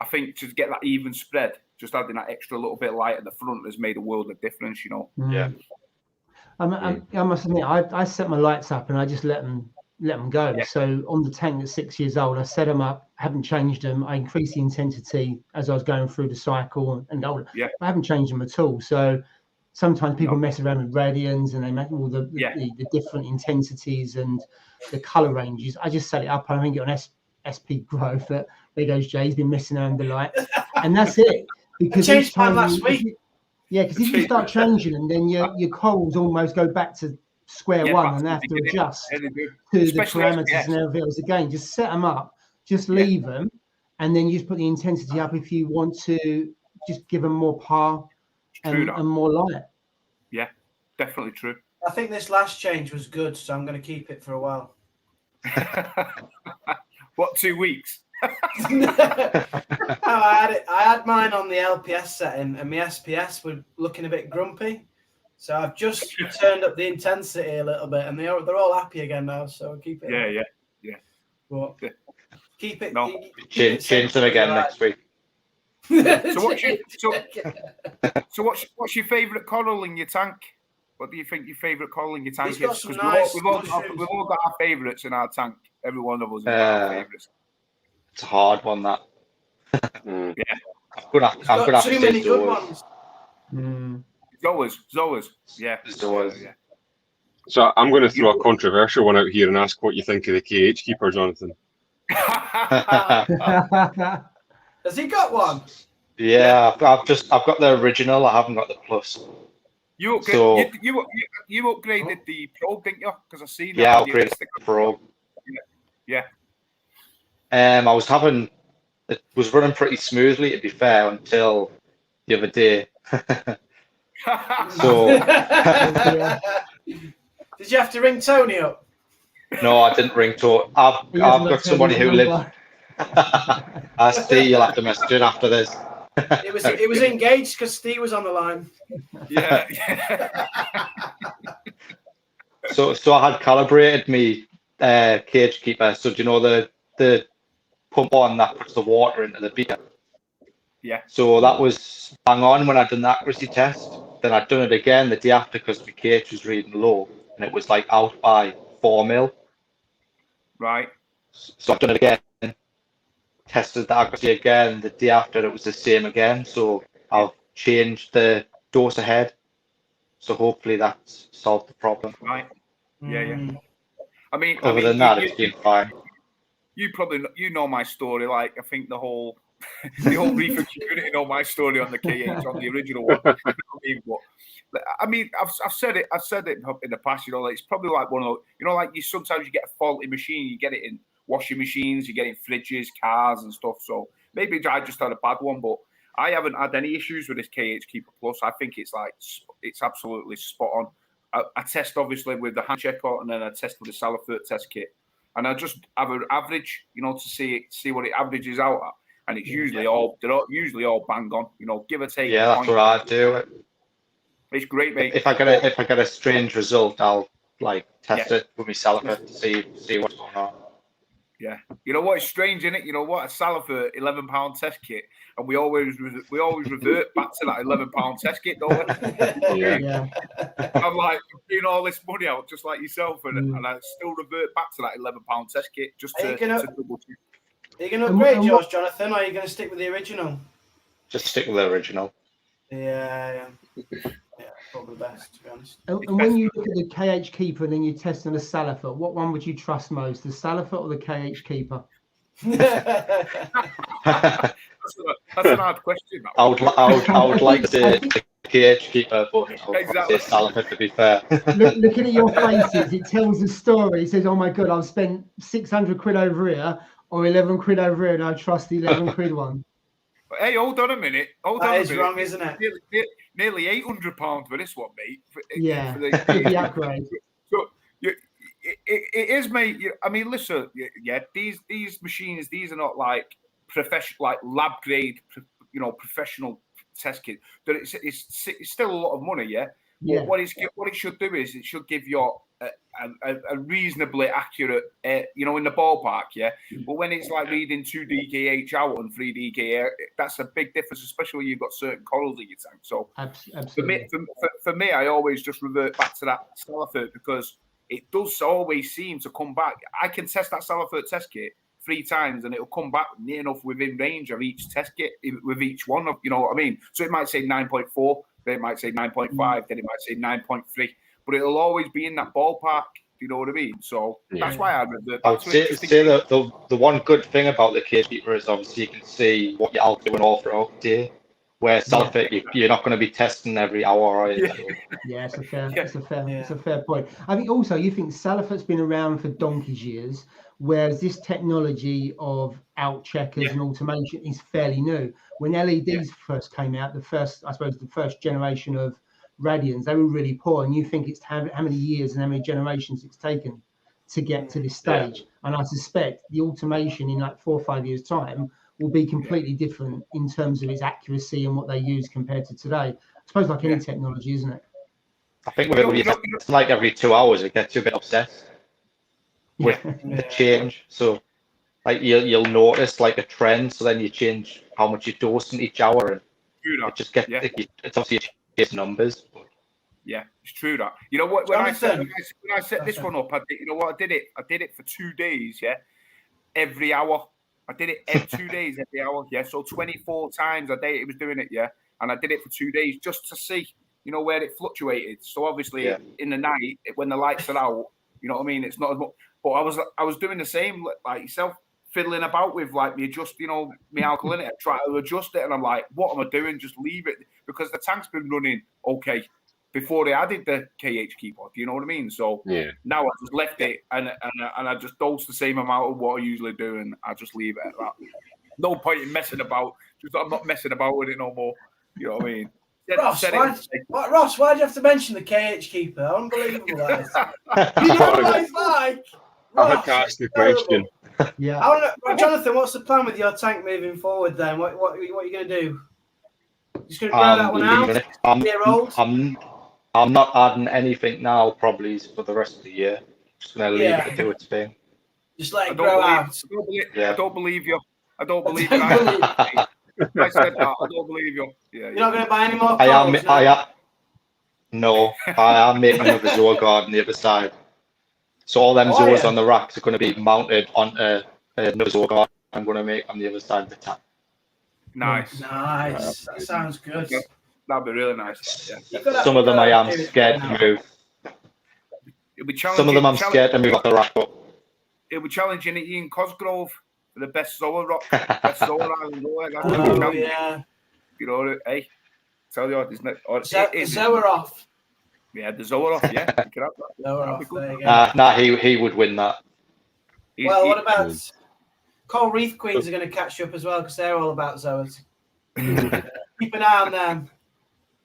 I think to get that even spread, just adding that extra little bit of light at the front has made a world of difference, you know. Yeah. I must admit, I set my lights up and I just let them go. Yeah. So on the tank that's 6 years old, I set them up, haven't changed them. I increased the intensity as I was going through the cycle and older. Yeah. I haven't changed them at all. So sometimes people mess around with radians and they make all the different intensities and the color ranges. I just set it up. I think it on SP Growth. There goes Jay. He's been messing around with the lights, and that's it. Because each time last week. Because if you start changing them, then your corals almost go back to square one and have to adjust to the parameters and everything else again. Just set them up, just leave them, and then you just put the intensity up if you want to just give them more par and more light. Yeah, definitely true. I think this last change was good, so I'm going to keep it for a while. What, 2 weeks? I had mine on the LPS setting, and my SPS were looking a bit grumpy. So I've just turned up the intensity a little bit, and they're all happy again now. So I'll keep it. Yeah. But keep it. No, change them again next week. So what's your favourite coral in your tank? What do you think your favourite coral in your tank is? Because we've all got our favourites in our tank. Every one of us has got our favourites. It's a hard one, that. Yeah. I'm gonna have to say many good ones. Zoas. Yeah. Zoas. Yeah. So I'm going to throw a controversial one out here and ask what you think of the KH keeper, Jonathan. Has he got one? Yeah, I've got the original. I haven't got the plus. You upgraded the probe, didn't you? Because I seen that. Yeah, I upgraded the probe. Yeah. It was running pretty smoothly, to be fair, until the other day. So did you have to ring Tony up? No, I didn't ring Tony. I've got somebody who lives. Steve, you'll have to message it after this. It was engaged because Steve was on the line. Yeah. So I had calibrated me cage keeper. So do you know the pump on that puts the water into the beaker. Yeah. So that was bang on when I'd done the accuracy test. Then I'd done it again the day after because my pH was reading low, and it was like out by 4 mil. Right. So I've done it again, tested the accuracy again. The day after it was the same again. So I've changed the dose ahead. So hopefully that's solved the problem. Right. Yeah. I mean, other than that, it's been fine. You probably know my story. Like I think the whole Reefer community know my story on the KH on the original one. But I mean, I've said it in the past. You know, like, it's probably like one of those. You know, like sometimes you get a faulty machine. You get it in washing machines. You get it in fridges, cars, and stuff. So maybe I just had a bad one, but I haven't had any issues with this KH Keeper Plus. I think it's absolutely spot on. I test obviously with the hand checker, and then I test with the Salifert test kit, and I just have an average, you know, to see what it averages out at, and it's usually they're usually all bang on, you know, give or take. Yeah, that's what I do. It's great, mate. If I get a strange result, I'll like test it with my Salifert to see what's going on. Yeah, you know what? It's strange, isn't it? You know what? A Salifert £11 test kit, and we always revert back to that £11 test kit, don't we? Yeah. I'm like paying all this money out, just like yourself, and I still revert back to that £11 test kit just to double check. Are you going to upgrade yours, Jonathan, or are you going to stick with the original? Just stick with the original. Yeah, probably best, to be honest. And when you look at the KH Keeper and then you test on the Salifert, what one would you trust most, the Salifert or the KH Keeper? That's an hard question. I would like the KH Keeper, but exactly. Salifert, to be fair. Looking at your faces, it tells the story. It says, "Oh my god, I've spent 600 quid over here, or 11 quid over here, and I trust the 11 quid one." Hey, hold on a minute. That is wrong, isn't it? Nearly £800 for this one, mate. For the upgrade. So it is, mate. I mean, listen. Yeah, these machines, these are not like professional, like lab grade, professional test kit. But it's still a lot of money, yeah. Yeah. What it should do is it should give you a reasonably accurate, in the ballpark, yeah. But when it's like reading 2 DKH out and 3 DKH, that's a big difference, especially when you've got certain corals in your tank. So absolutely. For me, I always just revert back to that Salifert because it does always seem to come back. I can test that Salifert test kit 3 times and it'll come back near enough within range of each test kit with each one of, you know what I mean? So it might say 9.4, then it might say 9.5, then it might say 9.3, but it'll always be in that ballpark. Do you know what I mean? So that's why I revert back to it. Say the one good thing about the KH Keeper is obviously you can see what you're out doing all throughout the day. Where Salifert, you're not going to be testing every hour, are you? Yeah, it's a fair point. I think also you think Salifert's been around for donkey's years, whereas this technology of out checkers and automation is fairly new. When LEDs first came out, the first generation of Radians, they were really poor, and you think it's how many years and how many generations it's taken to get to this stage. And I suspect the automation in like 4 or 5 years' time will be completely different in terms of its accuracy and what they use compared to today. I suppose like any technology, isn't it? I think it's like every 2 hours it gets you a bit obsessed with the change. So like you'll notice like a trend, so then you change how much you dose in each hour, and it just gets it's obviously just numbers. But. Yeah, it's true that. You know what? When I set this one up, I did it for 2 days. Yeah, every hour. I did it every 2 days, every hour. Yeah, so 24 times a day it was doing it. Yeah, and I did it for 2 days just to see, where it fluctuated. So obviously in the night when the lights are out, you know what I mean. It's not as much. But I was doing the same like yourself, fiddling about with like me my alkalinity, try to adjust it, and I'm like, what am I doing? Just leave it because the tank's been running okay before they added the KH Keeper. Do you know what I mean? So now I just left it and I just dose the same amount of what I usually do, and I just leave it at that. No point in messing about. I'm not messing about with it no more. You know what I mean? Ross, why do you have to mention the KH Keeper? Unbelievable. You know what it's like. I had to ask the question. Yeah. Jonathan, what's the plan with your tank moving forward then? What are you going to do? Just going to grow that one out? I'm not adding anything now, probably for the rest of the year. Just going to leave it to do its thing. Just let it grow out. I don't believe you. I don't believe you. I said that. I don't believe you. Yeah, You're not going to buy any more corals No, I am making another Zoa garden on the other side. So all them Zoas on the racks are going to be mounted onto another Zoa garden I'm going to make on the other side of the tank. Nice. That sounds good. Yeah, that'd be really nice. Yeah. Some of them I am scared to move. Some of them I'm scared to move off the rack up. It'll be challenging Ian Cosgrove for the best Zoa rock, best Zoa island. Yeah. You know, hey, tell you what, isn't it? Zoa off. Yeah, the Zoa off. Yeah, you can have that. Zoa off. Nah, he would win that. Well, what about Coral Reef Queens are going to catch you up as well because they're all about Zoas. Keep an eye on them.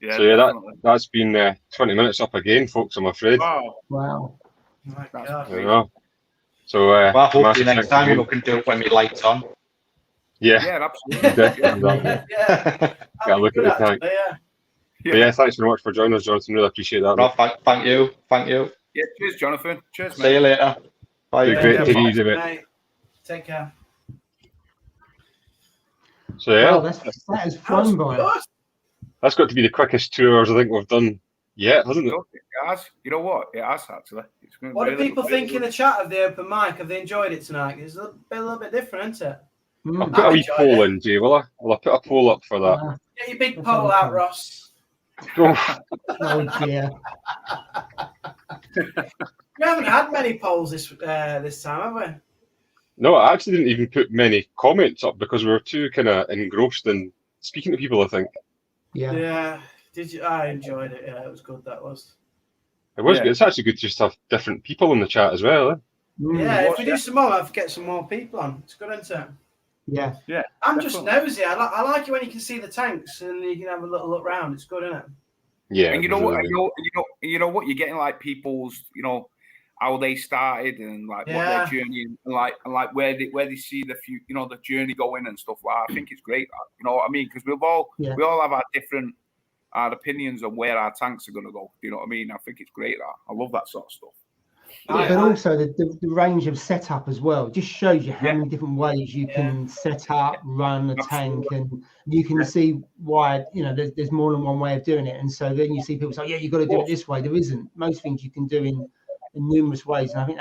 Yeah, so that's been 20 minutes up again, folks, I'm afraid. Wow. My God. Yeah. So, well, hopefully next time we can do it when the light's on. Yeah, absolutely. Yeah. Gotta look at the tank. Yeah, thanks very much for joining us, Jonathan. Really appreciate that. No, thank you. Yeah, cheers, Jonathan. Cheers, mate. See you later. Bye. Great. Take it easy, mate. Take care. So yeah, wow, that is flown by. That's got to be the quickest 2 hours I think we've done yet, hasn't it? It has. You know what? It has actually. What do people think in the chat of the open mic? Have they enjoyed it tonight? It's a little bit different, isn't it? I'll put a wee poll in, Jay, will I? Will I put a poll up for that? Get your big poll out, Ross. Oh dear. We haven't had many polls this time, have we? No, I actually didn't even put many comments up because we were too kind of engrossed in speaking to people, I think. Yeah. Did you? I enjoyed it. Yeah, it was good. That was. It was good. It's actually good just to have different people in the chat as well. Yeah, if we do some more, I'll get some more people on. It's good, isn't it? Yeah. I'm just nosy. I like it when you can see the tanks and you can have a little look round. It's good, isn't it? Yeah. And you know what? You know what? You're getting like people's, how they started and like what their journey and like where they see the the journey going and stuff like that. I think it's great. You know what I mean? Because we all have our different opinions on where our tanks are going to go. Do you know what I mean? I think it's great. I love that sort of stuff. But also the range of setup as well just shows you how many different ways you can set up, run a tank, and you can see why there's more than one way of doing it. And so then you see people say, "Yeah, you've got to do it this way." There isn't. Most things you can do in numerous ways, and I think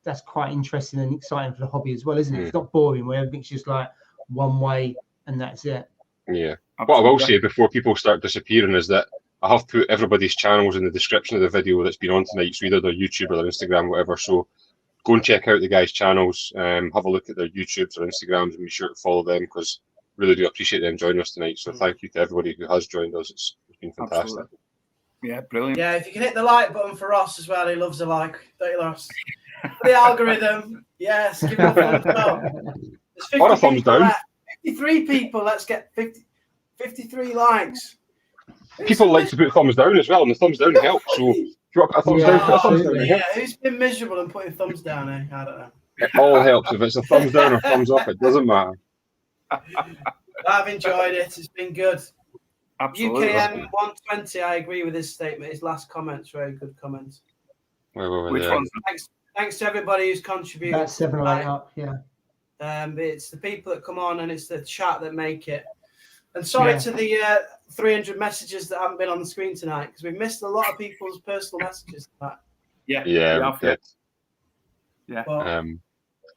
that's quite interesting and exciting for the hobby as well, isn't it? It's not boring where everything's just like one way and that's it. Yeah. What I will say before people start disappearing is that I have put everybody's channels in the description of the video that's been on tonight, so either their YouTube or their Instagram, whatever. So go and check out the guys' channels, have a look at their YouTubes or Instagrams, and be sure to follow them because really do appreciate them joining us tonight. So thank you to everybody who has joined us. It's been fantastic. Absolutely. Yeah, brilliant. Yeah, if you can hit the like button for Ross as well, he loves a like. Don't you, Ross? The algorithm. Yes, give him a thumbs up. Or a thumbs down. 53 people. Let's get 53 likes. People like to put thumbs down as well, and the thumbs down helps. So if you want to put a thumbs down, put a thumbs down. Yeah, who's been miserable and putting thumbs down? I don't know. It all helps. If it's a thumbs down or thumbs up, it doesn't matter. I've enjoyed it. It's been good. Absolutely. UKM 120. I agree with his statement. His last comment's very good comment. Which one? Thanks to everybody who's contributed. That's 7 or 8 up. Yeah. It's the people that come on and it's the chat that make it. And sorry to the 300 messages that haven't been on the screen tonight because we've missed a lot of people's personal messages tonight. Yeah.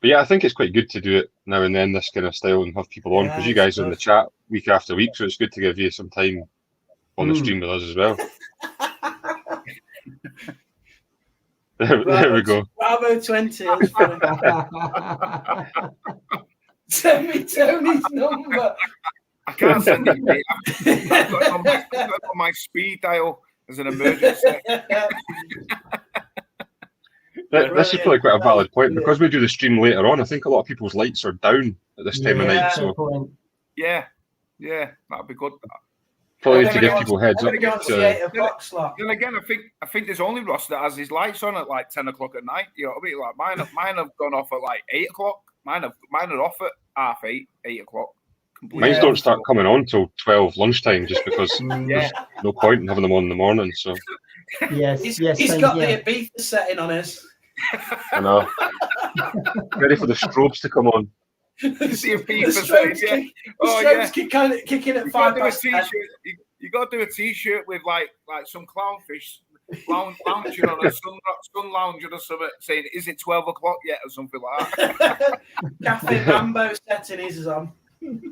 But yeah, I think it's quite good to do it now and then, this kind of style, and have people on because you guys are in the chat week after week, so it's good to give you some time on the stream with us as well. There we go. Bravo 20. Send me Tony's number. I can't send it, mate. I've got it on my speed dial as an emergency. This is probably quite a valid point because we do the stream later on. I think a lot of people's lights are down at this time of night. So yeah, that'd be good. Probably to give people heads up. Then again, I think there's only Ross that has his lights on at like 10 o'clock at night. You know what I mean? Like mine have gone off at like 8 o'clock. Mine are off at 8 o'clock. Mine don't start coming on till 12 lunchtime just because there's no point in having them on in the morning. So he's got the Ibiza setting on his. I know. Ready for the strobes to come on. See if The Reefer strobes says, yeah. kicking at You got 5 to do a past 10. t-shirt. You got to do a t-shirt with like some clownfish lounging on a sun lounging or something, saying, "Is it 12 o'clock yet?" or something like that. Cafe Rambo setting his on.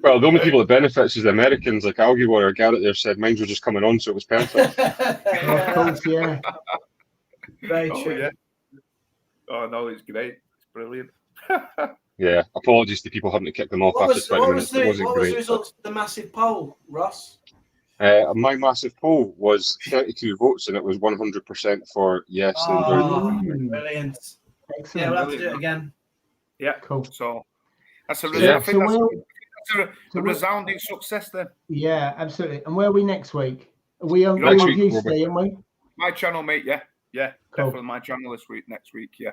Well, the only people that benefits is the Americans, like Algae Warrior. Garrett there said mine were just coming on, so it was perfect. Of course, yeah. Very Oh true. yeah. Oh no, it's great. It's brilliant. Yeah, apologies to people having to kick them off after 20 minutes. It wasn't what was the great. results of the massive poll, Ross? My massive poll was 32 votes, and it was 100% for yes. They enjoyed it. Oh, brilliant. Excellent. Yeah, we'll have to do it again. Yeah, cool. So that's a, Yeah. I think that's a so resounding success then. Yeah, absolutely. And where are we next week? Are we on Next you, week, Steve, aren't we? My channel, mate. Yeah, Cool. definitely my channel this week. Next week, yeah.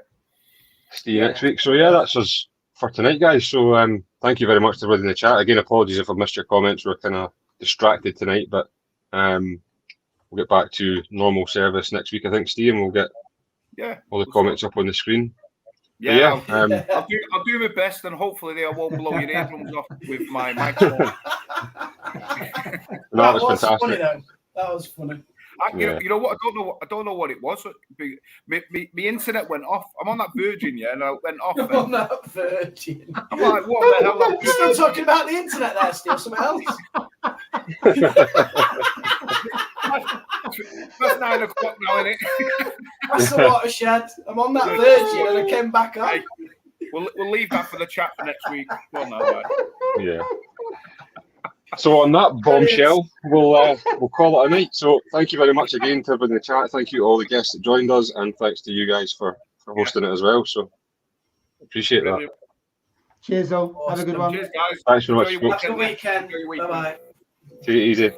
See you next week. So yeah, that's us for tonight, guys. So thank you very much to everybody in the chat. Again, apologies if I've missed your comments. We're kind of distracted tonight, but we'll get back to normal service next week, I think, Steve, and we'll get all the comments up on the screen. Yeah, I'll do my best, and hopefully I won't blow your eardrums off with my microphone. That was fantastic. Funny, though. That was funny. You know what? I don't know what it was. My internet went off. I'm on that Virgin, and I went off. I'm on that Virgin. I'm like, what the hell? You're still talking about the internet there, Steve. Something else. That's 9 o'clock now, isn't it? That's the watershed. I'm on that Virgin, and I came back on. Hey, we'll leave that for the chat for next week. Go on now, guys. Yeah. So on that bombshell, we'll call it a night. So thank you very much again to everybody in the chat. Thank you to all the guests that joined us, and thanks to you guys for hosting it as well. So appreciate that. Cheers, all. Have a good one. Cheers, guys. Thanks very much, Have a good weekend. Bye bye. Take it easy.